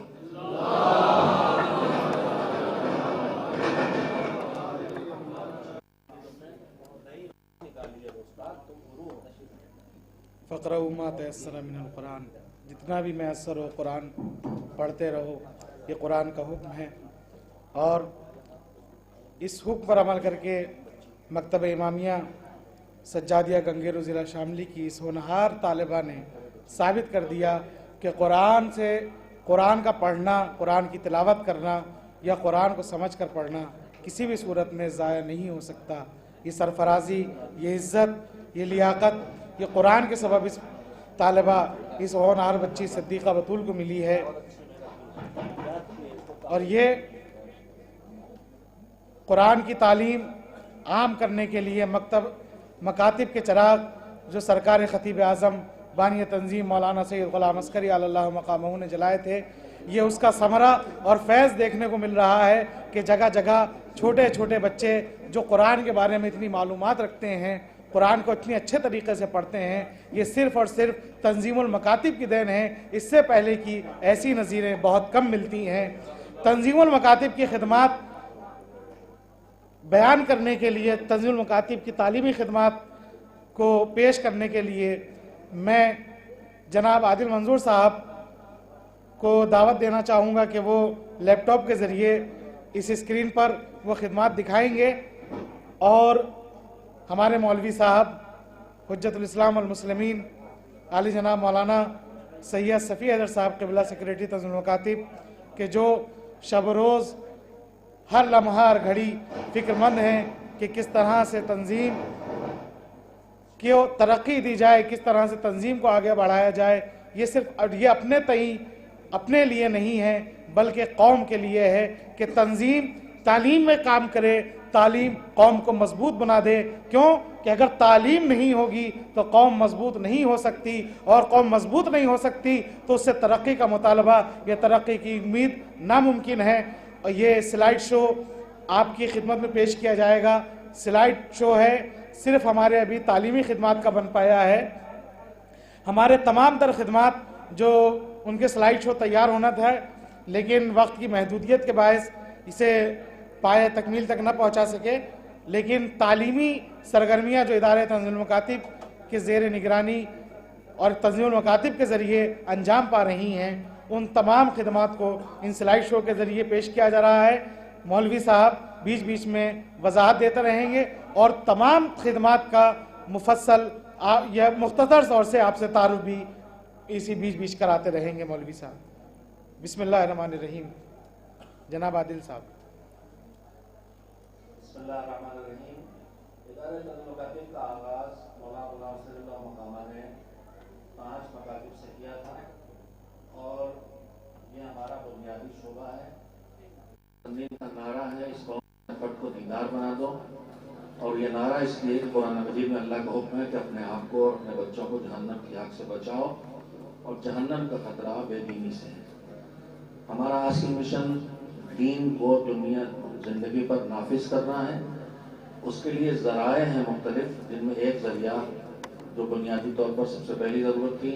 [SPEAKER 1] فقرؤوا ما تیسر من القرآن، جتنا بھی میسر ہو قرآن پڑھتے رہو. یہ قرآن کا حکم ہے اور اس حکم پر عمل کر کے مکتبہ امامیہ سجادیہ گنگیرو ضلع شاملی کی اس ہونہار طالبہ نے ثابت کر دیا کہ قرآن کا پڑھنا، قرآن کی تلاوت کرنا یا قرآن کو سمجھ کر پڑھنا کسی بھی صورت میں ضائع نہیں ہو سکتا. یہ سرفرازی، یہ عزت، یہ لیاقت، یہ قرآن کے سبب اس طالبہ، اس ہونہار بچی صدیقہ بطول کو ملی ہے. اور یہ قرآن کی تعلیم عام کرنے کے لیے مکاتب کے چراغ جو سرکار خطیب اعظم بانی تنظیم مولانا سید غلام عسکری علی اللہ مقامہ نے جلائے تھے، یہ اس کا ثمرہ اور فیض دیکھنے کو مل رہا ہے کہ جگہ جگہ چھوٹے چھوٹے بچے جو قرآن کے بارے میں اتنی معلومات رکھتے ہیں، قرآن کو اتنے اچھے طریقے سے پڑھتے ہیں. یہ صرف اور صرف تنظیم المکاتب کی دین ہے. اس سے پہلے کی ایسی نظیریں بہت کم ملتی ہیں. تنظیم المکاتب کی خدمات بیان کرنے کے لیے، تنظیم المکاتب کی تعلیمی خدمات کو پیش کرنے کے لیے میں جناب عادل منظور صاحب کو دعوت دینا چاہوں گا کہ وہ لیپ ٹاپ کے ذریعے اس اسکرین پر وہ خدمات دکھائیں گے. اور ہمارے مولوی صاحب حجت الاسلام والمسلمین عالی جناب مولانا سید صفی حیدر صاحب قبلہ سیکریٹری تنظیم المکاتب کہ جو شب روز ہر لمحہ ہر گھڑی فکر مند ہیں کہ کس طرح سے تنظیم کو ترقی دی جائے، کس طرح سے تنظیم کو آگے بڑھایا جائے. یہ صرف یہ اپنے لیے نہیں ہے بلکہ قوم کے لیے ہے کہ تنظیم تعلیم میں کام کرے، تعلیم قوم کو مضبوط بنا دے. کیوں کہ اگر تعلیم نہیں ہوگی تو قوم مضبوط نہیں ہو سکتی، اور قوم مضبوط نہیں ہو سکتی تو اس سے ترقی کا مطالبہ یا ترقی کی امید ناممکن ہے. اور یہ سلائیڈ شو آپ کی خدمت میں پیش کیا جائے گا. سلائیڈ شو ہے صرف ہمارے ابھی تعلیمی خدمات کا بن پایا ہے. ہمارے تمام تر خدمات جو ان کے سلائیڈ شو تیار ہونا تھا لیکن وقت کی محدودیت کے باعث اسے پائے تکمیل تک نہ پہنچا سکے. لیکن تعلیمی سرگرمیاں جو ادارے تنظیم المکاتب کے زیر نگرانی اور تنظیم المکاتب کے ذریعے انجام پا رہی ہیں، ان تمام خدمات کو ان سلائیڈ شو کے ذریعے پیش کیا جا رہا ہے. مولوی صاحب بیچ بیچ میں وضاحت دیتے رہیں گے اور تمام خدمات کا مفصل یا مختصر طور سے آپ سے تعارف بھی اسی بیچ بیچ کراتے رہیں گے. مولوی صاحب بسم اللہ الرحمن الرحیم. جناب عادل صاحب.
[SPEAKER 8] بسم اللہ الرحمن الرحیم. ادارہ تنظیم المکاتب کا آغاز مولانا غلام صلی اللہ مقامہ نے 5 مکاتب سے کیا تھا اور یہ ہمارا بنیادی شعبہ ہے. تنظیم کا نعرہ ہے اس فرد کو دیندار بنا دو، اور یہ نعرہ اس لیے کہ قرآن مجید میں اللہ کا حکم ہے کہ اپنے آپ کو اور اپنے بچوں کو جہنم کی آگ سے بچاؤ، اور جہنم کا خطرہ بے دینی سے ہے. ہمارا اصل مشن دین کو دنیا زندگی پر نافذ کرنا ہے. اس کے لیے ذرائع ہیں مختلف، جن میں ایک ذریعہ جو بنیادی طور پر سب سے پہلی ضرورت تھی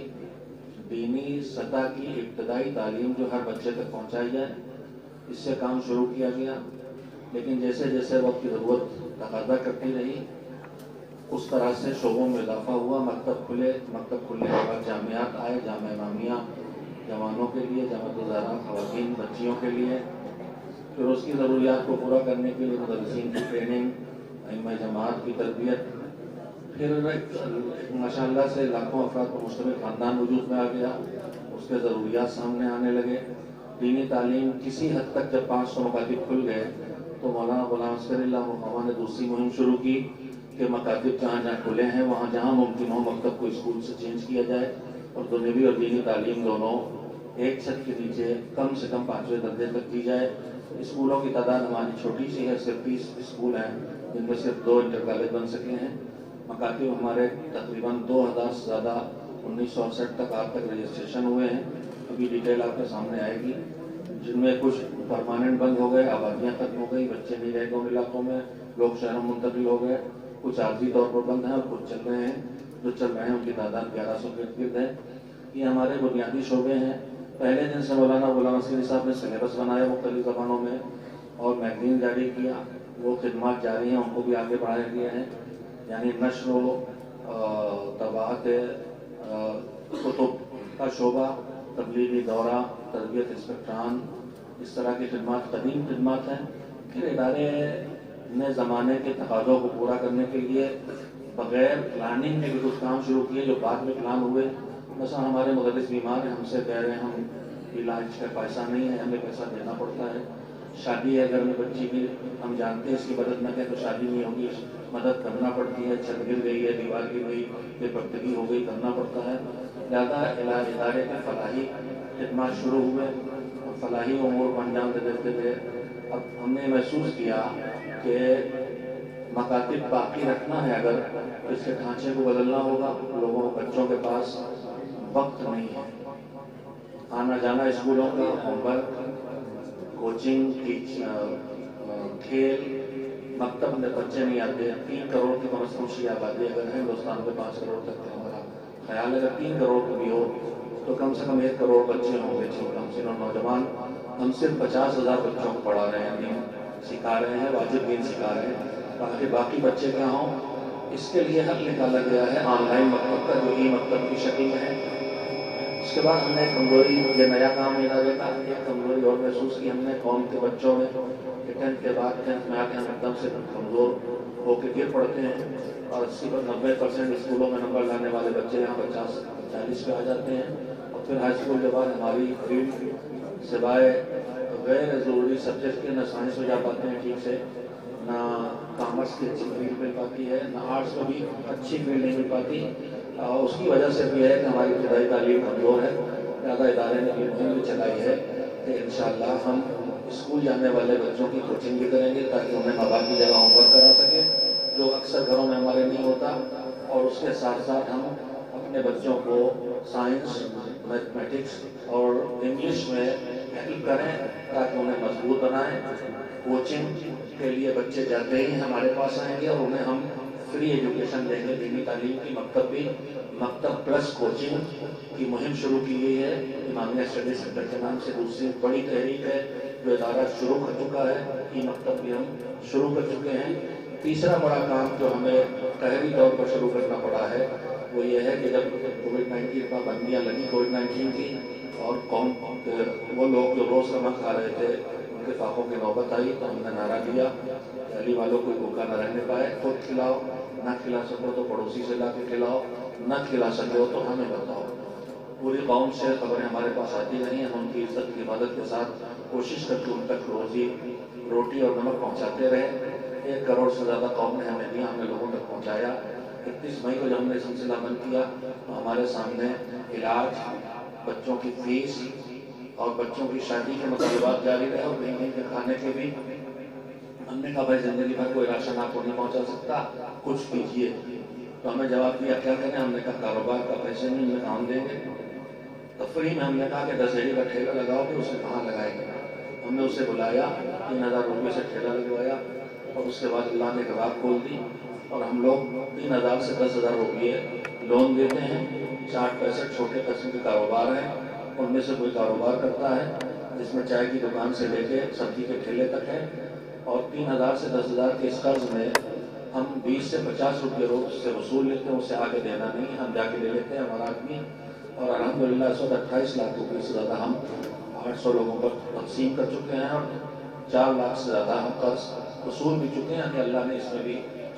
[SPEAKER 8] دینی سطح کی ابتدائی تعلیم جو ہر بچے تک پہنچائی جائے، اس سے کام شروع کیا گیا. لیکن جیسے جیسے وقت کی ضرورت تقاضا کرتی رہی اس طرح سے شعبوں میں اضافہ ہوا. مکتب کھلنے کے بعد جامعات آئے، جامعہ امامیہ جوانوں کے لیے، جامعۃ الزہرا خواتین بچیوں کے لیے. پھر اس کی ضروریات کو پورا کرنے کے لیے مدرسین کی ٹریننگ، ائمہ جماعت کی تربیت، پھر ماشاءاللہ سے لاکھوں افراد پر مشتمل خاندان وجود میں آ گیا، اس کے ضروریات سامنے آنے لگے۔ دینی تعلیم کسی حد تک جب 500 مکاتب کھل گئے تو مولانا غلام اصغر اللہ مرحوم نے دوسری مہم شروع کی کہ مکاتب جہاں جہاں کھلے ہیں وہاں جہاں ممکن ہو مکتب کو اسکول سے چینج کیا جائے اور دنیوی اور دینی تعلیم دونوں ایک چھت کے نیچے کم سے کم 5ویں درجے تک دی جائے۔ اسکولوں کی تعداد ہماری چھوٹی سی ہے، صرف 30 اسکول ہیں جن میں صرف 2 انٹر کالج بن سکے ہیں۔ مکاتب ہمارے تقریباً 2000 سے زیادہ 1968 تک آج تک رجسٹریشن ہوئے ہیں، ابھی ڈیٹیل آپ کے سامنے آئے گی، جن میں کچھ پرماننٹ بند ہو گئے، آبادیاں ختم ہو گئی، بچے نہیں رہ گئے ان علاقوں میں، لوگ شہروں میں منتقل ہو گئے، کچھ عارضی طور پر بند ہیں اور کچھ چل رہے ہیں۔ جو چل رہے ہیں ان کی تعداد 1100 کے ارد گرد ہے۔ یہ ہمارے بنیادی شعبے ہیں۔ پہلے دن سے مولانا غلام اصغری صاحب نے سلیبس بنایا مختلف زبانوں میں اور میگزین جاری کیا، وہ خدمات جاری ہیں، ان کو بھی آگے بڑھایا گیا ہے، یعنی نشر و طباعت کتب کا شعبہ، تبلیغی دورہ، تربیت انسپکٹران، اس طرح کی خدمات قدیم خدمات ہیں۔ پھر ادارے نے زمانے کے تقاضوں کو پورا کرنے کے لیے بغیر پلاننگ کے بھی کچھ کام شروع کیے جو بعد میں پلان ہوئے۔ مثلا ہمارے مدرس بیمار ہیں، ہم سے کہہ رہے ہیں ہم علاج کا پیسہ نہیں ہے، ہمیں پیسہ دینا پڑتا ہے۔ شادی ہے گھر میں بچی کی، ہم جانتے ہیں اس کی مدد نہ کریں تو شادی نہیں ہوگی، مدد کرنا پڑتی ہے۔ چھت گر گئی ہے، دیوار گر گئی، بے پردگی ہو گئی، کرنا پڑتا ہے۔ لہٰذا ادارے کے فلاحی خدمات شروع ہوئے اور فلاحی امور کو انجام دیتے تھے۔ اب ہم نے محسوس کیا کہ مکاتب باقی رکھنا ہے اگر تو اس کے ڈھانچے کو بدلنا ہوگا۔ لوگوں بچوں کے پاس وقت نہیں ہے، آنا جانا اسکولوں کا، ہوم ورک، کوچنگ، کھیل، مکتب میں بچے نہیں آتے۔ 3 کروڑ کی کم از کم شیعہ آبادی اگر ہے ہندوستان میں 5 کروڑ تک ہے ہمارا خیال، اگر 3 کروڑ کی بھی ہو تو کم سے کم 1 کروڑ بچے ہوں گے، کم سے کم نوجوان۔ ہم صرف 50,000 بچوں کو پڑھا رہے ہیں، دین سکھا رہے ہیں، واجب دین سکھا رہے ہیں، تاکہ باقی بچے کیا ہوں۔ اس کے لیے حل نکالا گیا ہے آن لائن مکتب کا، جو ای مکتب کی شکل میں ہے۔ اس کے بعد ہم نے کمزوری، یہ نیا کام ادارے کا، ایک کمزوری اور محسوس کی ہم نے قوم کے بچوں میں کہ 10th کے بعد 10th میں آ کے ہم ایک دم سے کمزور ہو کے گر پڑتے ہیں اور 80-90% اسکولوں میں نمبر لانے والے بچے یہاں 50-40 پہ آ جاتے ہیں، اور پھر ہائی اسکول کے بعد ہماری فیلڈ سوائے غیر ضروری سبجیکٹ کے نہ سائنس میں جا پاتے ہیں ٹھیک سے، نہ کامرس کی اچھی فیلڈ مل پاتی ہے، نہ آرٹس میں بھی اچھی فیلڈ نہیں مل پاتی۔ اس کی وجہ سے بھی ہے کہ ہماری ابتدائی تعلیم کمزور ہے۔ لہٰذا ادارے نے یہ مہم بھی چلائی ہے کہ انشاءاللہ ہم اسکول جانے والے بچوں کی کوچنگ بھی کریں گے تاکہ انہیں ماں باپ کی جگہ ہوم ورک کرا سکیں، جو اکثر گھروں میں ہمارے نہیں ہوتا، اور اس کے ساتھ ساتھ ہم اپنے بچوں کو سائنس، میتھمیٹکس اور انگلش میں ہیلپ کریں تاکہ انہیں مضبوط بنائیں۔ کوچنگ کے لیے بچے جاتے ہی ہمارے پاس آئیں گے اور انہیں ہم فری ایجوکیشن دیں گے، دینی تعلیم کی۔ مکتب بھی مکتب پلس کوچنگ کی مہم شروع کی گئی ہے امامیہ اسٹڈی سینٹر کے نام سے، دوسری بڑی تحریک ہے جو ادارہ شروع کر چکا ہے، ای مکتب بھی ہم شروع کر چکے ہیں۔ تیسرا بڑا کام جو ہمیں قہری طور پر شروع کرنا پڑا ہے وہ یہ ہے کہ جب کووڈ-19 پابندیاں لگی، کووڈ-19 کی، اور وہ لوگ جو روز کھانا کھا رہے تھے ان کے فاقوں کی نوبت آئی تو ہم نے نعرہ دیا کہ علی والوں کوئی بھوکا نہ رہنے پائے، خود کھلاؤ، نہ کھلا سکو تو پڑوسی سے لا کے کھلاؤ، نہ کھلا سکو تو ہمیں بتاؤ۔ پوری قوم سے خبریں ہمارے پاس آتی نہیں، ہم ان کی عزت کی مدد کے ساتھ کوشش کر کے ان تک روٹی اور نمک پہنچاتے رہے۔ 1 کروڑ سے زیادہ قوم نے ہمیں دیا، ہم نے لوگوں تک پہنچایا۔ 31 مئی کو جب ہم نے سلسلہ بند کیا تو ہمارے سامنے علاج، بچوں کی فیس اور بچوں کی شادی کے مطالبات جاری رہے، اور کہیں کے کھانے کے بھی۔ ہم نے کہا بھائی زندگی بھر کوئی راشن آپ کو نہیں پہنچا سکتا، کچھ کیجیے۔ تو ہمیں جواب دیا کیا کریں؟ ہم نے کہا کاروبار کا پیسے نہیں، ہم نے کام دیں گے۔ تفریح میں ہم نے کہا کہ 10 ریڑھی کا ٹھیلا لگاؤ گے، اسے کہاں لگائیں گے؟ ہم نے اسے بلایا، 3000 روپے سے ٹھیلا لگوایا، اور اس کے بعد اللہ نے کباب کھول دی، اور ہم لوگ 3000 سے 10,000 روپے لون دیتے ہیں۔ 60-65 چھوٹے قسم کے کاروبار ہیں، ان میں سے کوئی کاروبار کرتا ہے جس میں چائے کی دکان سے لے کے سبزی کے ٹھیلے تک ہے، اور 3000 سے 10,000 کے اس قرض میں ہم 20 سے 50 روپے روز سے وصول لیتے ہیں، اسے آگے دینا نہیں، ہم جا کے لے لیتے ہیں ہمارا آدمی، اور الحمدللہ اس وقت 28 لاکھ روپے سے زیادہ ہم 800 لوگوں پر تقسیم کر چکے ہیں، اور 4 لاکھ سے زیادہ ہم قرض وصول بھی چکے ہیں، کہ اللہ نے اس میں بھی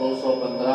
[SPEAKER 11] 215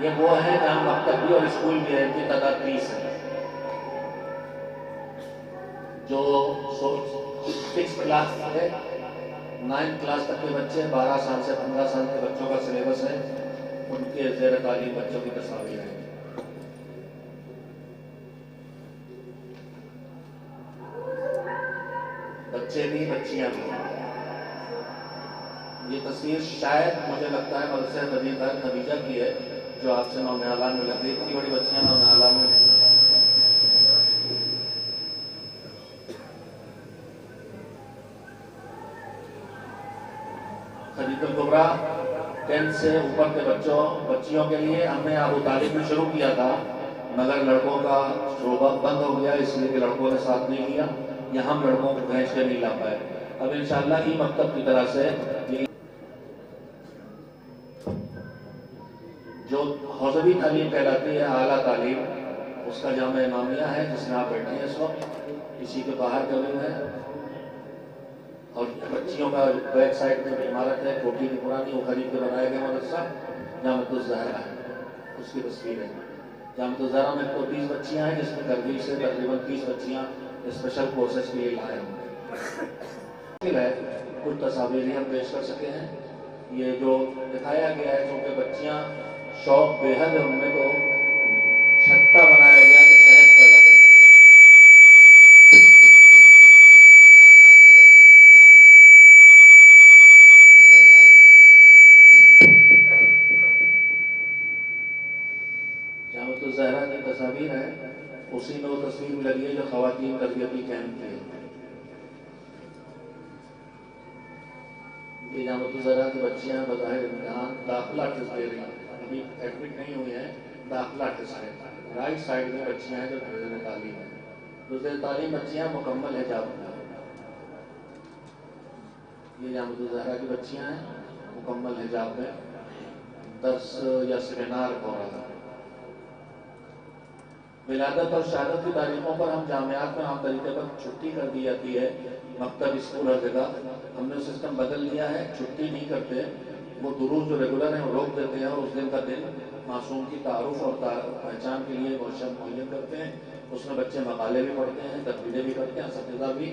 [SPEAKER 11] یہ وہ ہے جہاں مکتب بھی اور اسکول بھی ہے، ان کی تعداد 30 ہے. جو 6 کلاس ہے، 9 کلاس تک کے بچے، 12 سال سے 15 سال کے بچوں کا سلیبس ہے، ان کے زیر تعلیم بچوں کی تصاویر ہیں. بچے بھی بچیاں بھی. یہ تصویر شاید مجھے لگتا ہے مدرسہ خدیجہ کی ہے جو آپ سے نونہالان میں لگ رہی. اتنی بڑی بچیاں نونہالان میں نہیں. خدیجہ الکبریٰ 10 سے اوپر کے بچیوں کے لیے ہم نے ابو طالب میں شروع کیا تھا، مگر لڑکوں کا شعبہ بند ہو گیا، اس لیے کہ لڑکوں نے ساتھ نہیں لیا، یا ہم لڑکوں کو کھینچ کے نہیں لا پائے. اب انشاءاللہ ای مکتب کی طرح سے جو حوزوی تعلیم کہلاتی ہے، اعلیٰ تعلیم، اس کا جامعہ امامیہ ہے جس میں آپ بیٹھے ہیں اس وقت، اسی کے باہر کا ویو ہے. اور بچیوں کا بیک سائڈ میں عمارت ہے کوٹھی کی پرانی، وہ خرید کے بنایا گیا مدرسہ جامعۃ الزہرا ہے، اس کی تصویر ہے. جامعۃ الزہرا میں 30 بچیاں ہیں جس میں کرگل سے تقریباً 30 بچیاں اسپیشل کورسز کے لیے لائے ہوں. کچھ تصاویر ہم پیش کر سکے ہیں. یہ جو دکھایا گیا ہے کیونکہ بچیاں شوق بے حد ہے ان میں، تو چھتا بنایا گیا کہ صحت پیدا کرتی ہے. جامعۃ الزہرا کی تصاویر ہے، اسی میں وہ تصویر بھی لگی ہے جو خواتین تربیتی کیمپ کی ہے. یہ جامعۃ الزہرا کی بچیاں بظاہر امتحان داخلہ ٹیسٹ دے رہی ہیں، ابھی ایڈمٹ نہیں ہوئی ہیں، داخلہ ٹیسٹ ہے. رائٹ سائڈ میں بچیاں ہیں جو زیر تعلیم ہیں. جو زیر تعلیم بچیاں مکمل حجاب میں. یہ جامعۃ الزہرا کی بچیاں ہیں مکمل حجاب میں، درس یا سیمینار ہو رہا ہے. ولادت اور شہادت کی تاریخوں پر ہم جامعات میں عام طریقے پر چھٹی کر دی جاتی ہے. مکتب اسکول ہر جگہ ہم نے سسٹم بدل لیا ہے، چھٹی نہیں کرتے. وہ دروس جو ریگولر ہیں وہ روک دیتے ہیں اور اس دن کا دن معصوم کی تعارف اور پہچان کے لیے وہ شب معین کرتے ہیں. اس میں بچے مقالے بھی پڑھتے ہیں، تقریریں بھی کرتے ہیں، اساتذہ بھی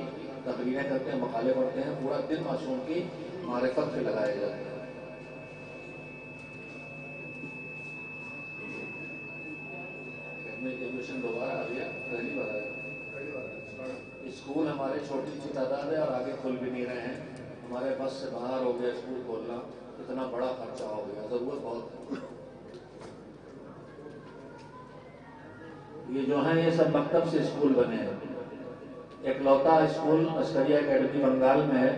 [SPEAKER 11] تقریریں کرتے ہیں، مقالے پڑھتے ہیں. پورا دن معصوم کی معرفت پہ لگائے جاتے ہیں. ایجوکیشن دوبارہ آ گیا، پہلی بار آیا. اسکول ہمارے چھوٹی سی تعداد ہے اور آگے کھل بھی نہیں رہے ہیں. ہمارے بس سے باہر ہو گیا اسکول کھولنا، اتنا بڑا خرچہ ہو گیا، ضرورت بہت ہے. یہ جو ہیں یہ سب مکتب سے اسکول بنے ہیں. اکلوتا اسکول عسکریہ اکیڈمی بنگال میں ہے،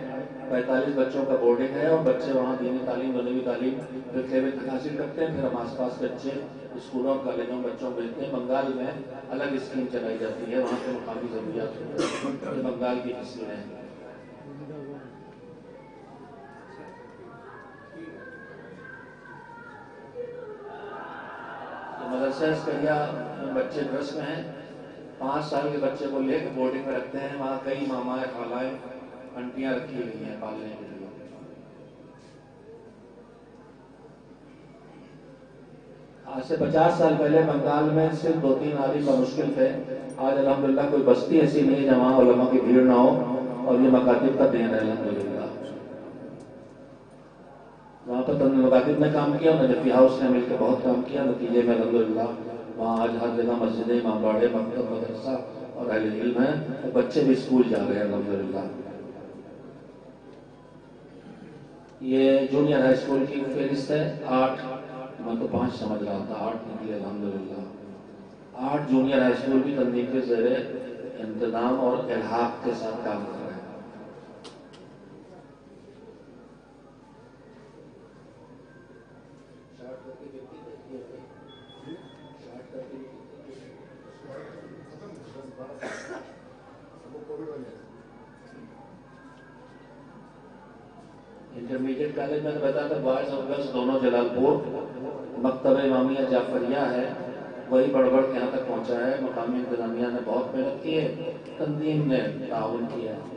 [SPEAKER 11] 45 بچوں کا بورڈنگ ہے اور بچے وہاں دینی تعلیم دنیوی تعلیم لیول تک حاصل کرتے ہیں. پھر ہم آس پاس کے اچھے اسکولوں اور کالجوں میں بچوں کو بھیجتے ہیں. بنگال میں الگ اسکیم چلائی جاتی ہے، وہاں پہ مقامی ضروریات ہوتی ہیں. یہ بنگال کی تصویریں ہیں. مدرسہ عسکریہ میں بچے درس میں ہیں. 5 سال کے بچے کو لے کے بورڈنگ میں رکھتے ہیں. وہاں کئی مامائیں خالائیں انٹیاں رکھی ہوئی ہیں پالنے کے لیے. آج سے 50 سال پہلے بنگال میں صرف 2-3 عالم بمشکل تھے. آج الحمدللہ کوئی بستی ایسی نہیں ہے جہاں علماء کی بھیڑ نہ ہو، اور یہ مکاتب کا دین ہے الحمدللہ. وہاں پر مکاتب نے کام کیا، نجفی ہاؤس نے مل کے بہت کام کیا. نتیجے میں الحمدللہ وہاں آج ہر جگہ مسجدیں، امامباڑے، مکتب، مدرسہ اور اہل علم ہیں. بچے بھی اسکول جا رہے ہیں الحمدللہ. یہ جونیئر ہائی اسکول کی فہرست ہے. 8 میں تو 5 سمجھ رہا تھا، 8 نکلے الحمدللہ. 8 جونیئر ہائی اسکول بھی تنظیم کے زیر انتظام اور الحاق کے ساتھ کام کر رہے ہیں. انٹرمیڈیٹ کالج میں بتا تھا بوائز اور گرلز دونوں جلال پور. مکتب امامیہ جعفریہ ہے، وہی بڑھ بڑھ کے یہاں تک پہنچا ہے. مقامی انتظامیہ نے بہت محنت کی ہے، تنظیم نے تعاون کیا ہے.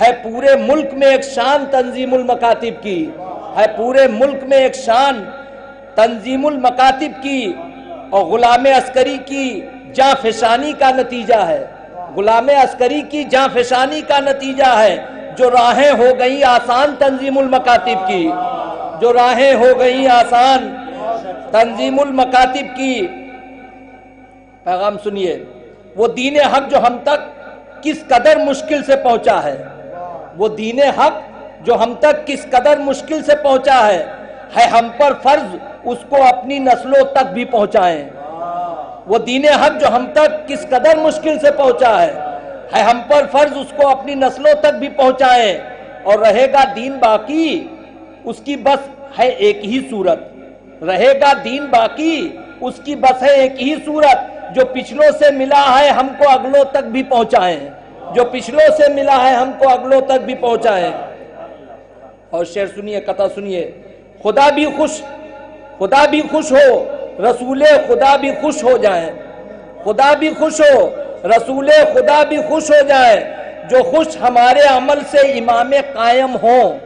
[SPEAKER 12] ہے پورے ملک میں ایک شان تنظیم المکاتب کی، ہے پورے ملک میں ایک شان تنظیم المکاتب کی، اور غلام عسکری کی جاں فشانی کا نتیجہ ہے، غلام عسکری کی جاں فشانی کا نتیجہ ہے، جو راہیں ہو گئی آسان تنظیم المکاتب کی، جو راہیں ہو گئی آسان تنظیم المکاتب کی۔ پیغام سنیے، وہ دین حق جو ہم تک کس قدر مشکل سے پہنچا ہے، وہ دین حق جو ہم تک کس قدر مشکل سے پہنچا ہے ہم پر فرض اس کو اپنی نسلوں تک بھی پہنچائیں۔ وہ دین حق جو ہم تک کس قدر مشکل سے پہنچا ہے ہم پر فرض اس کو اپنی نسلوں تک بھی پہنچائیں، اور رہے گا دین باقی اس کی بس ہے ایک ہی صورت، رہے گا دین باقی اس کی بس ہے ایک ہی صورت، جو پچھلوں سے ملا ہے ہم کو اگلوں تک بھی پہنچائیں، جو پچھلوں سے ملا ہے ہم کو اگلوں تک بھی پہنچائیں۔ اور شعر سنیے، قطع سنیے، خدا بھی خوش ہو، رسول خدا بھی خوش ہو جائیں، خدا بھی خوش ہو، رسول خدا بھی خوش ہو جائیں، جو خوش ہمارے عمل سے امام قائم ہوں،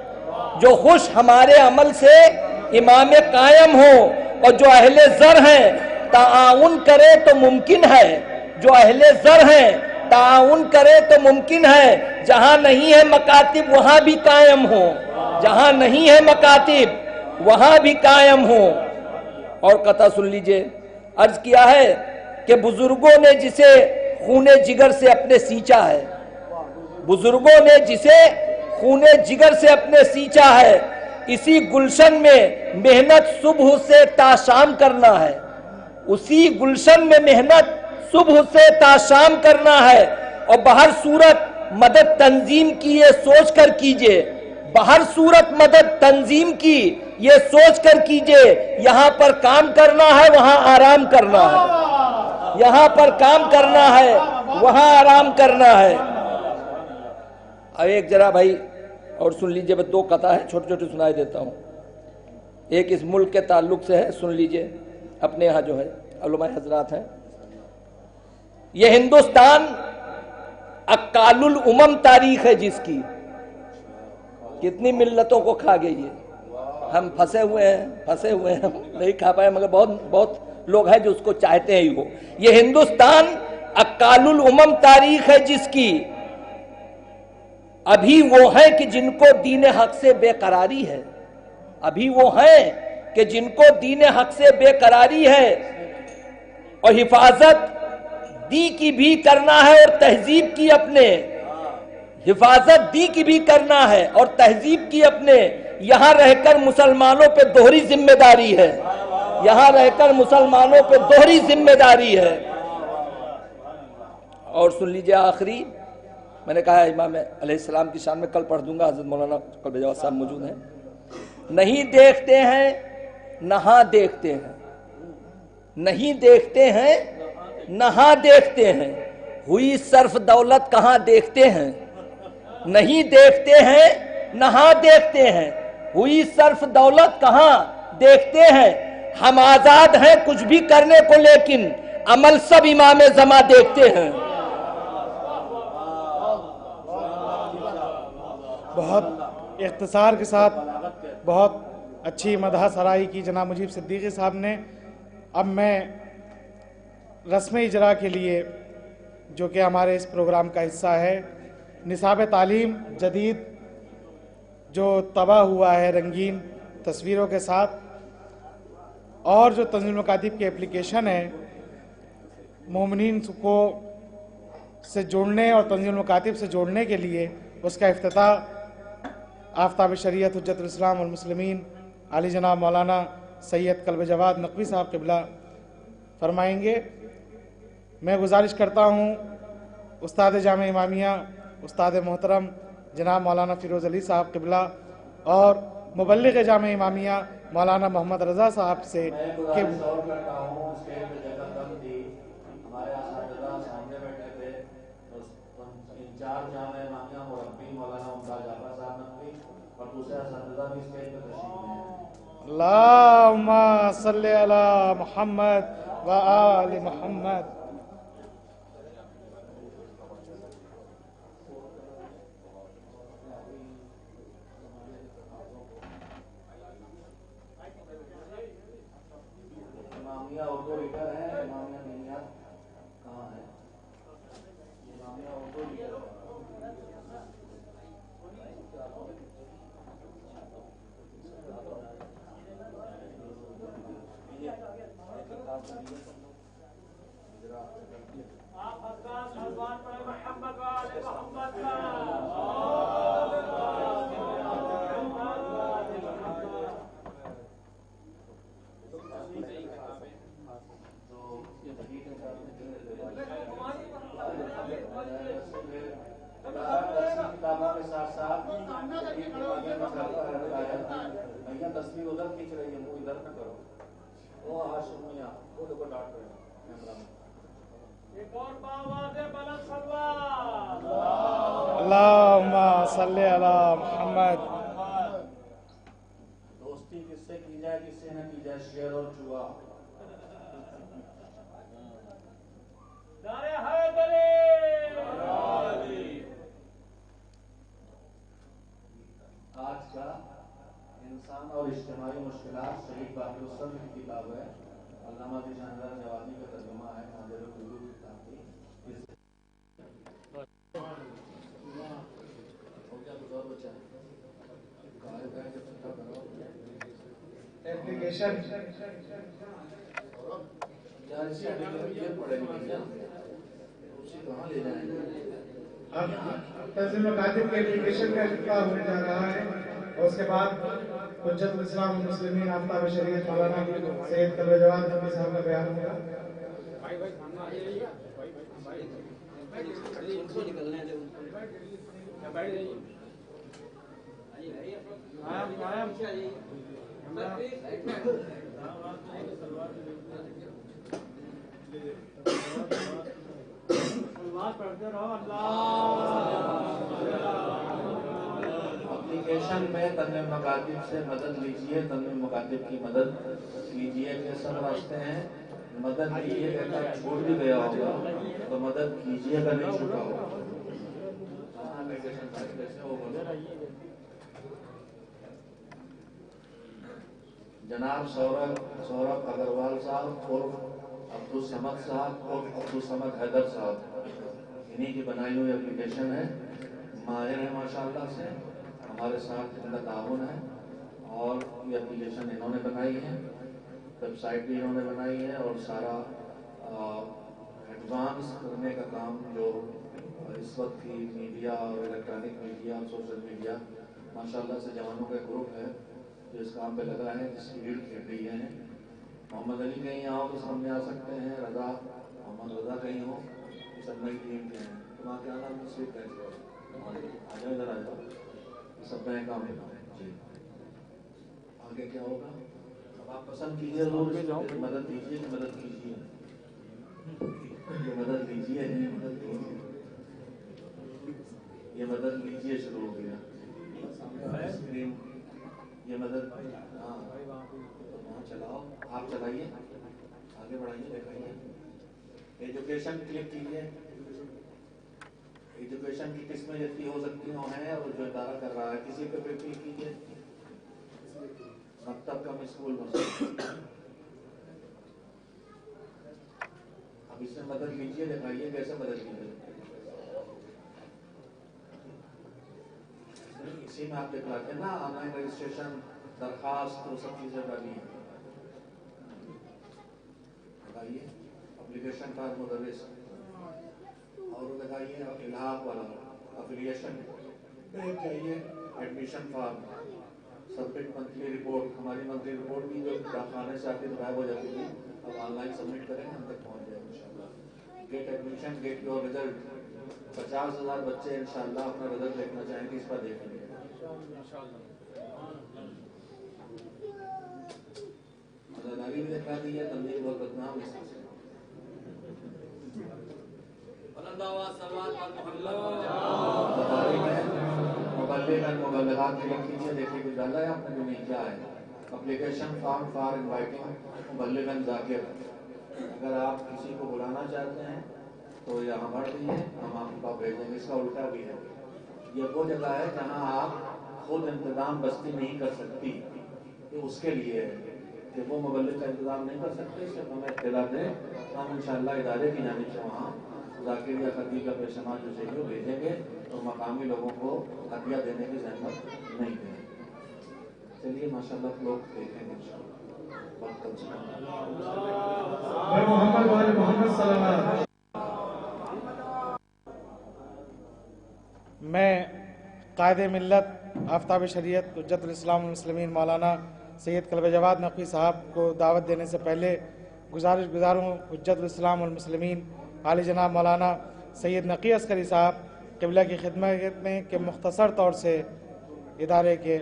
[SPEAKER 12] جو خوش ہمارے عمل سے امام قائم ہوں، اور جو اہل زر ہیں تعاون کرے تو ممکن ہے، جو اہل زر ہیں تعاون کرے تو ممکن ہے، جہاں نہیں ہے مکاتب وہاں بھی قائم ہوں، جہاں نہیں ہے مکاتب وہاں بھی قائم ہوں۔ اور قطع سن لیجئے، عرض کیا ہے کہ بزرگوں نے جسے خون جگر سے اپنے سینچا ہے، بزرگوں نے جسے خون جگر سے اپنے سینچا ہے، اسی گلشن میں محنت صبح سے تا شام کرنا ہے، اسی گلشن میں محنت صبح سے تا شام کرنا ہے، اور بہر صورت مدد تنظیم کی یہ سوچ کر کیجئے، بہر صورت مدد تنظیم کی یہ سوچ کر کیجئے، یہاں پر کام کرنا ہے وہاں آرام کرنا ہے، یہاں پر کام کرنا ہے وہاں آرام کرنا ہے۔ اب ایک ذرا بھائی اور سن لیجئے، بس دو قطع ہے چھوٹی چھوٹی سنائی دیتا ہوں، ایک اس ملک کے تعلق سے ہے، سن لیجئے، اپنے یہاں جو ہے علماء حضرات ہیں۔ یہ ہندوستان اکال الامم تاریخ ہے جس کی، کتنی ملتوں کو کھا گئی ہے، ہم پھنسے ہوئے ہیں ہم نہیں کھا پائے، مگر بہت لوگ ہیں جو اس کو چاہتے ہیں ہی ہو۔ یہ ہندوستان اکال الامم تاریخ ہے جس کی، ابھی وہ ہیں کہ جن کو دین حق سے بے قراری ہے، ابھی وہ ہیں کہ جن کو دین حق سے بے قراری ہے، اور حفاظت دی کی بھی کرنا ہے اور تہذیب کی اپنے، حفاظت دی کی بھی کرنا ہے اور تہذیب کی اپنے، یہاں رہ کر مسلمانوں پہ دوہری ذمہ داری ہے، یہاں رہ کر مسلمانوں پہ دوہری ذمہ داری ہے۔ اور سن لیجئے آخری، میں نے کہا امام علیہ السلام کی شان میں کل پڑھ دوں گا، حضرت مولانا قلب جواد صاحب موجود ہیں۔ نہیں دیکھتے ہیں نہاں دیکھتے ہیں، نہیں دیکھتے ہیں نہاں دیکھتے ہیں، ہوئی صرف دولت کہاں دیکھتے ہیں، نہیں دیکھتے ہیں نہاں دیکھتے ہیں، ہوئی صرف دولت کہاں دیکھتے ہیں، ہم آزاد ہیں کچھ بھی کرنے کو لیکن عمل سب امام زماں دیکھتے ہیں۔
[SPEAKER 1] بہت اختصار کے ساتھ بہت اچھی مدح سرائی کی جناب مجیب صدیقی صاحب نے۔ اب میں رسم اجرا کے لیے جو کہ ہمارے اس پروگرام کا حصہ ہے، نصاب تعلیم جدید جو طبع ہوا ہے رنگین تصویروں کے ساتھ، اور جو تنظیم المکاتب کی اپلیکیشن ہے مومنین کو سے جوڑنے اور تنظیم المکاتب سے جوڑنے کے لیے، اس کا افتتاح آفتاب شریعت حجت الاسلام والمسلمین علی جناب مولانا سید قلب جواد نقوی صاحب قبلہ فرمائیں گے۔ میں گزارش کرتا ہوں استاد جامعہ امامیہ استاد محترم جناب مولانا فیروز علی صاحب قبلہ اور مبلغ جامعہ امامیہ مولانا محمد رضا صاحب سے کہ اللہم صلی علی محمد و آل محمد۔
[SPEAKER 8] تصویر ادھر کھینچ رہی ہے، وہ ادھر نہ کرو، وہ ہاشم میاں وہ دیکھو ڈانٹ رہے ہیں کیمرہ میں. ایک اور باواز بلند صلوات
[SPEAKER 1] اللہم صلی علی محمد.
[SPEAKER 8] دوستی کس سے کی جائے کس سے نہ کی جائے، شیر اور چوہا. نعرہ حیدری. آج کا انسان اور اجتماعی مشکلات شہید باقر الصدر کی کتاب ہے، علامہ ذیشاندار جوادی کا ترجمہ ہے. ناظر اردو کی کتاب تھی.
[SPEAKER 1] ایپلیکیشن اب تنظیم مکاتب کے ایپلیکیشن کا افتتاح ہونے جا رہا ہے، اور اس کے بعد حجت الاسلام والمسلمین آفتاب شریعت مولانا سید قلب جواد نبی صاحب کا بیان ہوگا.
[SPEAKER 8] اپلیکیشن میں تنظیم مکاتب سے مدد لیجیے، تنظیم مکاتب کی مدد لیجیے. کے سب راستے ہیں، مدد لیجیے. اگر چھوٹ بھی گیا ہوگا تو مدد کیجیے اگر نہیں چھوٹا ہوگا. جناب سوربھ اگروال صاحب اور عبدالصمد صاحب اور عبدالصمد حیدر صاحب، انہی کی بنائی ہوئی اپلیکیشن ہے. ماہر ہے ماشاءاللہ سے، ہمارے ساتھ ان کا تعاون ہے، اور یہ اپلیکیشن انہوں نے بنائی ہے. ویب سائٹ بھی انہوں نے بنائی ہے، اور سارا ایڈوانس کرنے کا کام جو اس وقت کی میڈیا اور الیکٹرانک میڈیا اور سوشل میڈیا ماشاءاللہ سے جوانوں کا گروپ ہے جو اس کام پہ لگا ہے، جس کی بھیڑ کھیل رہی ہے. محمد علی کہیں آؤ تو سامنے آ سکتے ہیں، رضا محمد رضا کہیں ہو، یہ سب نئی ٹیم کے ہیں. وہاں کیا نام تصویر کیسے آ جاؤ، ادھر آ جاؤ، یہ سب نئے کام ہے. جی آگے کیا ہوگا اب آپ پسند کیجیے، مدد دیجیے کہ مدد کیجیے، یہ مدد لیجیے، مدد کیجیے، یہ مدد لیجیے. شروع ہو گیا اسکرین، یہ مدد. ہاں وہاں چلاؤ، آپ چلائیے، آگے بڑھائیے، دکھائیے. ایجوکیشن کلک کیجیے. ایجوکیشن کی قسمیں جتنی ہو سکتی ہیں اور جو ادارہ کر رہا ہے کسی پہ کلک کیجیے. مکتب کم اسکول مسجد، اب اس میں مدد لیجیے، دکھائیے کیسے مدد کیجیے. اسی میں آپ دکھاتے ہیں نا، آن لائن رجسٹریشن، درخواست، وہ سب چیزیں ڈالیے. دکھائیے اپلیکیشن کارڈ مدرس، اور دکھائیے الحاق والا افیلیشن چاہیے، admission form, submit monthly report. ہماری منتھلی رپورٹ بھی جو ڈاکخانے سے آتی غائب ہو جاتی تھی، اب آن لائن سبمٹ کریں ہم تک پہنچ جائے انشاءاللہ. Get admission, get your result. 50,000 بچے انشاءاللہ اپنا رزلٹ دیکھنا چاہیں گے، اس پر دیکھیں گے. مزاداری بھی دکھا دی ہے، تنظیم بہت بدنام ہے. مبلغات کلک کیجیے، دیکھیے کچھ ڈالا ہے آپ نے جو نہیں کیا ہے. اپلیکیشن فارم فار انوائٹنگ مبلغاً ذاکر. اگر آپ کسی کو بلانا چاہتے ہیں تو یہاں بڑھ دیجیے، ہم آپ کو بھیجیں گے. اس کا الٹا بھی ہے. یہ وہ جگہ ہے جہاں آپ خود انتظام بستی نہیں کر سکتی، یہ اس کے لیے ہے کہ وہ مبلغ کا انتظام نہیں کر سکتے. صرف ہمیں اطلاع دیں تو ہم انشاءاللہ ادارے کی جانب سے وہاں ذاکر یا قدی کا پیشنما جو چاہیے وہ بھیجیں گے اور مقامی لوگوں کو ہدیہ دینے کی زحمت نہیں دیں گے. چلیے ماشاءاللہ لوگ دیکھیں گے انشاءاللہ.
[SPEAKER 1] میں قائد ملت آفتاب شریعت حجت الاسلام والمسلمین مولانا سید قلب جواد نقوی صاحب کو دعوت دینے سے پہلے گزارش گزاروں حجت الاسلام والمسلمین عالی جناب مولانا سید نقی عسکری صاحب قبلہ کی خدمت میں کہ مختصر طور سے ادارے کے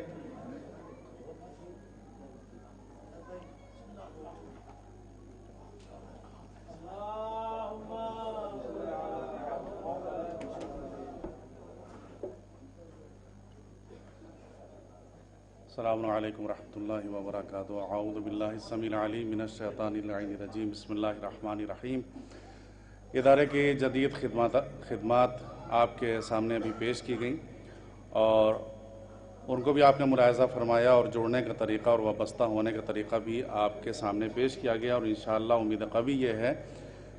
[SPEAKER 13] السلام علیکم ورحمۃ اللہ وبرکاتہ. اعوذ باللہ السمیع العلیم من الشیطان اللعین الرجیم. بسم اللہ الرحمن الرحیم. ادارے کی جدید خدمات آپ کے سامنے ابھی پیش کی گئیں اور ان کو بھی آپ نے ملاحظہ فرمایا اور جوڑنے کا طریقہ اور وابستہ ہونے کا طریقہ بھی آپ کے سامنے پیش کیا گیا اور انشاءاللہ امید قوی یہ ہے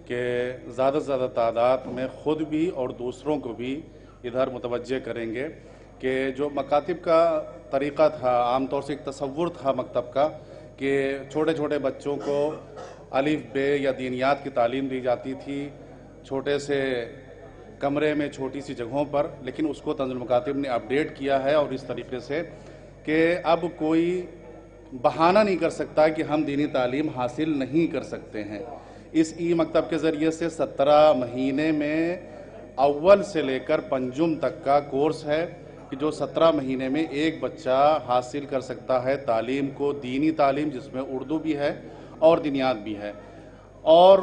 [SPEAKER 13] کہ زیادہ سے زیادہ تعداد میں خود بھی اور دوسروں کو بھی ادھر متوجہ کریں گے کہ جو مکاتب کا طریقہ تھا، عام طور سے ایک تصور تھا مکتب کا کہ چھوٹے چھوٹے بچوں کو الف بے یا دینیات کی تعلیم دی جاتی تھی چھوٹے سے کمرے میں چھوٹی سی جگہوں پر، لیکن اس کو تنزیل المکاتب نے اپڈیٹ کیا ہے اور اس طریقے سے کہ اب کوئی بہانہ نہیں کر سکتا کہ ہم دینی تعلیم حاصل نہیں کر سکتے ہیں. اس ای مکتب کے ذریعے سے 17 مہینے میں اول سے لے کر پنجم تک کا کورس ہے کہ جو 17 مہینے میں ایک بچہ حاصل کر سکتا ہے تعلیم کو، دینی تعلیم جس میں اردو بھی ہے اور دینیات بھی ہے. اور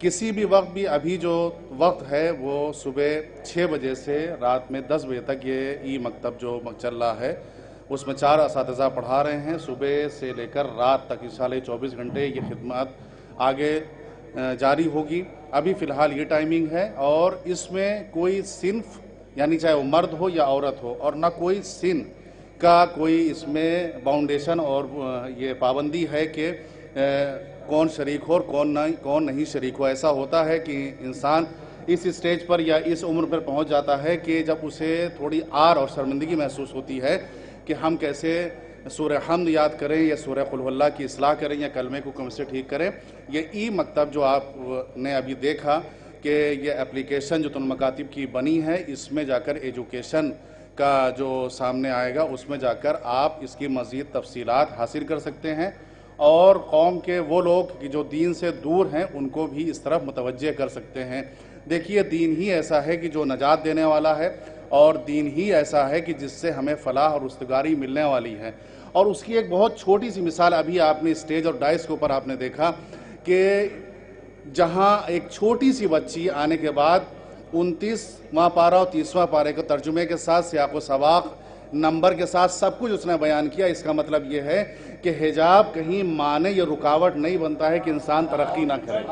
[SPEAKER 13] کسی بھی وقت بھی ابھی جو وقت ہے وہ صبح 6 بجے سے رات میں 10 بجے تک یہ ای مکتب جو چل رہا ہے اس میں 4 اساتذہ پڑھا رہے ہیں. صبح سے لے کر رات تک انشاءاللہ 24 گھنٹے یہ خدمات آگے جاری ہوگی. ابھی فی الحال یہ ٹائمنگ ہے اور اس میں کوئی صنف یعنی چاہے وہ مرد ہو یا عورت ہو اور نہ کوئی سن کا کوئی اس میں باؤنڈیشن اور یہ پابندی ہے کہ کون شریک ہو اور کون نہیں شریک ہو. ایسا ہوتا ہے کہ انسان اس اسٹیج پر یا اس عمر پر پہنچ جاتا ہے کہ جب اسے تھوڑی آر اور شرمندگی محسوس ہوتی ہے کہ ہم کیسے سورہ حمد یاد کریں یا سورہ قل هو اللہ کی اصلاح کریں یا کلمے کو کم سے ٹھیک کریں. یہ ای مکتب جو آپ نے ابھی دیکھا کہ یہ اپلیکیشن جو تنزیل المکاتب کی بنی ہے اس میں جا کر ایجوکیشن کا جو سامنے آئے گا اس میں جا کر آپ اس کی مزید تفصیلات حاصل کر سکتے ہیں اور قوم کے وہ لوگ جو دین سے دور ہیں ان کو بھی اس طرف متوجہ کر سکتے ہیں. دیکھیے دین ہی ایسا ہے کہ جو نجات دینے والا ہے اور دین ہی ایسا ہے کہ جس سے ہمیں فلاح اور رستگاری ملنے والی ہے. اور اس کی ایک بہت چھوٹی سی مثال ابھی آپ نے اسٹیج اور ڈائس کے اوپر آپ نے دیکھا کہ جہاں ایک چھوٹی سی بچی آنے کے بعد 29واں پارہ اور 30واں پارے کو ترجمے کے ساتھ سیاق و سباق نمبر کے ساتھ سب کچھ اس نے بیان کیا. اس کا مطلب یہ ہے کہ حجاب کہیں مانع یا رکاوٹ نہیں بنتا ہے کہ انسان ترقی نہ کرے.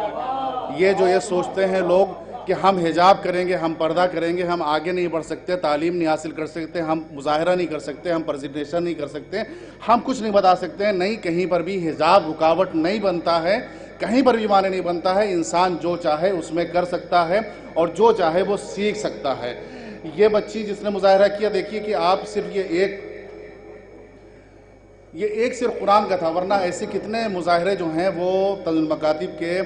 [SPEAKER 13] یہ جو یہ سوچتے ہیں لوگ کہ ہم حجاب کریں گے، ہم پردہ کریں گے، ہم آگے نہیں بڑھ سکتے، تعلیم نہیں حاصل کر سکتے، ہم مظاہرہ نہیں کر سکتے، ہم پریزنٹیشن نہیں کر سکتے، ہم کچھ نہیں بتا سکتے. نہیں، کہیں پر بھی حجاب رکاوٹ نہیں بنتا ہے، کہیں پر بھی معنی نہیں بنتا ہے. انسان جو چاہے اس میں کر سکتا ہے اور جو چاہے وہ سیکھ سکتا ہے. یہ بچی جس نے مظاہرہ کیا، دیکھیے کہ آپ صرف یہ ایک صرف قرآن کا تھا، ورنہ ایسے کتنے مظاہرے جو ہیں وہ تنزیل المکاتب کے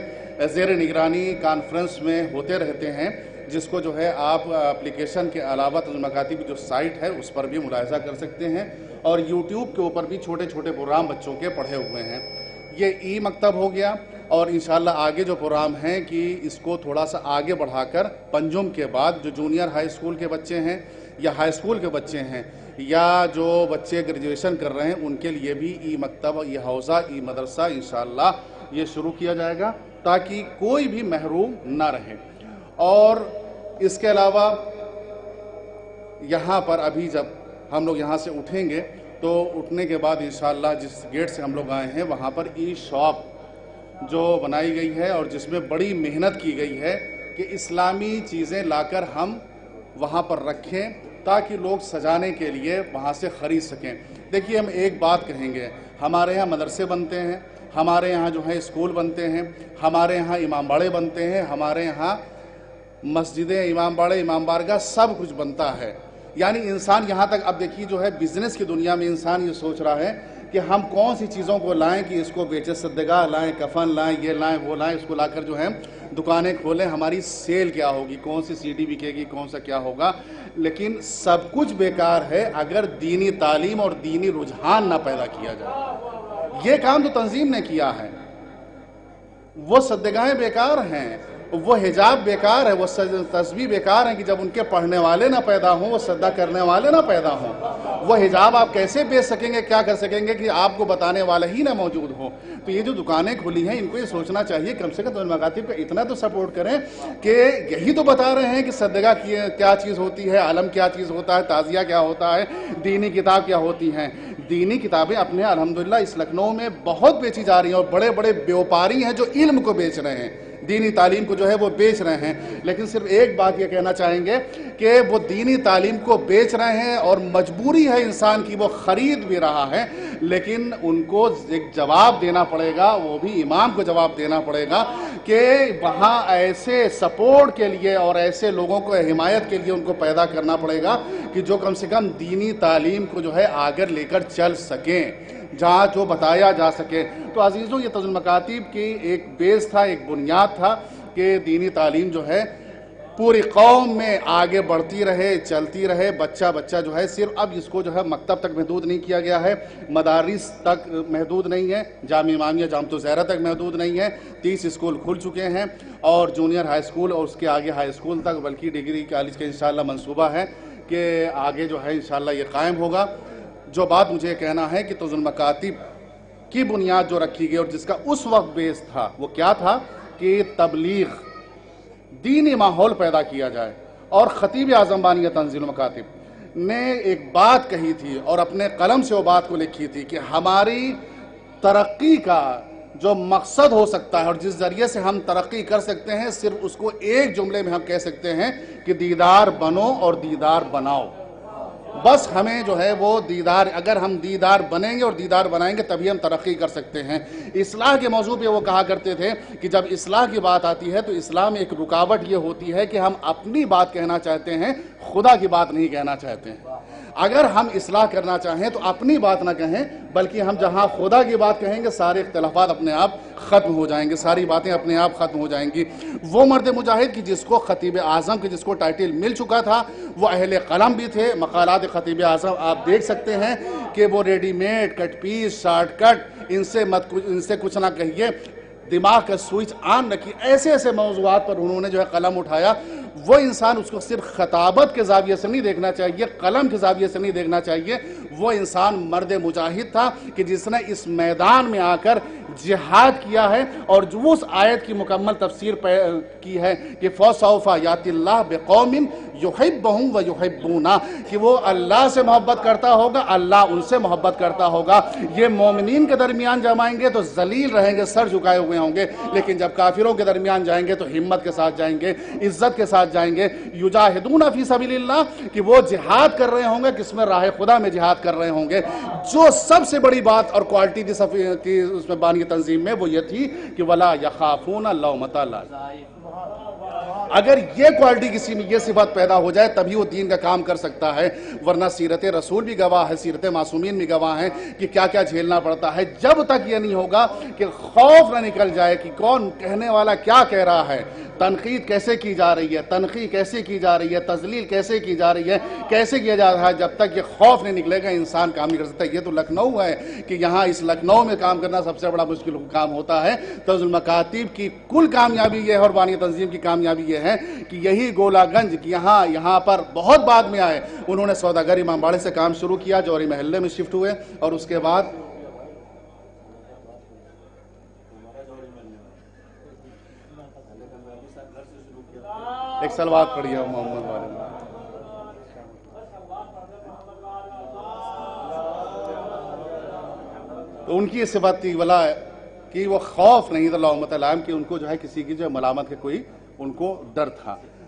[SPEAKER 13] زیر نگرانی کانفرنس میں ہوتے رہتے ہیں، جس کو جو ہے آپ اپلیکیشن کے علاوہ تنزیل المکاتب کی جو سائٹ ہے اس پر بھی ملاحظہ کر سکتے ہیں اور یوٹیوب کے اوپر بھی چھوٹے چھوٹے پروگرام بچوں کے پڑھے ہوئے ہیں. یہ ای مکتب ہو گیا اور انشاءاللہ آگے جو پروگرام ہیں کہ اس کو تھوڑا سا آگے بڑھا کر پنجم کے بعد جو جونیئر ہائی اسکول کے بچے ہیں یا ہائی اسکول کے بچے ہیں یا جو بچے گریجویشن کر رہے ہیں ان کے لیے بھی ای مکتب، ای حوزہ، ای مدرسہ انشاءاللہ یہ شروع کیا جائے گا تاکہ کوئی بھی محروم نہ رہے. اور اس کے علاوہ یہاں پر ابھی جب ہم لوگ یہاں سے اٹھیں گے تو اٹھنے کے بعد انشاءاللہ جس گیٹ سے ہم لوگ آئے ہیں وہاں پر ای شاپ جو بنائی گئی ہے اور جس میں بڑی محنت کی گئی ہے کہ اسلامی چیزیں لا کر ہم وہاں پر رکھیں تاکہ لوگ سجانے کے لیے وہاں سے خرید سکیں. دیکھیے ہم ایک بات کہیں گے، ہمارے ہاں مدرسے بنتے ہیں، ہمارے یہاں جو ہے اسکول بنتے ہیں، ہمارے یہاں امام باڑے بنتے ہیں، ہمارے یہاں مسجدیں، امام باڑے، امام بارگاہ سب کچھ بنتا ہے. یعنی انسان یہاں تک اب دیکھیے جو ہے بزنس کی دنیا میں انسان یہ سوچ رہا ہے کہ ہم کون سی چیزوں کو لائیں کہ اس کو بیچے، صدقہ لائیں، کفن لائیں، یہ لائیں وہ لائیں، اس کو لا کر جو ہے دکانیں کھولیں، ہماری سیل کیا ہوگی، کون سی سی ڈی بکے گی، کون سا کیا ہوگا. لیکن سب کچھ بیکار ہے اگر دینی تعلیم اور دینی رجحان نہ پیدا کیا جائے. یہ کام تو تنظیم نے کیا ہے. وہ صدقائیں بیکار ہیں، وہ حجاب بیکار ہے، وہ تسبیح بیکار ہیں کہ جب ان کے پڑھنے والے نہ پیدا ہوں، وہ صدقہ کرنے والے نہ پیدا ہوں. وہ حجاب آپ کیسے بیچ سکیں گے، کیا کر سکیں گے کہ آپ کو بتانے والا ہی نہ موجود ہو. تو یہ جو دکانیں کھلی ہیں ان کو یہ سوچنا چاہیے کم سے کم مکاتب کا اتنا تو سپورٹ کریں کہ یہی تو بتا رہے ہیں کہ صدقہ کیا چیز ہوتی ہے، علم کیا چیز ہوتا ہے، تعزیہ کیا ہوتا ہے، دینی کتاب کیا ہوتی ہیں. دینی کتابیں اپنے الحمدللہ اس لکھنؤ میں بہت بیچی جا رہی ہیں اور بڑے بڑے بیوپاری ہیں جو علم کو بیچ رہے ہیں، دینی تعلیم کو جو ہے وہ بیچ رہے ہیں. لیکن صرف ایک بات یہ کہنا چاہیں گے کہ وہ دینی تعلیم کو بیچ رہے ہیں اور مجبوری ہے انسان کی، وہ خرید بھی رہا ہے، لیکن ان کو ایک جواب دینا پڑے گا، وہ بھی امام کو جواب دینا پڑے گا کہ وہاں ایسے سپورٹ کے لیے اور ایسے لوگوں کو حمایت کے لیے ان کو پیدا کرنا پڑے گا کہ جو کم سے کم دینی تعلیم کو جو ہے آگے لے کر چل سکیں، جہاں جو بتایا جا سکے. تو عزیزوں یہ تنظیم المکاتب کی ایک بیس تھا، ایک بنیاد تھا کہ دینی تعلیم جو ہے پوری قوم میں آگے بڑھتی رہے، چلتی رہے. بچہ جو ہے صرف اب اس کو جو ہے مکتب تک محدود نہیں کیا گیا ہے، مدارس تک محدود نہیں ہے، جامعہ امامیہ جامعۃ الزہرا تک محدود نہیں ہے. 30 اسکول کھل چکے ہیں اور جونیئر ہائی اسکول اور اس کے آگے ہائی اسکول تک، بلکہ ڈگری کالج کا انشاءاللہ منصوبہ ہے کہ آگے جو ہے انشاءاللہ یہ قائم ہوگا. جو بات مجھے کہنا ہے کہ تنظیم المکاتب کی بنیاد جو رکھی گئی اور جس کا اس وقت بیس تھا وہ کیا تھا کہ تبلیغ، دینی ماحول پیدا کیا جائے. اور خطیب اعظم بانی تنظیم المکاتب نے ایک بات کہی تھی اور اپنے قلم سے وہ بات کو لکھی تھی کہ ہماری ترقی کا جو مقصد ہو سکتا ہے اور جس ذریعے سے ہم ترقی کر سکتے ہیں، صرف اس کو ایک جملے میں ہم کہہ سکتے ہیں کہ دیدار بنو اور دیدار بناؤ. بس ہمیں جو ہے وہ دیدار، اگر ہم دیدار بنیں گے اور دیدار بنائیں گے تبھی ہم ترقی کر سکتے ہیں. اصلاح کے موضوع پہ وہ کہا کرتے تھے کہ جب اصلاح کی بات آتی ہے تو اصلاح میں ایک رکاوٹ یہ ہوتی ہے کہ ہم اپنی بات کہنا چاہتے ہیں، خدا کی بات نہیں کہنا چاہتے ہیں. اگر ہم اصلاح کرنا چاہیں تو اپنی بات نہ کہیں بلکہ ہم جہاں خدا کی بات کہیں گے سارے اختلافات اپنے آپ ختم ہو جائیں گے، ساری باتیں اپنے آپ ختم ہو جائیں گی. وہ مرد مجاہد کی جس کو خطیب اعظم کی جس کو ٹائٹل مل چکا تھا وہ اہل قلم بھی تھے. مقالات خطیب اعظم آپ دیکھ سکتے ہیں کہ وہ ریڈی میڈ، کٹ پیس، شارٹ کٹ، ان سے کچھ نہ کہیے، دماغ کا سوئچ آن رکھی. ایسے ایسے موضوعات پر انہوں نے جو ہے قلم اٹھایا. وہ انسان اس کو صرف خطابت کے زاویے سے نہیں دیکھنا چاہیے، قلم کے زاویے سے نہیں دیکھنا چاہیے. وہ انسان مرد مجاہد تھا کہ جس نے اس میدان میں آ کر جہاد کیا ہے اور جو اس آیت کی مکمل تفسیر کی ہے کہ فَسَوْفَ يَأْتِي اللَّهُ بِقَوْمٍ يُحِبُّهُمْ وَيُحِبُّونَهُ، کہ وہ اللہ سے محبت کرتا ہوگا، اللہ ان سے محبت کرتا ہوگا. یہ مومنین کے درمیان جب آئیں گے تو ذلیل رہیں گے، سر جھکائے ہوئے ہوں گے، لیکن جب کافروں کے درمیان جائیں گے تو ہمت کے ساتھ جائیں گے، عزت کے ساتھ جائیں گے. یجاہدون فی سبیل اللہ، کہ وہ جہاد کر رہے ہوں گے، کس میں راہ خدا میں جہاد کر رہے ہوں گے. جو سب سے بڑی بات اور کوالٹی تھی اس میں بانی تنظیم میں وہ یہ تھی کہ وَلَا يَخَافُونَ لَوْمَةَ لَائِمٍ. اگر یہ کوالٹی کسی میں یہ صفت پیدا ہو جائے تبھی وہ دین کا کام کر سکتا ہے. ورنہ سیرت رسول بھی گواہ ہے، سیرت معصومین بھی گواہ ہیں کہ کیا کیا جھیلنا پڑتا ہے. جب تک یہ نہیں ہوگا کہ خوف نہ نکل جائے کہ کون کہنے والا کیا کہہ رہا ہے، تنقید کیسے کی جا رہی ہے، تنقید کیسے کی جا رہی ہے، تذلیل کیسے کی جا رہی ہے، کیسے کیا جا رہا ہے، جب تک یہ خوف نہیں نکلے گا انسان کام نہیں کر سکتا. یہ تو لکھنؤ ہے کہ یہاں اس لکھنؤ میں کام کرنا سب سے بڑا مشکل کام ہوتا ہے. تنظیم المکاتب کی کل کامیابی یہ ہے اور بانی تنظیم کی کامیابی یہ ہے کہ یہی گولہ گنج کی یہاں پر بہت بعد میں آئے. انہوں نے سوداگر امام باڑے سے کام شروع کیا، جوہری محلے میں شفٹ ہوئے اور اس کے بعد ایک سلوات پڑھی ہے محمد والے میں. تو ان کی یہ صفت تھی ولا کہ وہ خوف نہیں تھا لومۃ لائم، کہ ان کو جو ہے کسی کی جو ملامت کے کوئی ان کو ڈر تھا.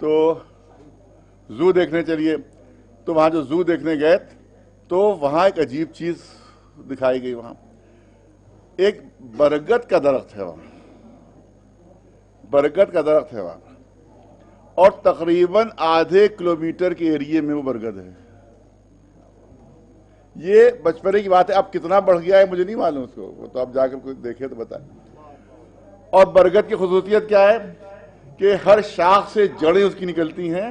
[SPEAKER 14] تو زو دیکھنے چلیے، تو وہاں جو زو دیکھنے گئے تو وہاں ایک عجیب چیز دکھائی گئی. وہاں ایک برگد کا درخت ہے، وہاں برگد کا درخت ہے وہاں، اور تقریباً آدھے کلومیٹر کے ایریے میں وہ برگد ہے. یہ بچپنے کی بات ہے، اب کتنا بڑھ گیا ہے مجھے نہیں معلوم اس کو، وہ تو آپ جا کر کوئی دیکھے تو بتائیں. اور برگد کی خصوصیت کیا ہے کہ ہر شاخ سے جڑیں اس کی نکلتی ہیں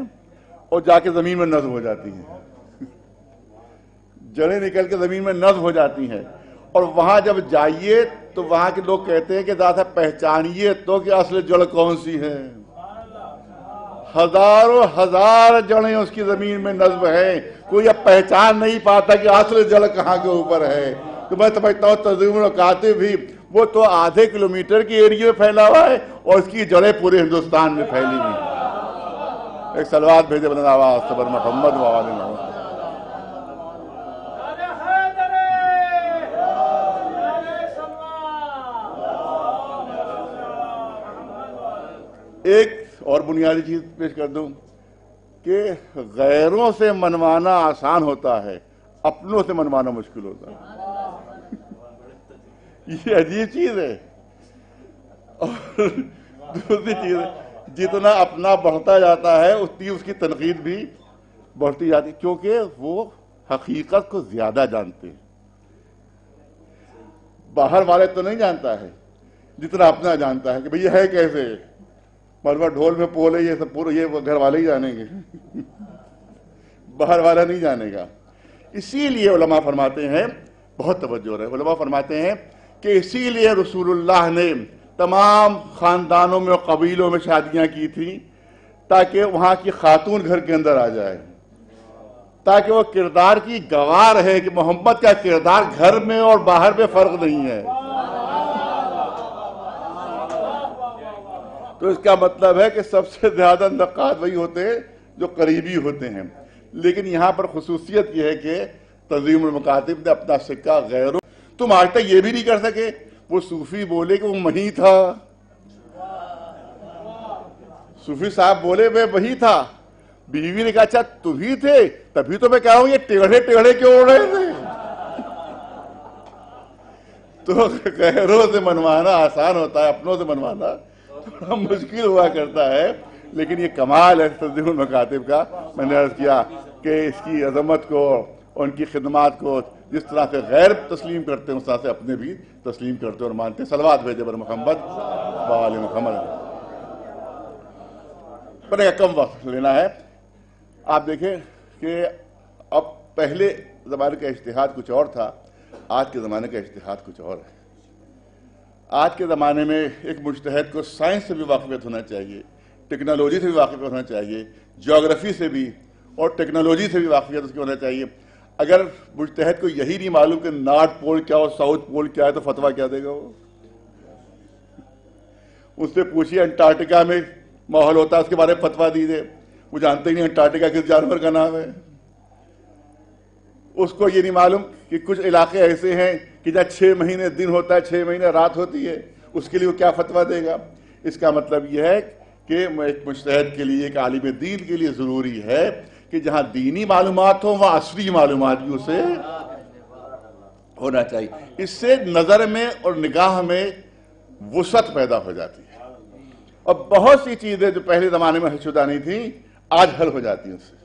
[SPEAKER 14] اور جا کے زمین میں نصب ہو جاتی ہیں. جڑیں نکل کے زمین میں نصب ہو جاتی ہیں، اور وہاں جب جائیے تو وہاں کے لوگ کہتے ہیں کہ ذرا پہچانیے تو کہ اصل جڑ کون سی ہے. ہزاروں ہزار جڑیں اس کی زمین میں نصب ہیں، کوئی اب پہچان نہیں پاتا کہ اصل جڑ کہاں کے اوپر ہے. تو میں سمجھتا ہوں تنظیم الکاتب بھی وہ تو آدھے کلومیٹر کے ایریے میں پھیلا ہوا ہے اور اس کی جڑیں پورے ہندوستان میں پھیلی ہوئی. ایک صلوات بھیجے بلند آواز سے بر محمد و آل محمد. ایک اور بنیادی چیز پیش کر دوں کہ غیروں سے منوانا آسان ہوتا ہے، اپنوں سے منوانا مشکل ہوتا ہے. یہ عجیب چیز ہے. اور دوسری چیز ہے، جتنا اپنا بڑھتا جاتا ہے اتنی اس کی تنقید بھی بڑھتی جاتی، کیونکہ وہ حقیقت کو زیادہ جانتے ہیں. باہر والے تو نہیں جانتا ہے جتنا اپنا جانتا ہے کہ بھئی یہ ہے کیسے، مروا ڈھول میں پولے یہ سب پورے یہ گھر والے ہی جانیں گے، باہر والا نہیں جانے گا. اسی لیے علماء فرماتے ہیں، بہت توجہ رہے، علماء فرماتے ہیں کہ اسی لیے رسول اللہ نے تمام خاندانوں میں اور قبیلوں میں شادیاں کی تھیں تاکہ وہاں کی خاتون گھر کے اندر آ جائے، تاکہ وہ کردار کی گواہ رہے کہ محمد کا کردار گھر میں اور باہر میں فرق نہیں ہے. تو اس کا مطلب ہے کہ سب سے زیادہ نقاد وہی ہوتے ہیں جو قریبی ہوتے ہیں. لیکن یہاں پر خصوصیت یہ ہے کہ تنظیم المکاتب نے اپنا سکہ غیروں، تم آج تک یہ بھی نہیں کر سکے. وہ صوفی بولے کہ وہ وہی تھا، صوفی صاحب بولے میں وہی تھا، بیوی نے کہا اچھا تم ہی تھے، تبھی تو میں کہہ رہا ہوں یہ ٹیڑھے ٹیڑھے کیوں اڑ رہے تھے. تو غیروں سے منوانا آسان ہوتا ہے، اپنوں سے منوانا تھوڑا مشکل ہوا کرتا ہے. لیکن یہ کمال ہے تنظیم المکاتب کا. میں نے عرض کیا کہ اس کی عظمت کو اور ان کی خدمات کو جس طرح سے غیر تسلیم کرتے ہیں اس طرح سے اپنے بھی تسلیم کرتے اور مانتے ہیں. صلوات بھیجے بر محمد و آل محمد. پڑھنے کا کم وقت لینا ہے. آپ دیکھیں کہ اب پہلے زمانے کا اجتہاد کچھ اور تھا، آج کے زمانے کا اجتہاد کچھ اور ہے. آج کے زمانے میں ایک مجتہد کو سائنس سے بھی واقفیت ہونا چاہیے، ٹیکنالوجی سے بھی واقفیت ہونا چاہیے، جغرافی سے بھی اور ٹیکنالوجی سے بھی واقفیت اس کی ہونا چاہیے. اگر مجتہد کو یہی نہیں معلوم کہ نارتھ پول کیا اور ساؤتھ پول کیا ہے تو فتویٰ کیا دے گا وہ؟ اس سے پوچھیے انٹارکٹیکا میں ماحول ہوتا ہے اس کے بارے میں فتویٰ دیجیے، وہ جانتے ہی نہیں انٹارکٹیکا کس جانور کا نام ہے. اس کو یہ نہیں معلوم کہ کچھ علاقے ایسے ہیں کہ جہاں 6 مہینے دن ہوتا ہے 6 مہینے رات ہوتی ہے، اس کے لیے وہ کیا فتویٰ دے گا. اس کا مطلب یہ ہے کہ ایک مجتہد کے لیے، ایک عالم دین کے لیے ضروری ہے کہ جہاں دینی معلومات ہوں وہاں عصری معلومات بھی اسے ہونا چاہیے. اس سے نظر میں اور نگاہ میں وسعت پیدا ہو جاتی ہے، اور بہت سی چیزیں جو پہلے زمانے میں حل شدہ نہیں تھیں آج حل ہو جاتی ہیں. اس سے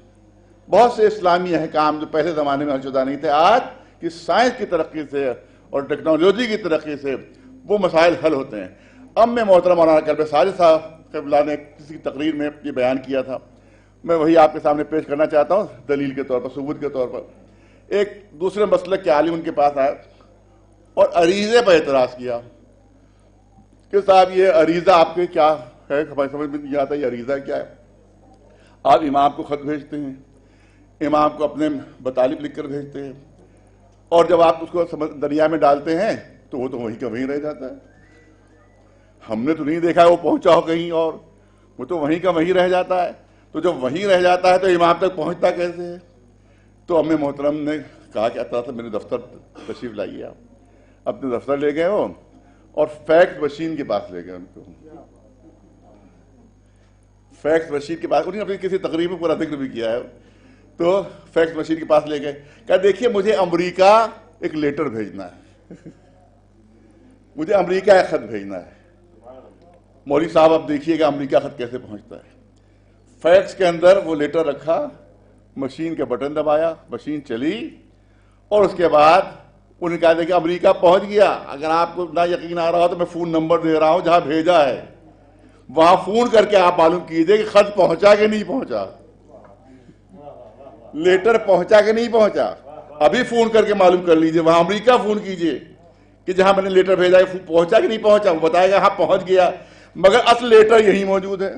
[SPEAKER 14] بہت سے اسلامی احکام جو پہلے زمانے میں حل شدہ نہیں تھے آج کی سائنس کی ترقی سے اور ٹیکنالوجی کی ترقی سے وہ مسائل حل ہوتے ہیں. اب میں محترم مولانا کلب ساجد صاحب قبلہ نے کسی تقریر میں یہ بیان کیا تھا، میں وہی آپ کے سامنے پیش کرنا چاہتا ہوں دلیل کے طور پر، ثبوت کے طور پر. ایک دوسرے مسلک کے عالم ان کے پاس آئے اور عریضے پر اعتراض کیا کہ صاحب یہ عریضہ آپ کے کیا ہے، ہماری سمجھ میں نہیں آتا یہ عریضہ کیا ہے. آپ امام کو خط بھیجتے ہیں، امام کو اپنے مطالب لکھ کر بھیجتے ہیں، اور جب آپ اس کو دریا میں ڈالتے ہیں تو وہ تو وہیں کا وہیں رہ جاتا ہے. ہم نے تو نہیں دیکھا وہ پہنچا ہو کہیں اور، وہ تو وہیں کا وہیں رہ جاتا ہے. تو جب وہیں رہ جاتا ہے تو امام تک پہنچتا کیسے ہے؟ تو ہمیں محترم نے کہا کہ اطلاع سے میرے دفتر تشریف لائیے. آپ اپنے دفتر لے گئے ہو اور فیکس مشین کے پاس لے گئے ان کو. فیکس مشین کے پاس، انہوں نے اپنی کسی تقریب میں پورا ذکر بھی کیا ہے، تو فیکس مشین کے پاس لے گئے، کہا دیکھیے مجھے امریکہ ایک لیٹر بھیجنا ہے، مجھے امریکہ ایک خط بھیجنا ہے۔ مولوی صاحب اب دیکھیے گا امریکہ خط کیسے پہنچتا ہے۔ فیکس کے اندر وہ لیٹر رکھا، مشین کے بٹن دبایا، مشین چلی، اور اس کے بعد انہوں نے کہا کہ امریکہ پہنچ گیا۔ اگر آپ کو نہ یقین آ رہا ہو تو میں فون نمبر دے رہا ہوں جہاں بھیجا ہے، وہاں فون کر کے آپ معلوم کیجئے کہ خط پہنچا کہ نہیں پہنچا، لیٹر پہنچا کہ نہیں پہنچا۔ ابھی فون کر کے معلوم کر لیجئے، وہاں امریکہ فون کیجئے کہ جہاں میں نے لیٹر بھیجا ہے پہنچا کہ نہیں پہنچا، وہ بتائے گا ہاں پہنچ گیا، مگر اصل لیٹر یہی موجود ہے،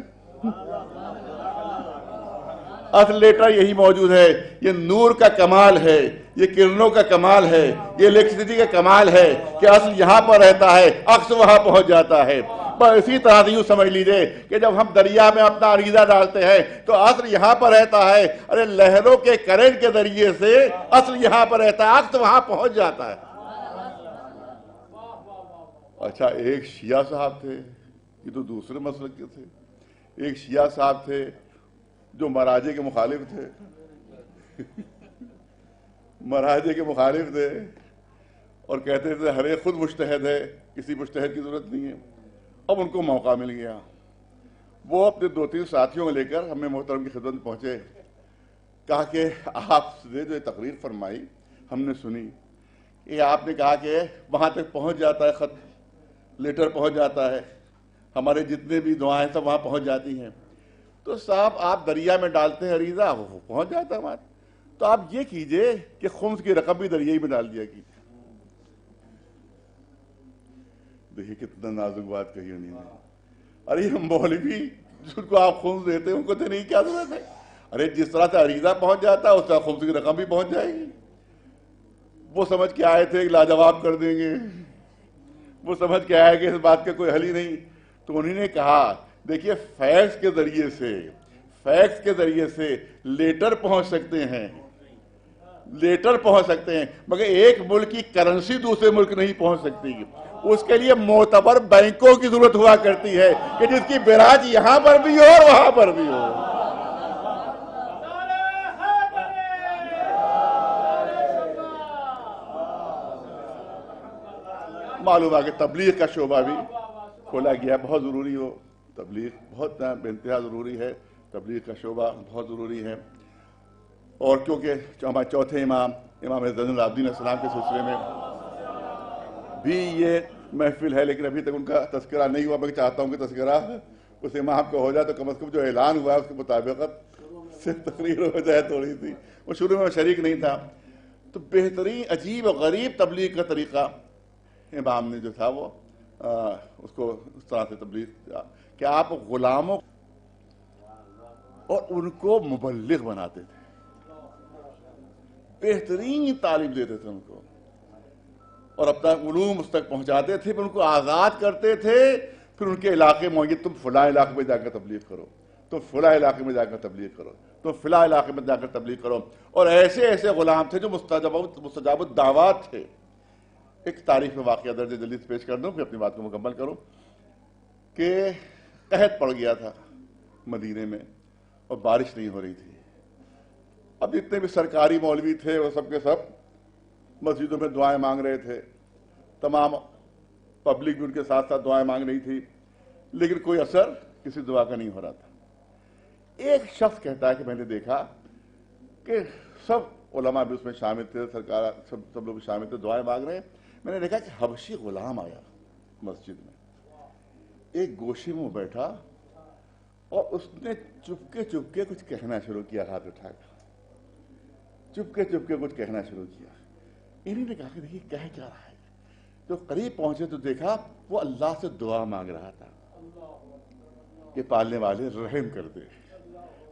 [SPEAKER 14] اصل لیٹر یہی موجود ہے۔ یہ نور کا کمال ہے، یہ کرنوں کا کمال ہے، یہ الیکٹریسٹی کا کمال ہے کہ اصل یہاں پر رہتا ہے، عکس وہاں پہنچ جاتا ہے۔ بس اسی طرح سے یوں سمجھ لیجئے کہ جب ہم دریا میں اپنا عریضہ ڈالتے ہیں تو اصل یہاں پر رہتا ہے، ارے لہروں کے کرنٹ کے ذریعے سے اصل یہاں پر رہتا ہے، عکس وہاں پہنچ جاتا ہے۔ اچھا، ایک شیعہ صاحب تھے، یہ تو دوسرے مسلک کے تھے، ایک شیعہ صاحب تھے جو مراجع کے مخالف تھے، مراجع کے مخالف تھے، اور کہتے تھے ہر ایک خود مجتہد ہے، کسی مجتہد کی ضرورت نہیں ہے۔ اب ان کو موقع مل گیا، وہ اپنے 2-3 ساتھیوں کو لے کر ہمیں محترم کی خدمت پہنچے، کہا کہ آپ نے جو تقریر فرمائی ہم نے سنی، یہ آپ نے کہا کہ وہاں تک پہنچ جاتا ہے خط، لیٹر پہنچ جاتا ہے، ہمارے جتنے بھی دعائیں سب وہاں پہنچ جاتی ہیں، تو صاحب آپ دریا میں ڈالتے ہیں عریضہ، وہ پہنچ جاتا ہے وہاں، تو آپ یہ کیجئے کہ خمس کی رقم بھی دریائی میں ڈال دیا کیجئے۔ دیکھیے کتنا نازک بات کہی انہوں نے۔ ارے یہ مولوی جن کو آپ خمس دیتے ہیں ان کو تو نہیں کیا ضرورت ہے، ارے جس طرح سے عریضہ پہنچ جاتا ہے اس طرح خمس کی رقم بھی پہنچ جائے گی۔ وہ سمجھ کے آئے تھے کہ لاجواب کر دیں گے، وہ سمجھ کے آئے کہ اس بات کا کوئی حل ہی نہیں، تو انہوں نے کہا دیکھیے فیکس کے ذریعے سے لیٹر پہنچ سکتے ہیں، لیٹر پہنچ سکتے ہیں، مگر ایک ملک کی کرنسی دوسرے ملک نہیں پہنچ سکتی، اس کے لیے معتبر بینکوں کی ضرورت ہوا کرتی ہے کہ جس کی براج یہاں پر بھی ہو اور وہاں پر بھی ہو۔ معلوم ہے کہ تبلیغ کا شعبہ بھی کھولا گیا، بہت ضروری ہو، تبلیغ بہت بے انتہا ضروری ہے، تبلیغ کا شعبہ بہت ضروری ہے۔ اور کیونکہ ہمارے چوتھے امام زین العابدین علیہ السلام کے سلسلے میں بھی یہ محفل ہے، لیکن ابھی تک ان کا تذکرہ نہیں ہوا، میں چاہتا ہوں کہ تذکرہ اس امام کا ہو جائے تو کم از کم جو اعلان ہوا ہے اس کے مطابقت سے تقریر ہو جائے تھوڑی سی۔ وہ شروع میں شریک نہیں تھا، تو بہترین عجیب و غریب تبلیغ کا طریقہ امام نے جو تھا وہ اس کو اس طرح سے تبلیغ کہ آپ غلاموں اور ان کو مبلغ بناتے تھے، بہترین تعلیم دیتے تھے ان کو، اور اپنا علوم اس تک پہنچاتے تھے، پھر ان کو آزاد کرتے تھے، پھر ان کے علاقے میں تم فلاں علاقے میں جا کر تبلیغ کرو، تم فلاں علاقے میں جا کر تبلیغ کرو، تم فلاں علاقے میں جا کر تبلیغ کرو۔ اور ایسے ایسے غلام تھے جو مستجاب الدعوات تھے۔ ایک تاریخ میں واقعہ درج جلدی سے پیش کر دوں پھر اپنی بات کو مکمل کروں کہ قحط پڑ گیا تھا مدینے میں اور بارش نہیں ہو رہی تھی۔ اب جتنے بھی سرکاری مولوی تھے وہ سب کے سب مسجدوں میں دعائیں مانگ رہے تھے، تمام پبلک بھی ان کے ساتھ ساتھ دعائیں مانگ رہی تھی، لیکن کوئی اثر کسی دعا کا نہیں ہو رہا تھا۔ ایک شخص کہتا ہے کہ میں نے دیکھا کہ سب علماء بھی اس میں شامل تھے، سرکار سب لوگ شامل تھے، دعائیں مانگ رہے ہیں۔ میں نے دیکھا کہ حبشی غلام آیا مسجد میں، ایک گوشے میں بیٹھا اور اس نے چپکے چپکے کچھ کہنا شروع کیا، ہاتھ اٹھا کر چپکے چپکے کچھ کہنا شروع کیا۔ انہوں نے کہا کہ دیکھیے کہہ کیا رہا ہے۔ جو قریب پہنچے تو دیکھا وہ اللہ سے دعا مانگ رہا تھا کہ پالنے والے رحم کر دے،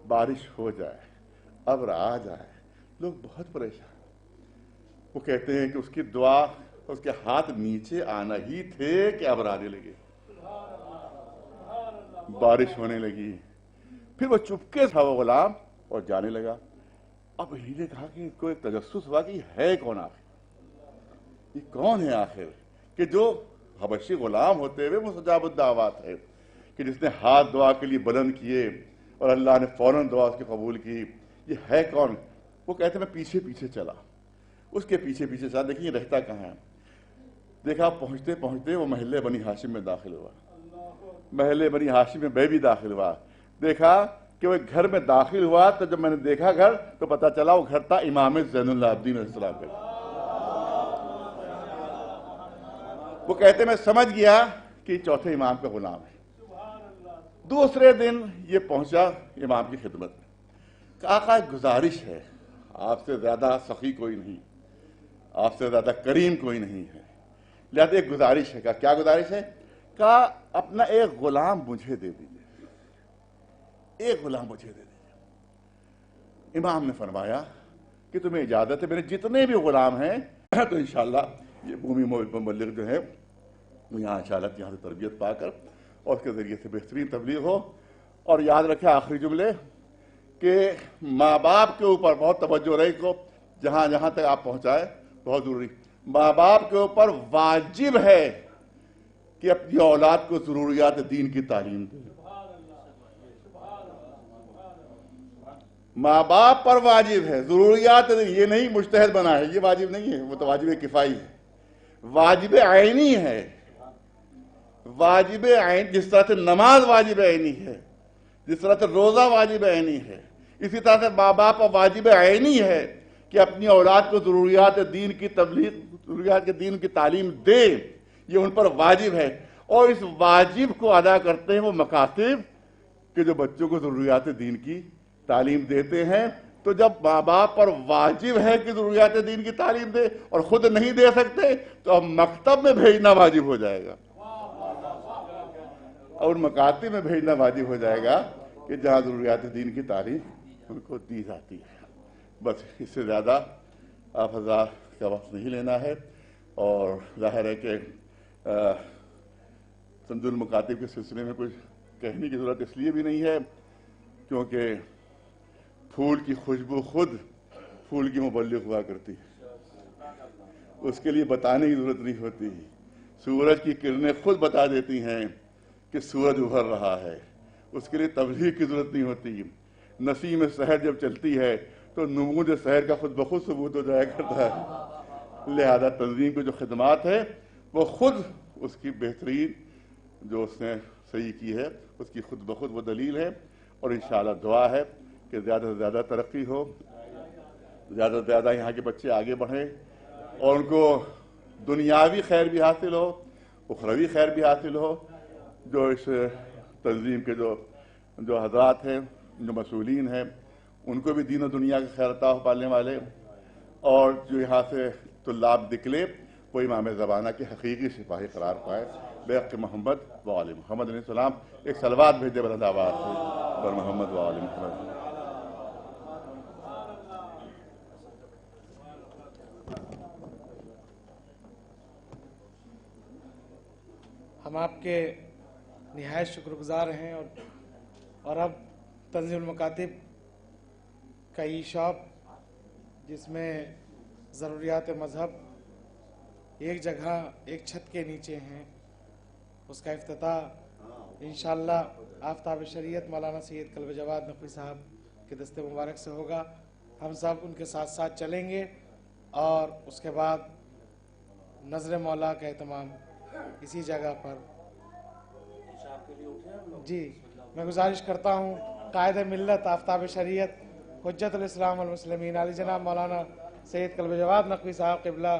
[SPEAKER 14] بارش ہو جائے، ابر آ جائے۔ لوگ بہت پریشان، وہ کہتے ہیں کہ اس کی دعا، اس کے ہاتھ نیچے آنا ہی تھے کہ ابر آنے لگے، بارش ہونے لگی۔ پھر وہ چپکے تھا وہ غلام اور جانے لگا۔ اب انہوں نے کہا کہ اس کو ایک تجسس ہوا کہ یہ ہے کون آخر، یہ کون ہے آخر کہ جو حبشی غلام ہوتے ہوئے مستجاب الدعوات ہے، کہ جس نے ہاتھ دعا کے لیے بلند کیے اور اللہ نے فوراً دعا اس کی قبول کی. یہ ہے کون؟ وہ کہتے میں پیچھے پیچھے چلا، اس کے پیچھے پیچھے چلا. دیکھیے رہتا کہاں ہے. دیکھا پہنچتے پہنچتے وہ محلے بنی ہاشم میں داخل ہوا. محلے بنی ہاشم میں بھی داخل ہوا. دیکھا کہ وہ گھر میں داخل ہوا تو جب میں نے دیکھا گھر تو پتا چلا وہ گھر تھا امام زین العابدین علیہ السلام کا. وہ کہتے میں سمجھ گیا کہ یہ چوتھے امام کا غلام ہے. دوسرے دن یہ پہنچا امام کی خدمت میں. آقا ایک گزارش ہے، آپ سے زیادہ سخی کوئی نہیں، آپ سے زیادہ کریم کوئی نہیں ہے، لہذا ایک گزارش ہے. کیا گزارش ہے؟ کہا اپنا ایک غلام مجھے دے دیجیے، ایک غلام مجھے دے دیجیے. امام نے فرمایا کہ تمہیں اجازت ہے، میرے جتنے بھی غلام ہیں تو انشاءاللہ یہ بھومی مبلغ جو ہے وہ یہاں انشاءاللہ یہاں سے تربیت پا کر اور اس کے ذریعے سے بہترین تبلیغ ہو. اور یاد رکھیں آخری جملے کہ ماں باپ کے اوپر بہت توجہ رہے کو جہاں جہاں تک آپ پہنچائے بہت ضروری. ماں باپ کے اوپر واجب ہے کہ اپنی اولاد کو ضروریات دین کی تعلیم دے. ماں باپ پر واجب ہے ضروریات، یہ نہیں مجتہد بنا ہے، یہ واجب نہیں ہے، وہ تو واجب کفائی ہے. واجب عینی ہے، واجب عین. جس طرح سے نماز واجب عینی ہے، جس طرح سے روزہ واجب عینی ہے، اسی طرح سے ماں باپ پر واجب عینی ہے کہ اپنی اولاد کو ضروریات دین کی تبلیغ، ضروریات کے دین کی تعلیم دے. یہ ان پر واجب ہے. اور اس واجب کو ادا کرتے ہیں وہ مکاتب کہ جو بچوں کو ضروریات دین کی تعلیم دیتے ہیں. تو جب ماں باپ پر واجب ہے کہ ضروریات دین کی تعلیم دے اور خود نہیں دے سکتے تو اب مکتب میں بھیجنا واجب ہو جائے گا اور مکاتب میں بھیجنا واجب ہو جائے گا کہ جہاں ضروریات دین کی تعلیم ان کو دی جاتی ہے. بس اس سے زیادہ آپ حضرات کا وقت نہیں لینا ہے. اور ظاہر ہے کہ تنزیل المکاتب کے سلسلے میں کچھ کہنے کی ضرورت اس لیے بھی نہیں ہے کیونکہ پھول کی خوشبو خود پھول کی مبلغ ہوا کرتی ہے، اس کے لیے بتانے کی ضرورت نہیں ہوتی. سورج کی کرنیں خود بتا دیتی ہیں کہ سورج ابھر رہا ہے، اس کے لیے تبلیغ کی ضرورت نہیں ہوتی. نسیم سحر جب چلتی ہے تو نمود سحر کا خود بخود ثبوت ہو جایا کرتا ہے. لہذا تنظیم کی جو خدمات ہے وہ خود اس کی بہترین جو اس نے صحیح کی ہے اس کی خود بخود وہ دلیل ہے. اور انشاءاللہ دعا ہے کہ زیادہ سے زیادہ ترقی ہو، زیادہ سے زیادہ یہاں کے بچے آگے بڑھیں اور ان کو دنیاوی خیر بھی حاصل ہو، اخروی خیر بھی حاصل ہو. جو اس تنظیم کے جو حضرات ہیں، جو مسئولین ہیں، ان کو بھی دین و دنیا کا خیر عطا پالنے والے، اور جو یہاں سے طلاب نکلے وہ امام زمانہ کے حقیقی سپاہی قرار پائے. بحق محمد و آل محمد علیہ السلام. ایک صلوات بھیجے برد آباد سے پر محمد و آل محمد.
[SPEAKER 1] ہم آپ کے نہایت شکر گزار ہیں اور اب تنظیم المکاتب کا ای شاپ جس میں ضروریات مذہب ایک جگہ ایک چھت کے نیچے ہیں، اس کا افتتاح انشاءاللہ آفتاب شریعت مولانا سید کلب جواد نقوی صاحب کے دست مبارک سے ہوگا. ہم سب ان کے ساتھ ساتھ چلیں گے اور اس کے بعد نظر مولا کا اہتمام اسی جگہ پر. جی میں گزارش کرتا ہوں قائد ملت آفتاب شریعت حجت الاسلام والمسلمین علی جناب مولانا سید کلب جواد نقوی صاحب قبلہ